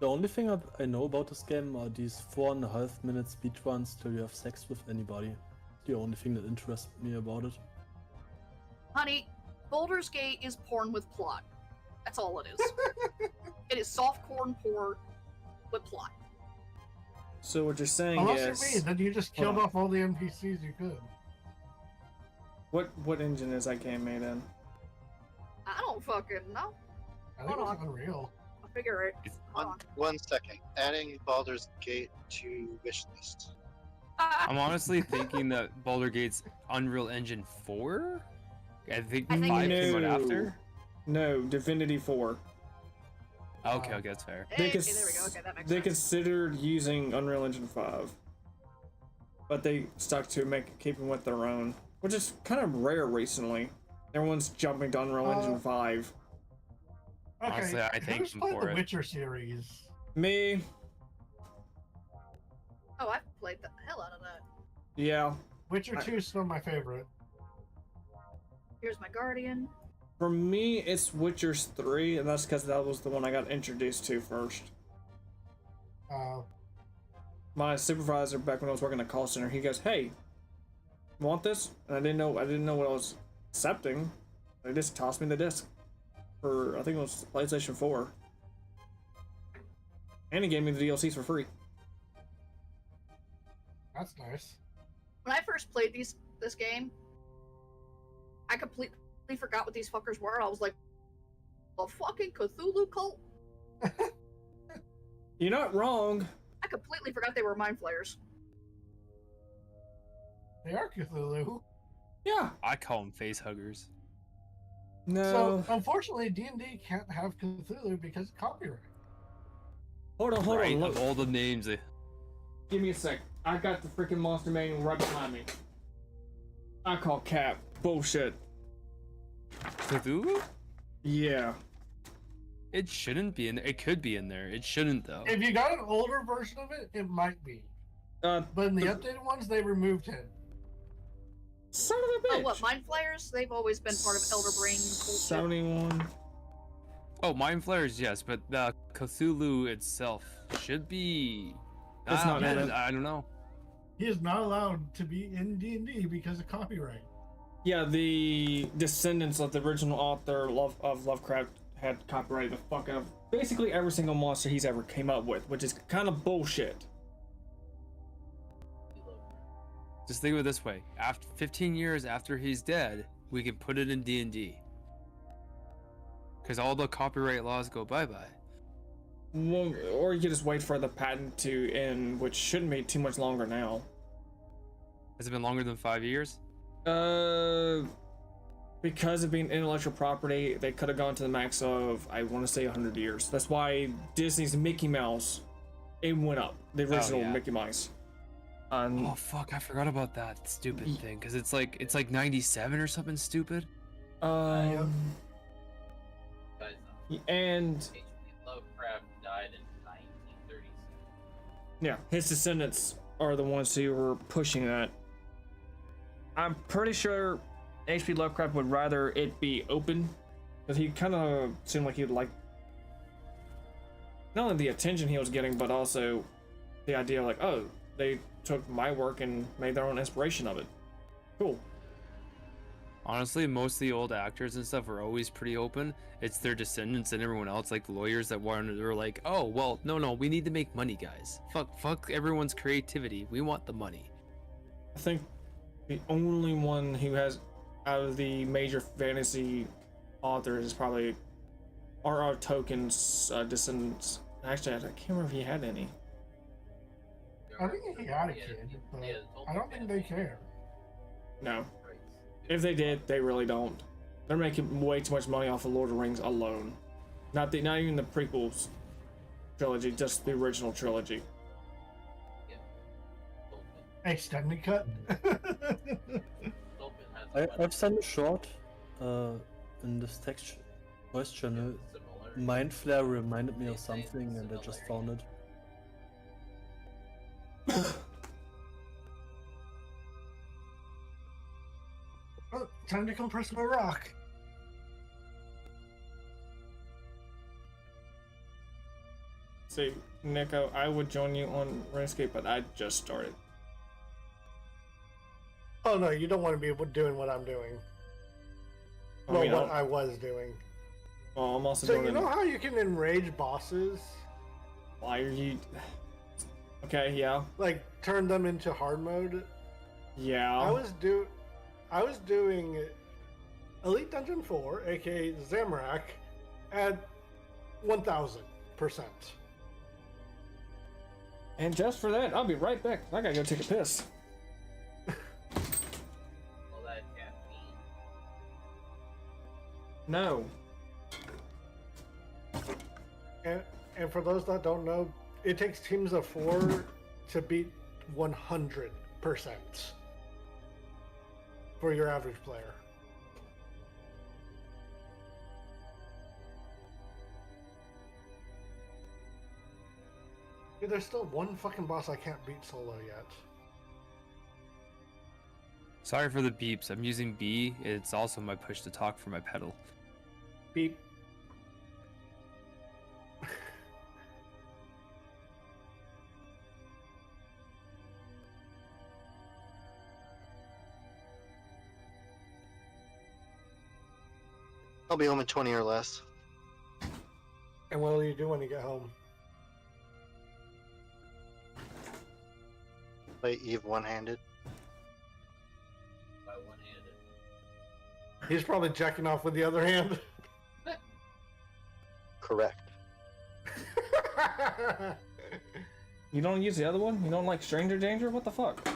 the only thing I know about this game are these 4.5 minute speedruns till you have sex with anybody. The only thing that interests me about it. Honey, Baldur's Gate is porn with plot. That's all it is. It is softcore porn with plot. So what you're saying Unless is, you're me, then you just Hold killed on. off all the NPCs you could. what engine is that game made in? I don't fucking know. I think Hold it's Unreal. I'll figure it. Hold on. 1 second. Adding Baldur's Gate to wishlist. I'm honestly thinking that Baldur Gate's Unreal Engine 4? I think I think 5 it came out No. after? No, Divinity 4. Okay, that's fair. Hey, there we go. Okay, that makes They sense. considered using Unreal Engine 5, but they stuck to keeping with their own, which is kind of rare recently. Everyone's jumping to Unreal Engine 5. Okay, Honestly, I thank who's them played for the it. Witcher series? Me, Oh, I've played the hell out of that. yeah. Witcher 2 is still my favorite. Here's my guardian. For me, it's Witcher's 3, and that's because that was the one I got introduced to first. My supervisor back when I was working at a call center, he goes, "Hey, want this?" And I didn't know what I was accepting. They just tossed me the disc for, I think it was PlayStation 4, and he gave me the DLCs for free. That's nice. When I first played this game, I completely forgot what these fuckers were. I was like, a fucking Cthulhu cult? You're not wrong. I completely forgot they were mind flayers. They are Cthulhu. Yeah. I call them face huggers. No. So, unfortunately, D&D can't have Cthulhu because of copyright. Hold on. Right, Look. of all the names. Give me a sec. I got the freaking monster manual right behind me. I call cap. Bullshit. Cthulhu? Yeah. It shouldn't be in there. It could be in there. It shouldn't, though. If you got an older version of it, it might be. But in the updated ones, they removed him. Son of a bitch. Oh, what, mind flayers? They've always been part of Elder Brain bullshit. 71. Oh, Mind Flayers, yes, but Cthulhu itself should be. It's not in it. I don't know. He is not allowed to be in D&D because of copyright. Yeah, the descendants of the original author of Lovecraft had copyrighted the fuck out of basically every single monster he's ever came up with, which is kind of bullshit. Just think of it this way: after 15 years after he's dead, we can put it in D&D. Because all the copyright laws go bye-bye. Well, or you could just wait for the patent to end, which shouldn't be too much longer now. Has it been longer than 5 years? Because of being intellectual property, they could have gone to the max of, I want to say, 100 years. That's why Disney's Mickey Mouse, it went up. The original yeah. Mickey Mouse. Oh fuck! I forgot about that stupid thing. Because it's like 97 or something stupid. And Lovecraft died in 1936. yeah, his descendants are the ones who were pushing that. I'm pretty sure H.P. Lovecraft would rather it be open, because he kind of seemed like he'd like not only the attention he was getting, but also the idea like, oh, they took my work and made their own inspiration of it. Cool. Honestly, most of the old actors and stuff are always pretty open. It's their descendants and everyone else, like the lawyers that were like, oh, well, no, we need to make money, guys. Fuck everyone's creativity. We want the money. I think the only one who has, out of the major fantasy authors, is probably R.R. Tolkien's descendants. Actually, I can't remember if he had any. I think he had a kid, but I don't think they care. No. If they did, they really don't. They're making way too much money off of Lord of the Rings alone. Not even the prequels trilogy, just the original trilogy. Extended cut. I've sent a short in this text voice channel. Mind Flare reminded me of something and I just found it. Oh, time to compress my rock. See, Nico, I would join you on RuneScape, but I just started. Oh no, you don't want to be doing what I'm doing. I mean, what I was doing. Well, I'm also So doing you know how you can enrage bosses? Why are you... Okay, yeah. Like turn them into hard mode. Yeah. I was doing Elite Dungeon 4, aka Zamorak, at 1000%. And just for that, I'll be right back. I gotta go take a piss. Well, that caffeine. No. And for those that don't know, it takes teams of 4 to beat 100% for your average player. Dude, there's still one fucking boss I can't beat solo yet. Sorry for the beeps. I'm using B. It's also my push to talk for my pedal. Beep. I'll be home in 20 or less. And what will you do when you get home? Play Eve one-handed. By one-handed. He's probably jacking off with the other hand. Correct. You don't use the other one? You don't like Stranger Danger? What the fuck?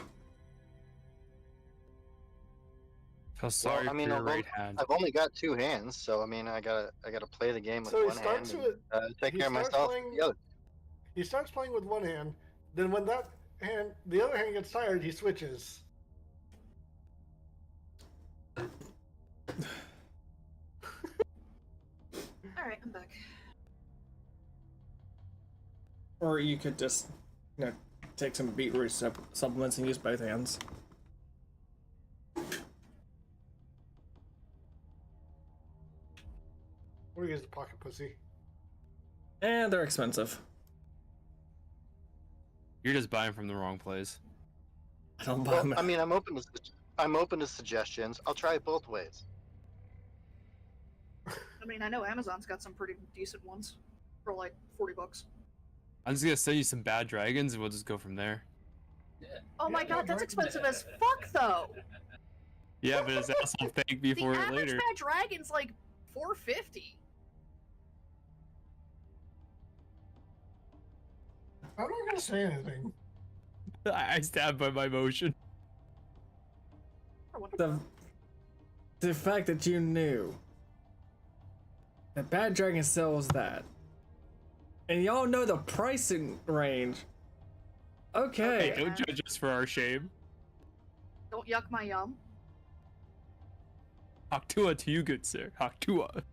Feel sorry I mean, for your right hand. I've only got 2 hands, so I mean, I gotta play the game with So he one hand starts and with- take he care of starts myself playing- with the other. He starts playing with one hand, then when that hand, the other hand gets tired, he switches. Alright, I'm back. Or you could just, you know, take some beetroot supplements and use both hands. Or use the pocket pussy. And they're expensive. You're just buying from the wrong place. I don't buy Well, them. I mean, I'm open to suggestions. I'll try it both ways. I mean, I know Amazon's got some pretty decent ones for like $40. I'm just gonna send you some bad dragons and we'll just go from there. Oh my god, that's expensive as fuck though. Yeah, but it's also thank me The for it average later. bad dragon's like $450. I'm not gonna say anything. I stand by my motion. The fact that you knew that Bad Dragon sells that, and y'all know the pricing range. Okay. Hey, don't judge us for our shame. Don't yuck my yum. Haktua to you, good sir. Haktua.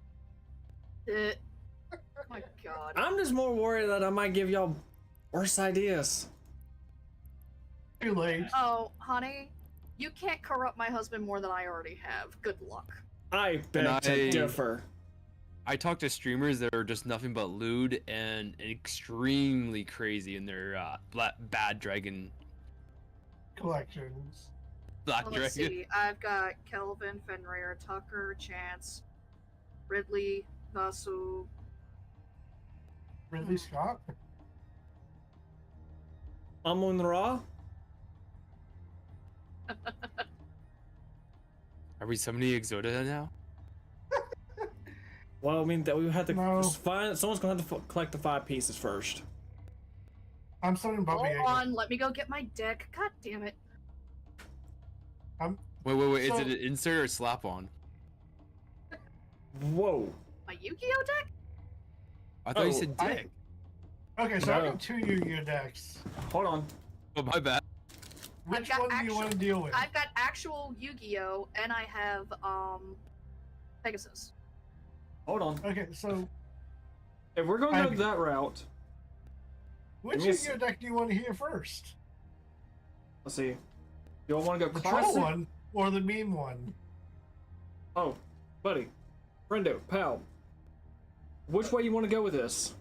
Oh my god. I'm just more worried that I might give y'all worse ideas. Too late. Oh, honey, you can't corrupt my husband more than I already have. Good luck. I beg to differ. I talk to streamers that are just nothing but lewd and extremely crazy in their bad dragon Collections. black Well, let's dragon. see. I've got Kelvin, Fenrir, Tucker, Chance, Ridley, Vasu. Ridley Scott? Amun Ra? Are we summoning Exoda now? Well, I mean, that we had to No. find. Someone's gonna have to collect the 5 pieces first. I'm sending Bubba Hold Yaga. on, let me go get my deck. God damn it. Wait. Is So- it an insert or slap on? Whoa. My Yu-Gi-Oh deck? I thought you Oh, said dick. Okay, so I No. got 2 Yu-Gi-Oh decks. Hold on. Oh, my bad. Which got one do you want to deal with? I've got actual Yu-Gi-Oh and I have Pegasus. Hold on. Okay, so If we're gonna go that route, which Give me a Yu-Gi-Oh deck do you want to hear first? let's see. You all want to go The classic? troll one or the meme one? Oh, buddy, friendo, pal. Which way you want to go with this?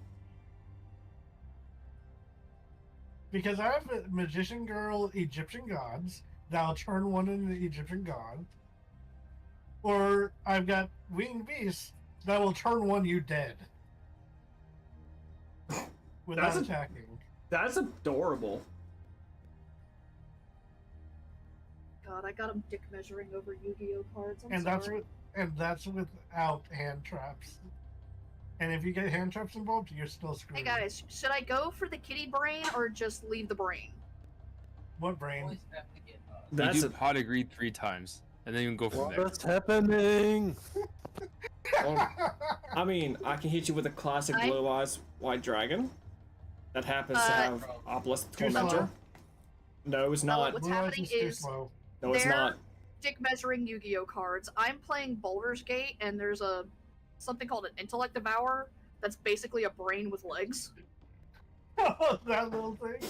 Because I have a Magician Girl Egyptian Gods that'll turn one into the Egyptian God. Or I've got Winged Beasts that will turn one you dead. Without That's a- attacking. That's adorable. God, I got him dick measuring over Yu-Gi-Oh cards. I'm And sorry. that's without hand traps. And if you get hand traps involved, you're still screwed. Hey guys, should I go for the kitty brain or just leave the brain? What brain? That's you do a, pot agreed 3 times, and then you can go from there. What's happening? I mean, I can hit you with a classic I- Blue Eyes White Dragon. That happens to have Obelisk Too slow. Tormentor. No, it's not. what's Blue Eyes happening too is slow. No, it's they're not. dick measuring Yu-Gi-Oh cards. I'm playing Baldur's Gate, and there's something called an Intellect Devourer. That's basically a brain with legs. That little thing.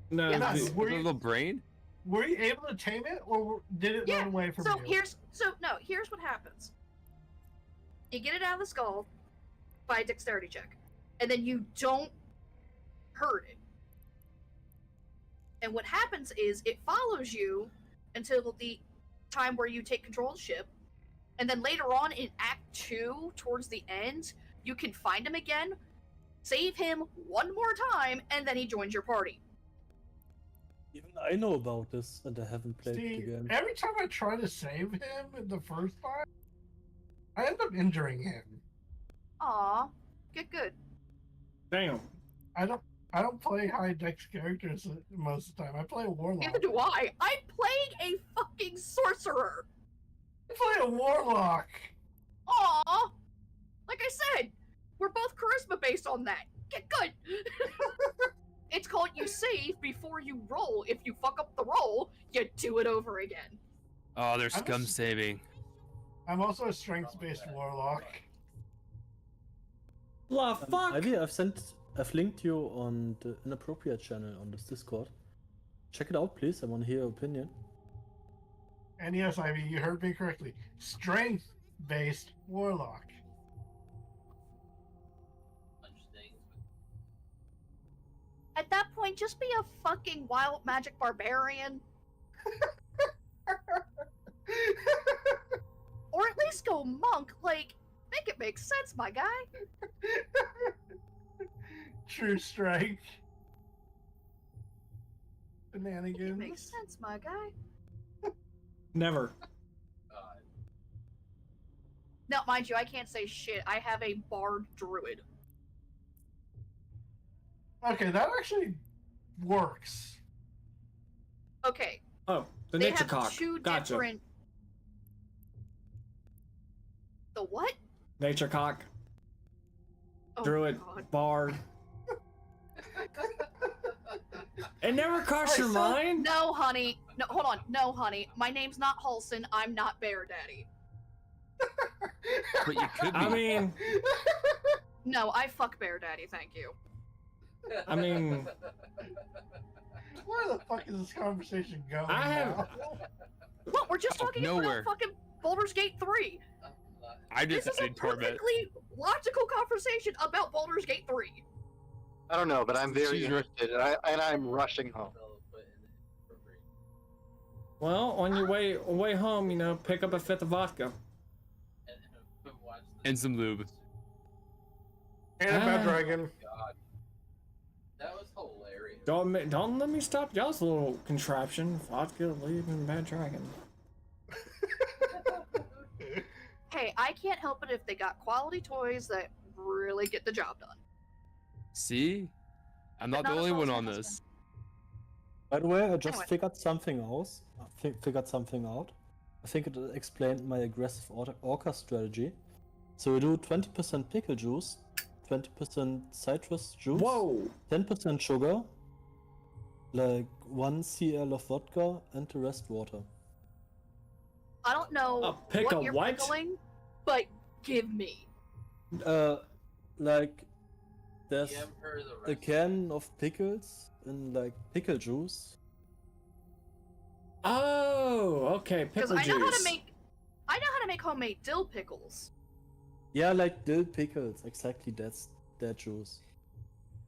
No, Yeah, the- Were A you, little brain? were you able to tame it, or did it Yeah, run away from So you? here's what happens. You get it out of the skull by a dexterity check, and then you don't hurt it. And what happens is it follows you until the time where you take control of the ship, and then later on in Act 2, towards the end, you can find him again, save him one more time, and then he joins your party. Even I know about this, and I haven't played See, the game. every time I try to save him in the first time, I end up injuring him. Aw, good. Damn. I don't play high dex characters most of the time. I play a warlock. Neither do I. I'm playing a fucking sorcerer. I play a warlock. Aw! Like I said, we're both charisma based on that. Get good! It's called you save before you roll. If you fuck up the roll, you do it over again. Oh, they're I'm scum just- saving. I'm also a strength-based warlock. La fuck. Ivy, I've linked you on the inappropriate channel on this Discord. Check it out, please. I want to hear your opinion. And yes, Ivy, you heard me correctly. Strength-based warlock. At that point, just be a fucking wild magic barbarian. Or at least go monk. Like, make it make sense, my guy. True strike. Make it Shenanigans. makes sense, my guy. Never. Now, mind you, I can't say shit. I have a bard druid. Okay, that actually works. Okay, Oh, the they nature have cock. two Gotcha. different. The what? Nature cock. Oh, Druid. God. Bard. It never crossed your So- mind? No, honey. No, hold on. No, honey. My name's not Halson. I'm not Bear Daddy. But you could be. I mean, No, I fuck Bear Daddy. Thank you. I mean, Where the fuck is this conversation going I have- now? What? We're just Out of talking nowhere. about fucking Baldur's Gate 3. I This just is a added Torment. perfectly logical conversation about Baldur's Gate 3. I don't know, but I'm very She's right. interested, and I'm rushing home. well, on your way home, you know, pick up a fifth of vodka. And some lube. And a bad Ah. dragon. That was hilarious. Don't let me stop y'all's little contraption. Vodka, lube, and bad dragon. Hey, I can't help it if they got quality toys that really get the job done. See? I'm not the not a only one false on husband. this. By the way, I just Anyway. figured something out. I think it explained my aggressive orca strategy. So we do 20% pickle juice, 20% citrus juice, Whoa! 10% sugar, like 1 cl of vodka, and the rest water. I don't know A pick what a you're what? pickling, but give me. Like there's You haven't heard of the a rest. can of pickles in like pickle juice. Oh, okay. Because Pickle I know how juice. to make. I know how to make homemade dill pickles. Yeah, like dill pickles. Exactly, that's that juice.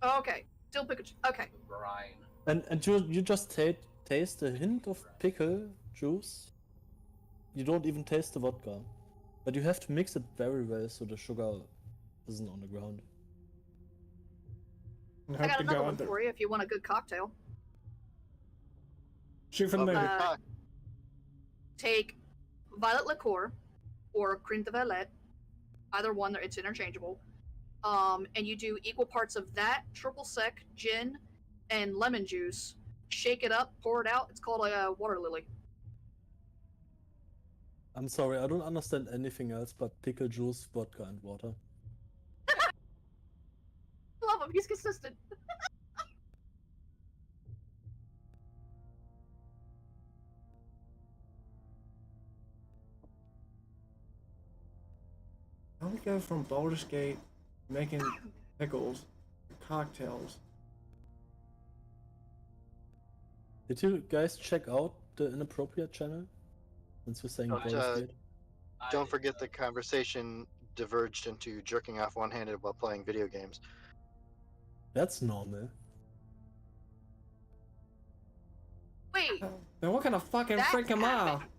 Oh, okay, dill pickle. Okay. Brine. And you just taste a hint of pickle juice. You don't even taste the vodka, but you have to mix it very well so the sugar isn't on the ground. And I hope got to another God one that- for you if you want a good cocktail. Shoot from the moon. Take violet liqueur or creme de violet, either one, it's interchangeable. And you do equal parts of that, triple sec, gin, and lemon juice. Shake it up, pour it out. It's called a water lily. I'm sorry, I don't understand anything else but pickle juice, vodka, and water. Love him. He's consistent. How we go from Baldur's Gate making pickles to cocktails? Did you guys check out the inappropriate channel? Since you're saying Baldur's Gate? Don't forget the conversation diverged into jerking off one-handed while playing video games. That's normal. Wait. Then what kind of fucking That freak am I? happened.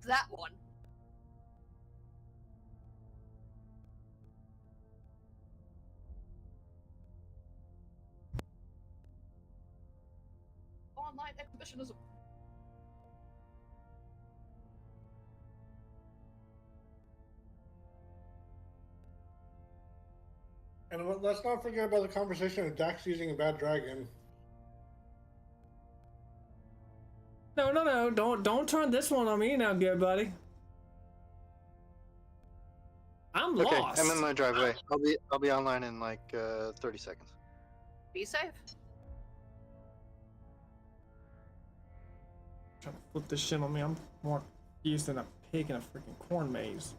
That one. Online exhibitionism. And let's not forget about the conversation of Dax using a bad dragon. No, don't turn this one on me now, good buddy. I'm Okay, lost. I'm in my driveway. I'll be online in like 30 seconds. Be safe. Trying to flip this shit on me. I'm more used than a pig in a freaking corn maze.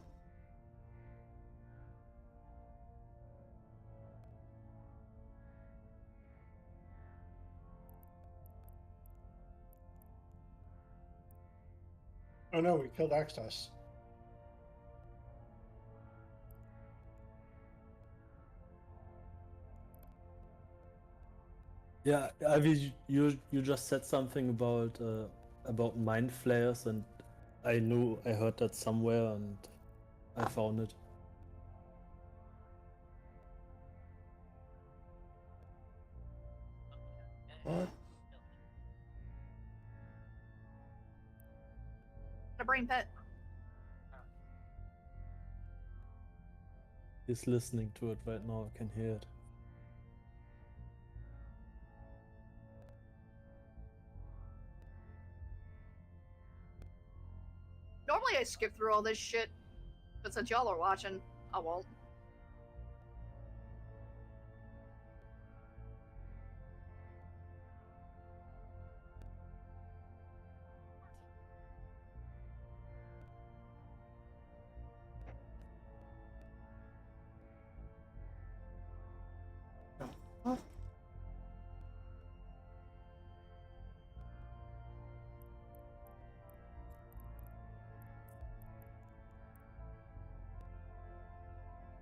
Oh no, we killed Axtos. Yeah, Ivy, you just said something about mind flayers, and I heard that somewhere, and I found it. What? A brain pet. He's listening to it right now. I can hear it. Normally I skip through all this shit, but since y'all are watching, I won't.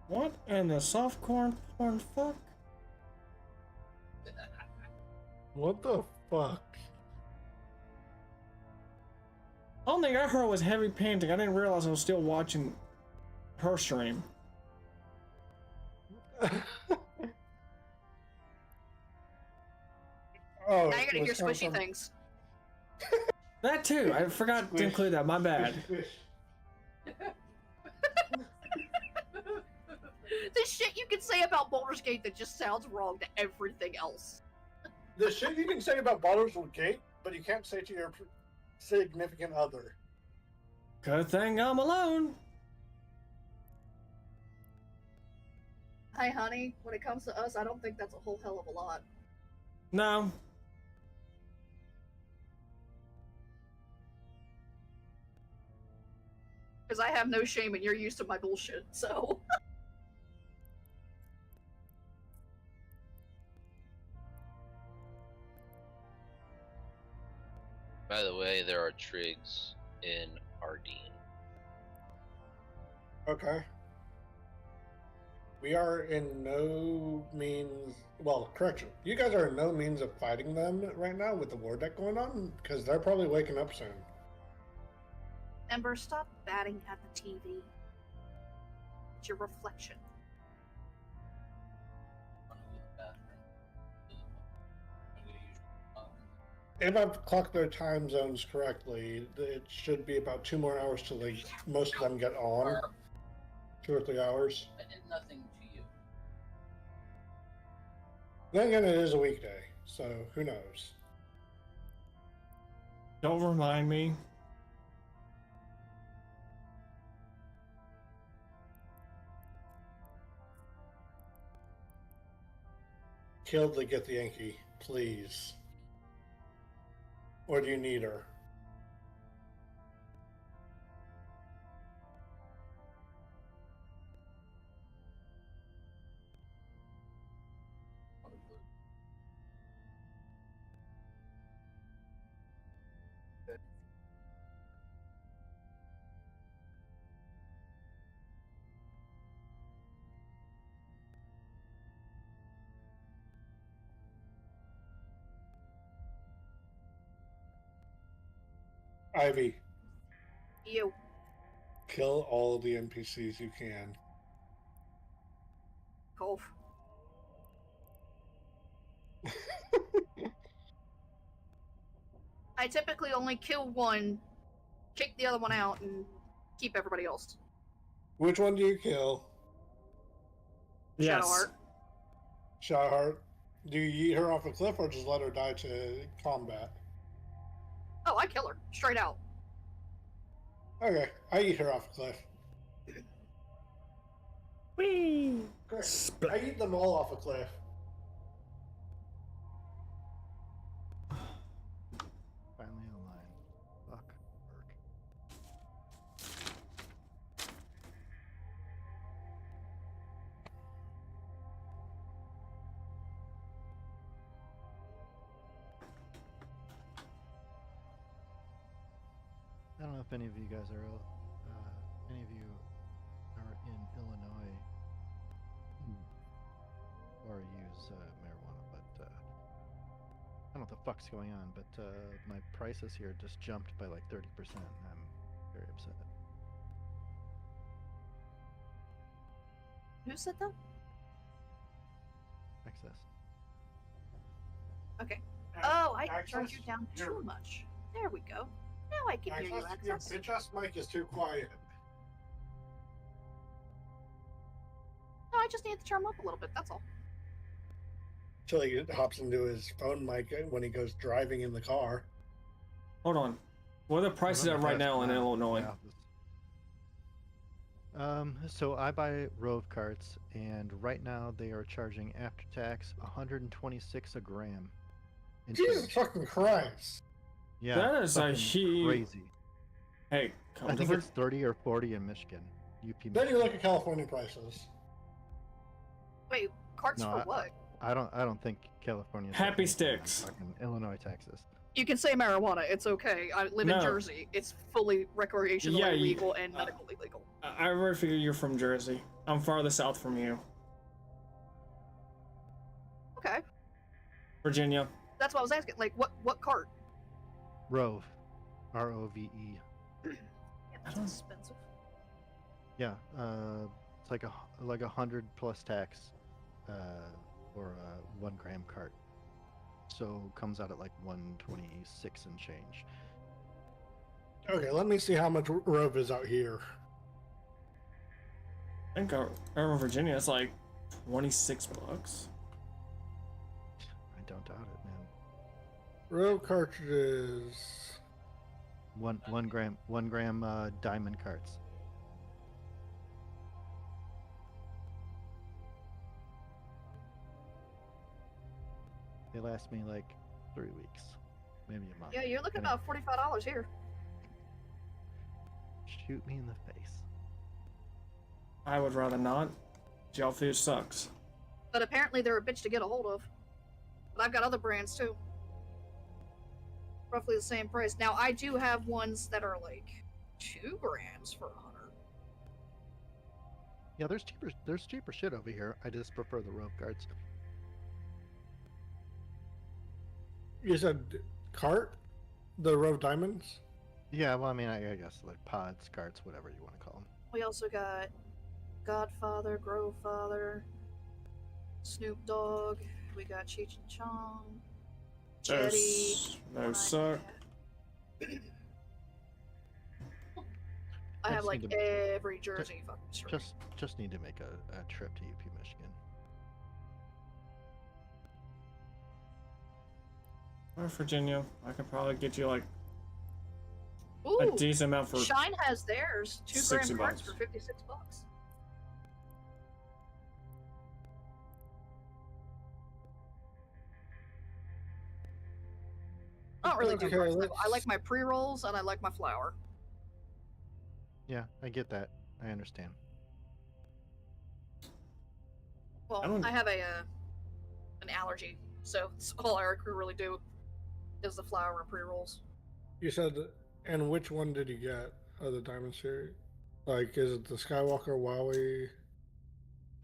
What in the soft corn porn fuck? What the fuck? Only thing I heard was heavy panting. I didn't realize I was still watching her stream. Oh, Now you're gonna hear it's coming squishy from- things. That too. I forgot to include that. My bad. The shit you can say about Baldur's Gate that just sounds wrong to everything else. The shit you can say about Baldur's Gate, but you can't say to your significant other. Good thing I'm alone. Hi, honey. When it comes to us, I don't think that's a whole hell of a lot. No. Because I have no shame and you're used to my bullshit, so. By the way, there are trigs in Ardeen. Okay. We are in no means. Well, correction. You guys are in no means of fighting them right now with the war deck going on, because they're probably waking up soon. Ember, stop batting at the TV. It's your reflection. If I've clocked their time zones correctly, it should be about 2 more hours till most of them get on. 2 or 3 hours. I did nothing to you. Then again, it is a weekday, so who knows? Don't remind me. Kill to get the Yankee, please. Or do you need her? Ivy, You. kill all the NPCs you can. Golf. I typically only kill one, kick the other one out, and keep everybody else. Which one do you kill? Yes. Shadowheart. Shadowheart. Do you eat her off a cliff or just let her die to combat? Oh, I kill her straight out. Okay, I eat her off a cliff. Whee! I eat them all off a cliff. Finally online. Fuck work. I don't know if any of you guys are, any of you are in Illinois or use marijuana, but I don't know what the fuck's going on, but my prices here just jumped by like 30%, and I'm very upset. Who said that? Excess. Okay. Oh, I Access? turned you down too much. There we go. Now I can hear you, Your Access. bitch ass mic is too quiet. No, I just need to turn him up a little bit, that's all. Till he hops into his phone mic when he goes driving in the car. Hold on. What are the prices at right now in Illinois? So I buy Rove carts, and right now they are charging after tax 126 a gram. in Jesus change. fucking Christ. Yeah, That is a fucking huge. crazy. Hey, I think it's 30 or 40 in Michigan. UP. Then Michigan. you look at California prices. Wait, carts No, for what? I don't think California. Happy Sticks. Fucking Illinois, Texas. You can say marijuana, it's okay. I live in No. Jersey. It's fully recreational, Yeah, you- illegal, and medical illegal. I already figure you're from Jersey. I'm farther south from you. Okay. Virginia. That's what I was asking. Like, what cart? Rove, R-O-V-E. Yeah, that's expensive. Yeah, it's like 100 plus tax, for a 1 gram cart. So comes out at like 126 and change. Okay, let me see how much Rove is out here. I think over Virginia it's like $26. I don't doubt it, man. Rove cartridges. One gram diamond carts. They last me like 3 weeks, maybe a month. Yeah, you're looking I mean, about $45 here. shoot me in the face. I would rather not. Gel food sucks. But apparently they're a bitch to get a hold of. But I've got other brands too. Roughly the same price. Now I do have ones that are like 2 grams for 100. Yeah, there's cheaper shit over here. I just prefer the Rove carts. You said cart? The Rove Diamonds? Yeah, well, I mean, I guess like pods, carts, whatever you want to call them. We also got Godfather, Grovefather, Snoop Dogg. We got Cheech and Chong, jetty. No, sir. I have just like need to- every jersey fucking shirt. Just need to make a trip to UP, Michigan. Or Virginia. I could probably get you like Ooh, a decent amount for. Shine has theirs. 2 $60 gram cards bucks. for $56. I don't really do Okay, cards. I let's- like my pre-rolls and I like my flour. Yeah, I get that. I understand. Well, I don't- I have an allergy, so it's all I can really do is the flour and pre-rolls. You said, and which one did you get of the Diamond Series? Like, is it the Skywalker, Wowie?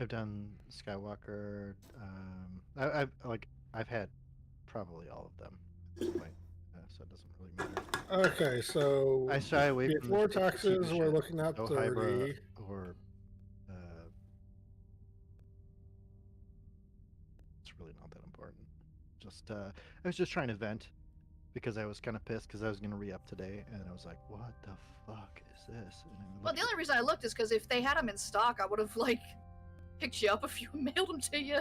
I've done Skywalker. I've had probably all of them at this point, so it doesn't really matter. Okay, so I shy away from before the taxes, TV we're shit. looking at No 30. Hybrid or it's really not that important. Just I was just trying to vent because I was kind of pissed because I was gonna re-up today, and I was like, "What the fuck is this?" And I Well, looked the only reason I looked is because if they had them in stock, I would have like picked you up if you mailed them to you.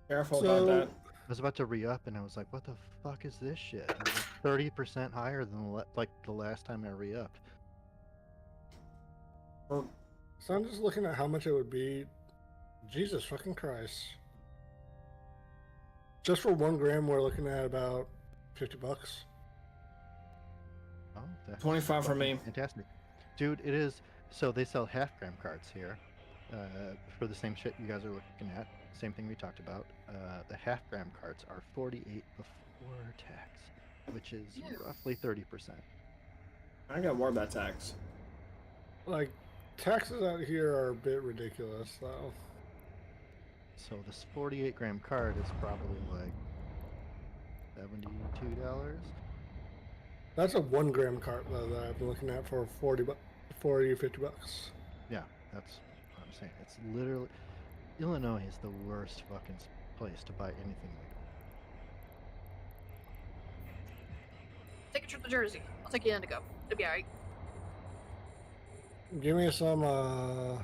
Careful So- about that. I was about to re-up, and I was like, "What the fuck is this shit?" And it was 30% higher than the last time I re-upped. So I'm just looking at how much it would be. Jesus fucking Christ. Just for 1 gram, we're looking at about $50. Oh, that's 25 for me. Fantastic, dude. It is. So they sell half-gram cards here for the same shit you guys are looking at. Same thing we talked about. The half-gram cards are 48 before tax, which is roughly 30%. I got worried about tax. Like, taxes out here are a bit ridiculous, though. So this 48-gram card is probably like $72. That's a 1 gram cart, though, that I've been looking at for 40, $50. Yeah, that's what I'm saying. It's literally Illinois is the worst fucking place to buy anything legal. Take a trip to Jersey. I'll take you in to go. It'll be alright. Give me some, And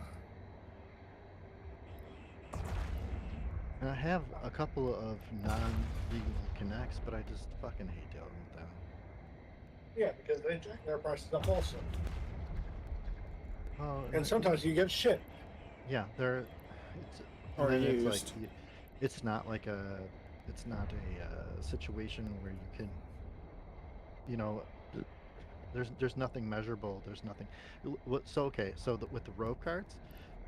I have a couple of non-legal connects, but I just fucking hate dealing with them. Yeah, because they jack their prices up also. Oh, And sometimes you get shit. yeah, they're it's Or and then it's used. like it's not like it's not a situation where you can, you know, there's nothing measurable. There's nothing. So okay, so with the rope cards,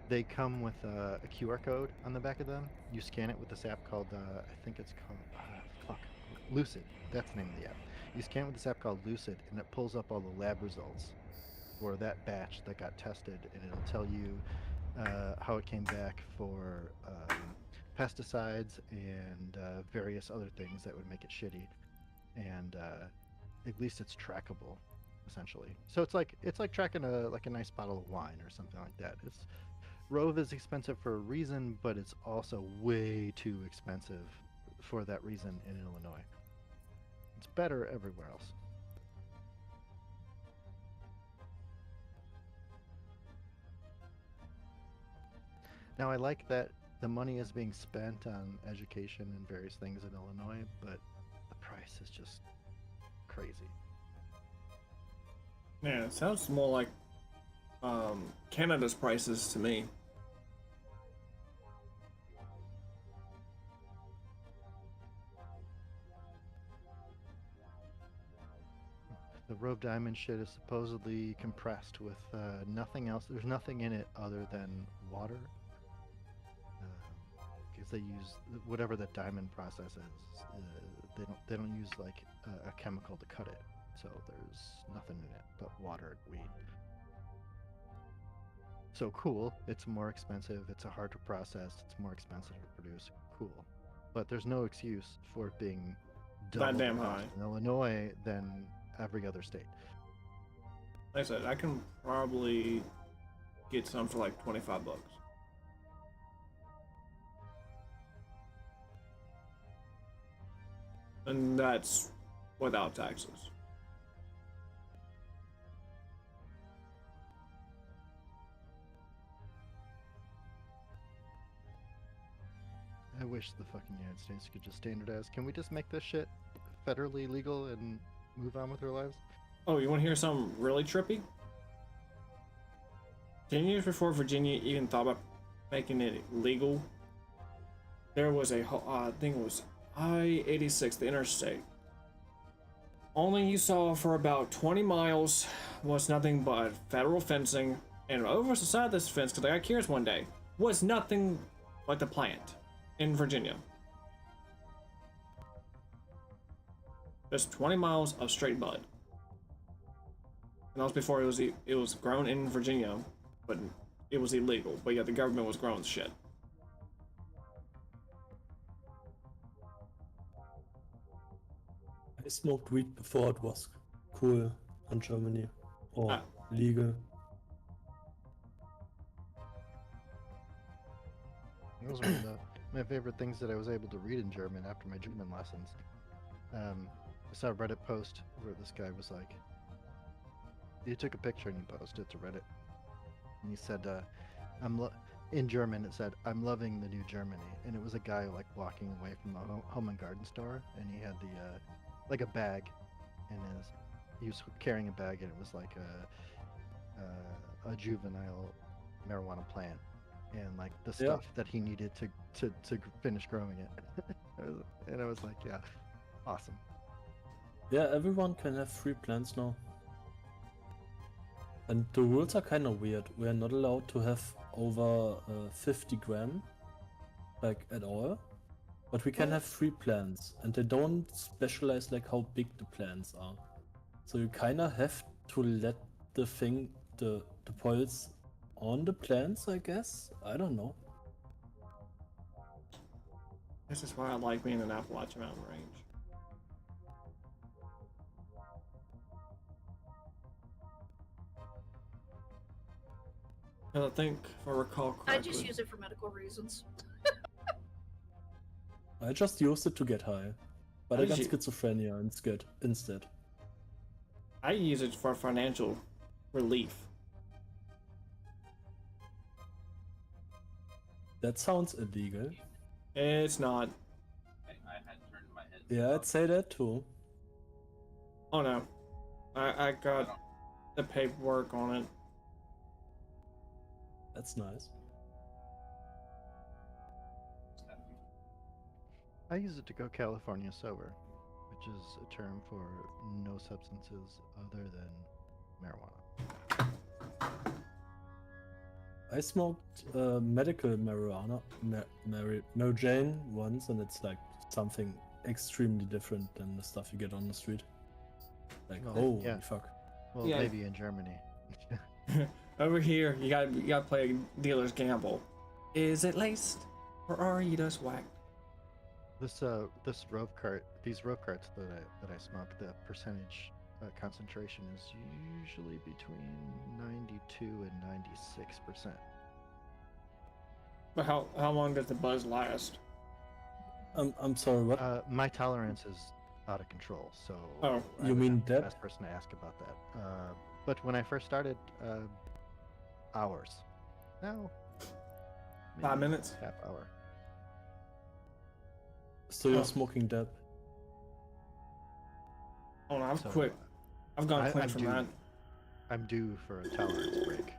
they come with a QR code on the back of them. You scan it with this app called I think it's called Lucid. That's the name of the app. You scan it with this app called Lucid, and it pulls up all the lab results for that batch that got tested, and it'll tell you how it came back for pesticides and various other things that would make it shitty, and at least it's trackable, essentially. So it's like tracking a nice bottle of wine or something like that. It's Rove is expensive for a reason, but it's also way too expensive for that reason in Illinois. It's better everywhere else. Now, I like that the money is being spent on education and various things in Illinois, but the price is just crazy. Yeah, it sounds more like Canada's prices to me. The Rove Diamond shit is supposedly compressed with nothing else. There's nothing in it other than water. Because they use whatever the diamond process is. They don't use like a chemical to cut it. So there's nothing in it but water and weed. So cool. It's more expensive. It's a harder process. It's more expensive to produce. Cool. But there's no excuse for it being double damn the cost high. in Illinois than every other state. Like I said, I can probably get some for like 25 bucks. And that's without taxes. I wish the fucking United States could just standardize. Can we just make this shit federally legal and move on with our lives? Oh, you want to hear something really trippy? 10 years before Virginia even thought about making it legal, there was I think it was I-86, the interstate. Only you saw for about 20 miles was nothing but federal fencing, and over the side of this fence, because I got curious one day, was nothing but the plant in Virginia. Just 20 miles of straight bud. And that was before it was grown in Virginia, but it was illegal. But yeah, the government was growing shit. I smoked weed before it was cool in Germany or legal. That was one of my favorite things that I was able to read in German after my German lessons. I saw a Reddit post where this guy was like, he took a picture and he posted it to Reddit. And he said, in German it said, "I'm loving the new Germany." And it was a guy like walking away from a home and garden store, and he had the like a bag, and he was carrying a bag, and it was like a juvenile marijuana plant, and like the stuff that he needed to finish growing it. And I was like, yeah, awesome. Yeah, everyone can have 3 plants now. And the rules are kind of weird. We are not allowed to have over 50 gram, like at all. But we can have 3 plants, and they don't specialize like how big the plants are. So you kind of have to let the pulse on the plants, I guess. I don't know. This is why I like being in Appalachian Mountain Range. And I think, if I recall correctly, I just use it for medical reasons. I just used it to get high, but I got schizophrenia instead. I use it for financial relief. That sounds illegal. It's not. I had turned my head. Yeah, I'd say that too. Oh no. I got the paperwork on it. That's nice. I use it to go California sober, which is a term for no substances other than marijuana. I smoked medical marijuana, Mary Jane once, and it's like something extremely different than the stuff you get on the street. Like, Well, yeah. fuck. Well, Yeah. maybe in Germany. Over here, you gotta play dealer's gamble. Is it laced, or are you just whacked? This Rove cart, these Rove carts that I smoke, the percentage concentration is usually between 92 and 96%. But how long does the buzz last? I'm sorry, what? My tolerance is out of control, so Oh, I you would mean have the that? best person to ask about that. But when I first started, hours. Now, 5 maybe minutes? half hour. So you're smoking dab? Oh no, I've So, quit. I've gone clean I'm from due, that. I'm due for a tolerance break.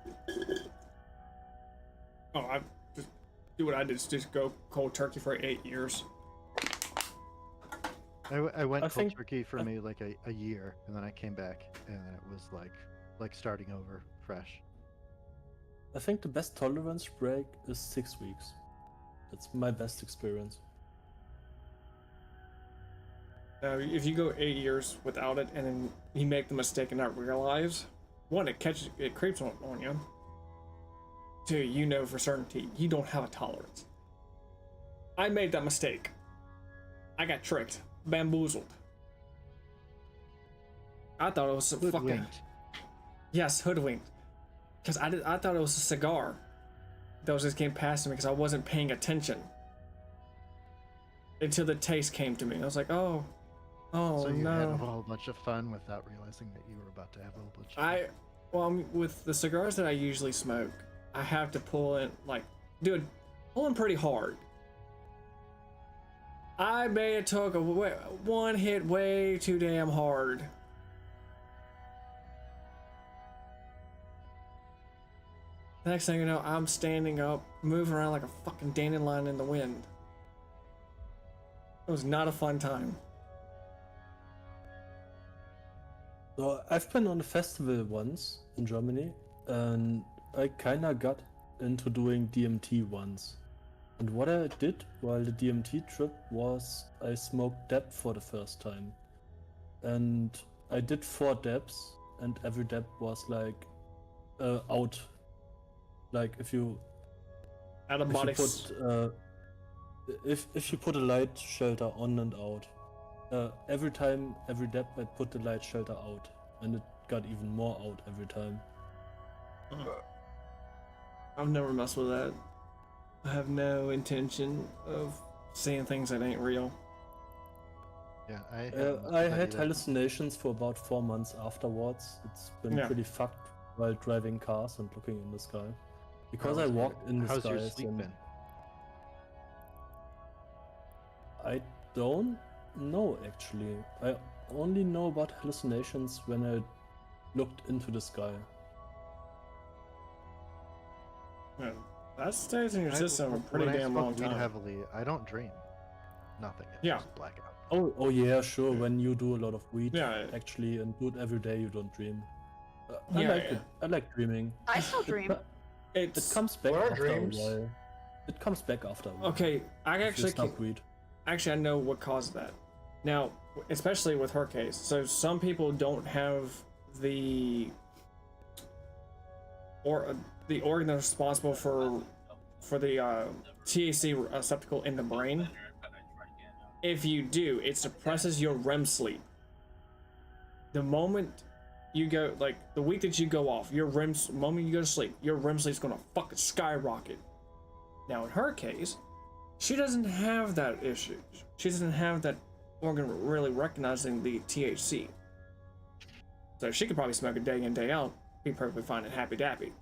Oh, I just do what I did, just go cold turkey for 8 years. I went I cold think- turkey for maybe like a year, and then I came back, and it was like starting over fresh. I think the best tolerance break is 6 weeks. That's my best experience. If you go 8 years without it, and then you make the mistake and not realize, one, it creeps on you. Two, you know for certainty you don't have a tolerance. I made that mistake. I got tricked, bamboozled. I thought it was a fucking Hoodwinked. yes, hoodwinked. Because I thought it was a cigar that was just getting past me because I wasn't paying attention until the taste came to me. I was like, oh, Oh So you had a no. whole bunch of fun without realizing that you were about to have a whole bunch of fun. With the cigars that I usually smoke, I have to pull in, like, dude, pulling pretty hard. I may have took one hit way too damn hard. Next thing you know, I'm standing up, moving around like a fucking dandelion in the wind. It was not a fun time. So I've been on a festival once in Germany, and I kinda got into doing DMT once. And what I did while the DMT trip was I smoked dab for the first time. And I did 4 dabs, and every dab was like out. Like if you if you put a light shelter on and out, every dab I put the light shelter out, and it got even more out every time. I've never messed with that. I have no intention of seeing things that ain't real. Yeah, I had hallucinations for about 4 months afterwards. It's been Yeah. pretty fucked while driving cars and looking in the sky. Because How's I your- walked in the how's your skies sleep and been? I don't know actually. I only know about hallucinations when I looked into the sky. Yeah, that stays in your system a pretty when I damn smoke long weed time. heavily, I don't dream. Nothing. It's Yeah. just blackout. Oh yeah, sure. When you do a lot of weed, Yeah. actually, and do it every day, you don't dream. I Yeah, like yeah. it. I like dreaming. I still dream. It comes back What are after dreams? a while. It comes back after a while. Okay, I if you actually stop weed. Actually, I know what caused that. Now, especially with her case. So some people don't have the the organ that's responsible for the THC receptacle in the brain. If you do, it suppresses your REM sleep. The moment you go, like the week that you go off, your moment you go to sleep, your REM sleep's gonna fucking skyrocket. Now in her case, she doesn't have that issue. She doesn't have that organ really recognizing the THC. So she could probably smoke it day in, day out, be perfectly fine and happy dappy.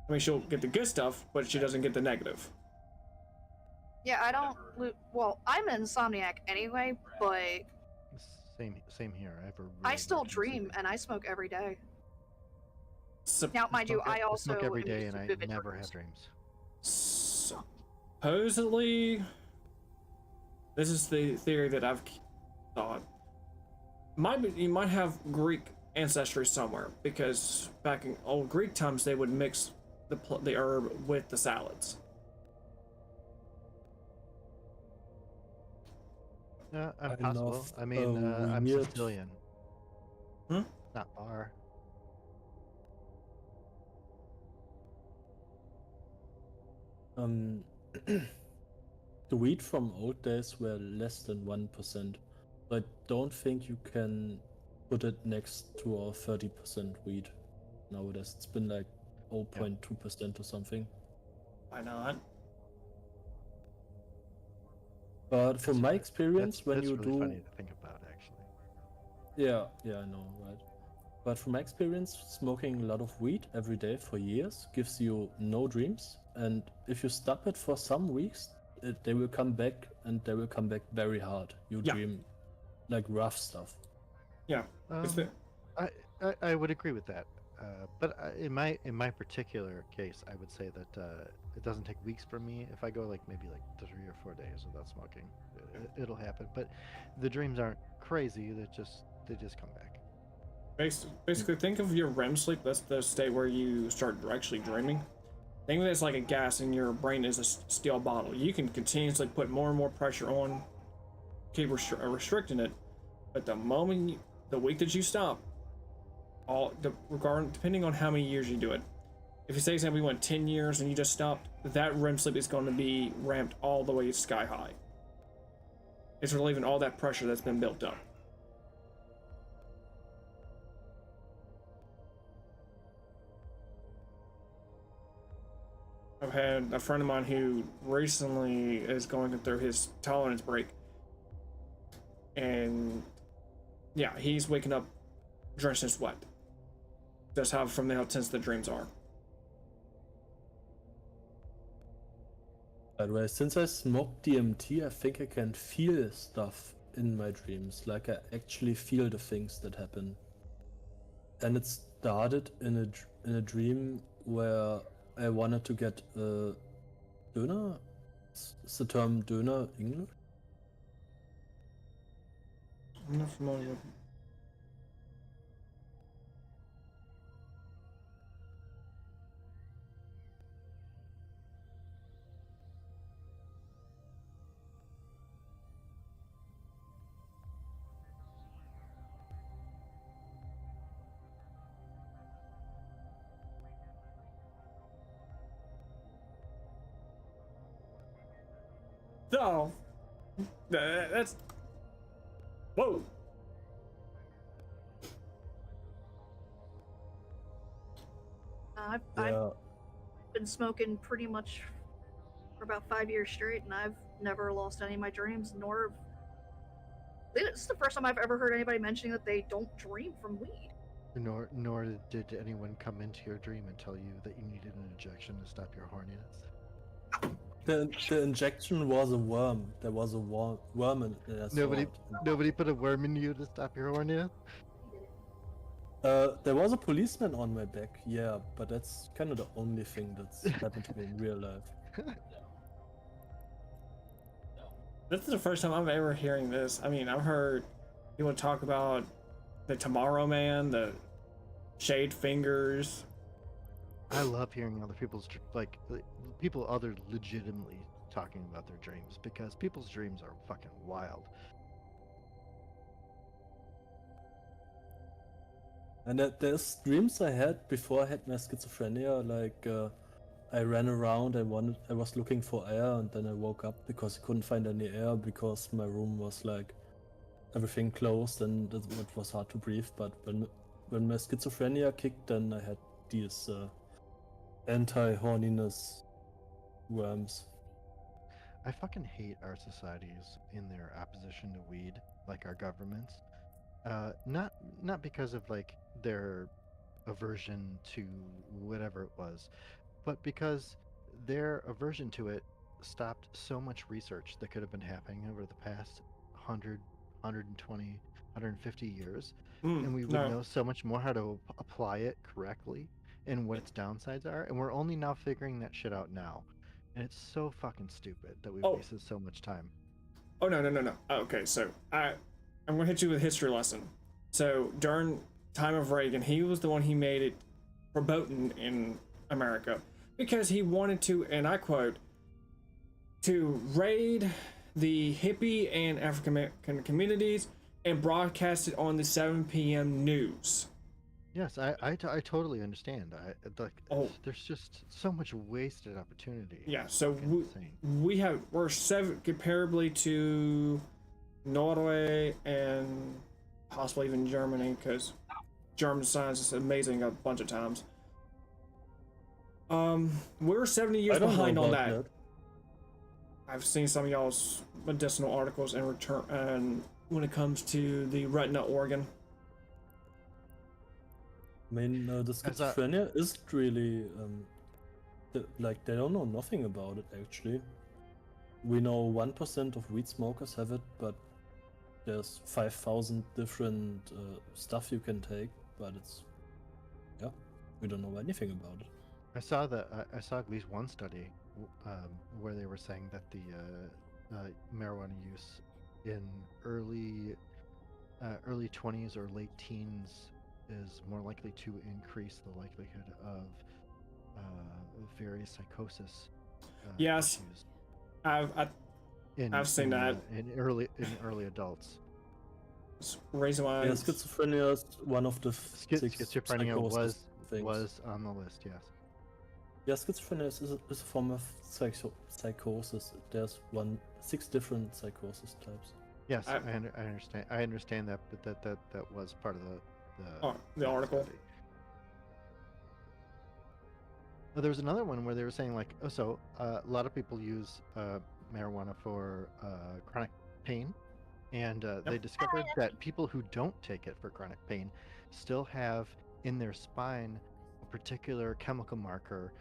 I mean, she'll get the good stuff, but she doesn't get the negative. Yeah, I don't. Well, I'm an insomniac anyway, but Same here. I have a I real still motion dream sickness. and I smoke every day. Now, mind you, smoke I I also smoke every am day used and to I vivid never dreams. have dreams. Supposedly, this is the theory that I've thought. You might have Greek ancestry somewhere, because back in old Greek times they would mix the herb with the salads. Yeah, I possible. know I mean, I'm weird- Sicilian. Hmm? Not bar. The weed from old days were less than 1%. I don't think you can put it next to our 30% weed nowadays. It's been like 0.2% or something. Why not? But from my experience, when that's you really do, funny to think about, actually. yeah, I know, right? But from my experience, smoking a lot of weed every day for years gives you no dreams. And if you stop it for some weeks, they will come back, and they will come back very hard. You Yeah. dream like rough stuff. Yeah. I would agree with that. But in my particular case, I would say that it doesn't take weeks for me. If I go like maybe like 3 or 4 days without smoking, it'll happen. But the dreams aren't crazy. They just come back. Basically, think of your REM sleep. That's the state where you start actually dreaming. Think of it as like a gas in your brain is a steel bottle. You can continuously put more and more pressure on, keep restricting it. But the moment, the week that you stop, depending on how many years you do it. If you say, example, you went 10 years and you just stopped, that REM sleep is going to be ramped all the way sky high. It's relieving all that pressure that's been built up. I've had a friend of mine who recently is going through his tolerance break, and Yeah, he's waking up drenched in sweat. That's how intense the dreams are. By the way, since I smoked DMT, I think I can feel stuff in my dreams. Like I actually feel the things that happen. And it started in a dream where I wanted to get a Döner. Is the term Döner English? I'm not familiar with. So, that's. Whoa! I've Yeah. been smoking pretty much for about 5 years straight, and I've never lost any of my dreams, nor. This is the first time I've ever heard anybody mentioning that they don't dream from weed. Nor did anyone come into your dream and tell you that you needed an injection to stop your horniness. The injection was a worm. There was a worm in there. Nobody put a worm in you to stop your horniness? There was a policeman on my back, yeah, but that's kind of the only thing that's happened to me in real life. This is the first time I'm ever hearing this. I mean, I've heard people talk about the Tomorrow Man, the Shade Fingers. I love hearing other people's people other legitimately talking about their dreams, because people's dreams are fucking wild. And there's dreams I had before I had my schizophrenia, like I ran around, I was looking for air, and then I woke up because I couldn't find any air because my room was like everything closed and it was hard to breathe. But when my schizophrenia kicked, then I had these anti-horniness worms. I fucking hate our societies in their opposition to weed, like our governments. Not because of like their aversion to whatever it was, but because their aversion to it stopped so much research that could have been happening over the past 100, 120, 150 years, and we would know so much more how to apply it correctly and what its downsides are, and we're only now figuring that shit out now. And it's so fucking stupid that we've wasted so much time. Oh, no. Okay, so I'm gonna hit you with a history lesson. So during time of Reagan, he was the one he made it verboten in America because he wanted to, and I quote, to raid the hippie and African American communities and broadcast it on the 7 p.m. news. Yes, I totally understand. There's just so much wasted opportunity. Yeah, so we're seven comparably to Norway and possibly even Germany, because German science is amazing a bunch of times. We're 70 years behind on that. I've seen some of y'all's medicinal articles in return, and when it comes to the retina organ. I mean, the schizophrenia isn't really, they don't know nothing about it, actually. We know 1% of weed smokers have it, but there's 5,000 different stuff you can take, but we don't know anything about it. I saw at least one study where they were saying that the marijuana use in early 20s or late teens is more likely to increase the likelihood of various psychosis. Yes, issues I've seen that in early adults. Reason why schizophrenia is one of the schizophrenia was on the list. Yes. Yeah, schizophrenia is a form of psychosis. There's 6 different psychosis types. Yes, I understand. I understand that, but that was part of the article. Study. Well, there was another one where they were saying like, a lot of people use marijuana for chronic pain, And they discovered that people who don't take it for chronic pain still have in their spine a particular chemical marker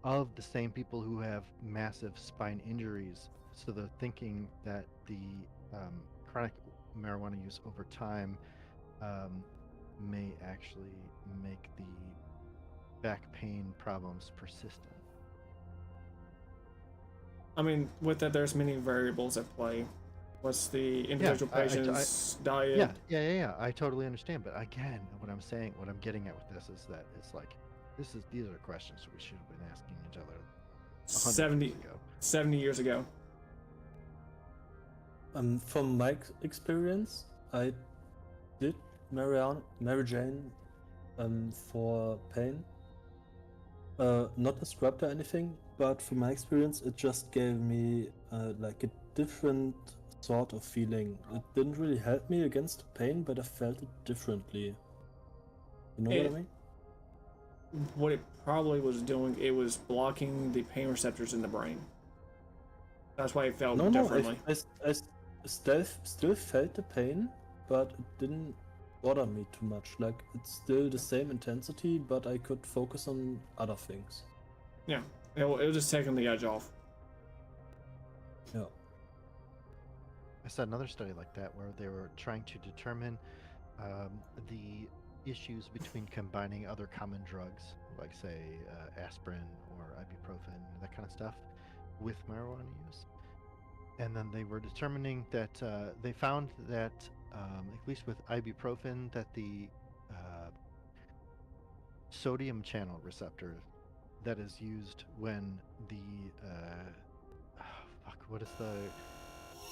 of the same people who have massive spine injuries. So they're thinking that the chronic marijuana use over time may actually make the back pain problems persistent. I mean, with that, there's many variables at play. What's the individual patient's diet? Yeah. I totally understand. But again, what I'm getting at with this is that it's like, these are questions we should have been asking each other 70 years ago. From my experience, I did Mary Jane for pain. Not prescribed or anything, but from my experience, it just gave me like a different sort of feeling. It didn't really help me against the pain, but I felt it differently. You know what I mean? What it probably was doing, it was blocking the pain receptors in the brain. That's why it felt differently. I still felt the pain, but it didn't bother me too much. Like, it's still the same intensity, but I could focus on other things. Yeah, it was just taking the edge off. Yeah. I saw another study like that where they were trying to determine the issues between combining other common drugs, like say aspirin or ibuprofen, that kind of stuff, with marijuana use. And then they were determining that they found that, at least with ibuprofen, that the sodium channel receptor that is used when the what is the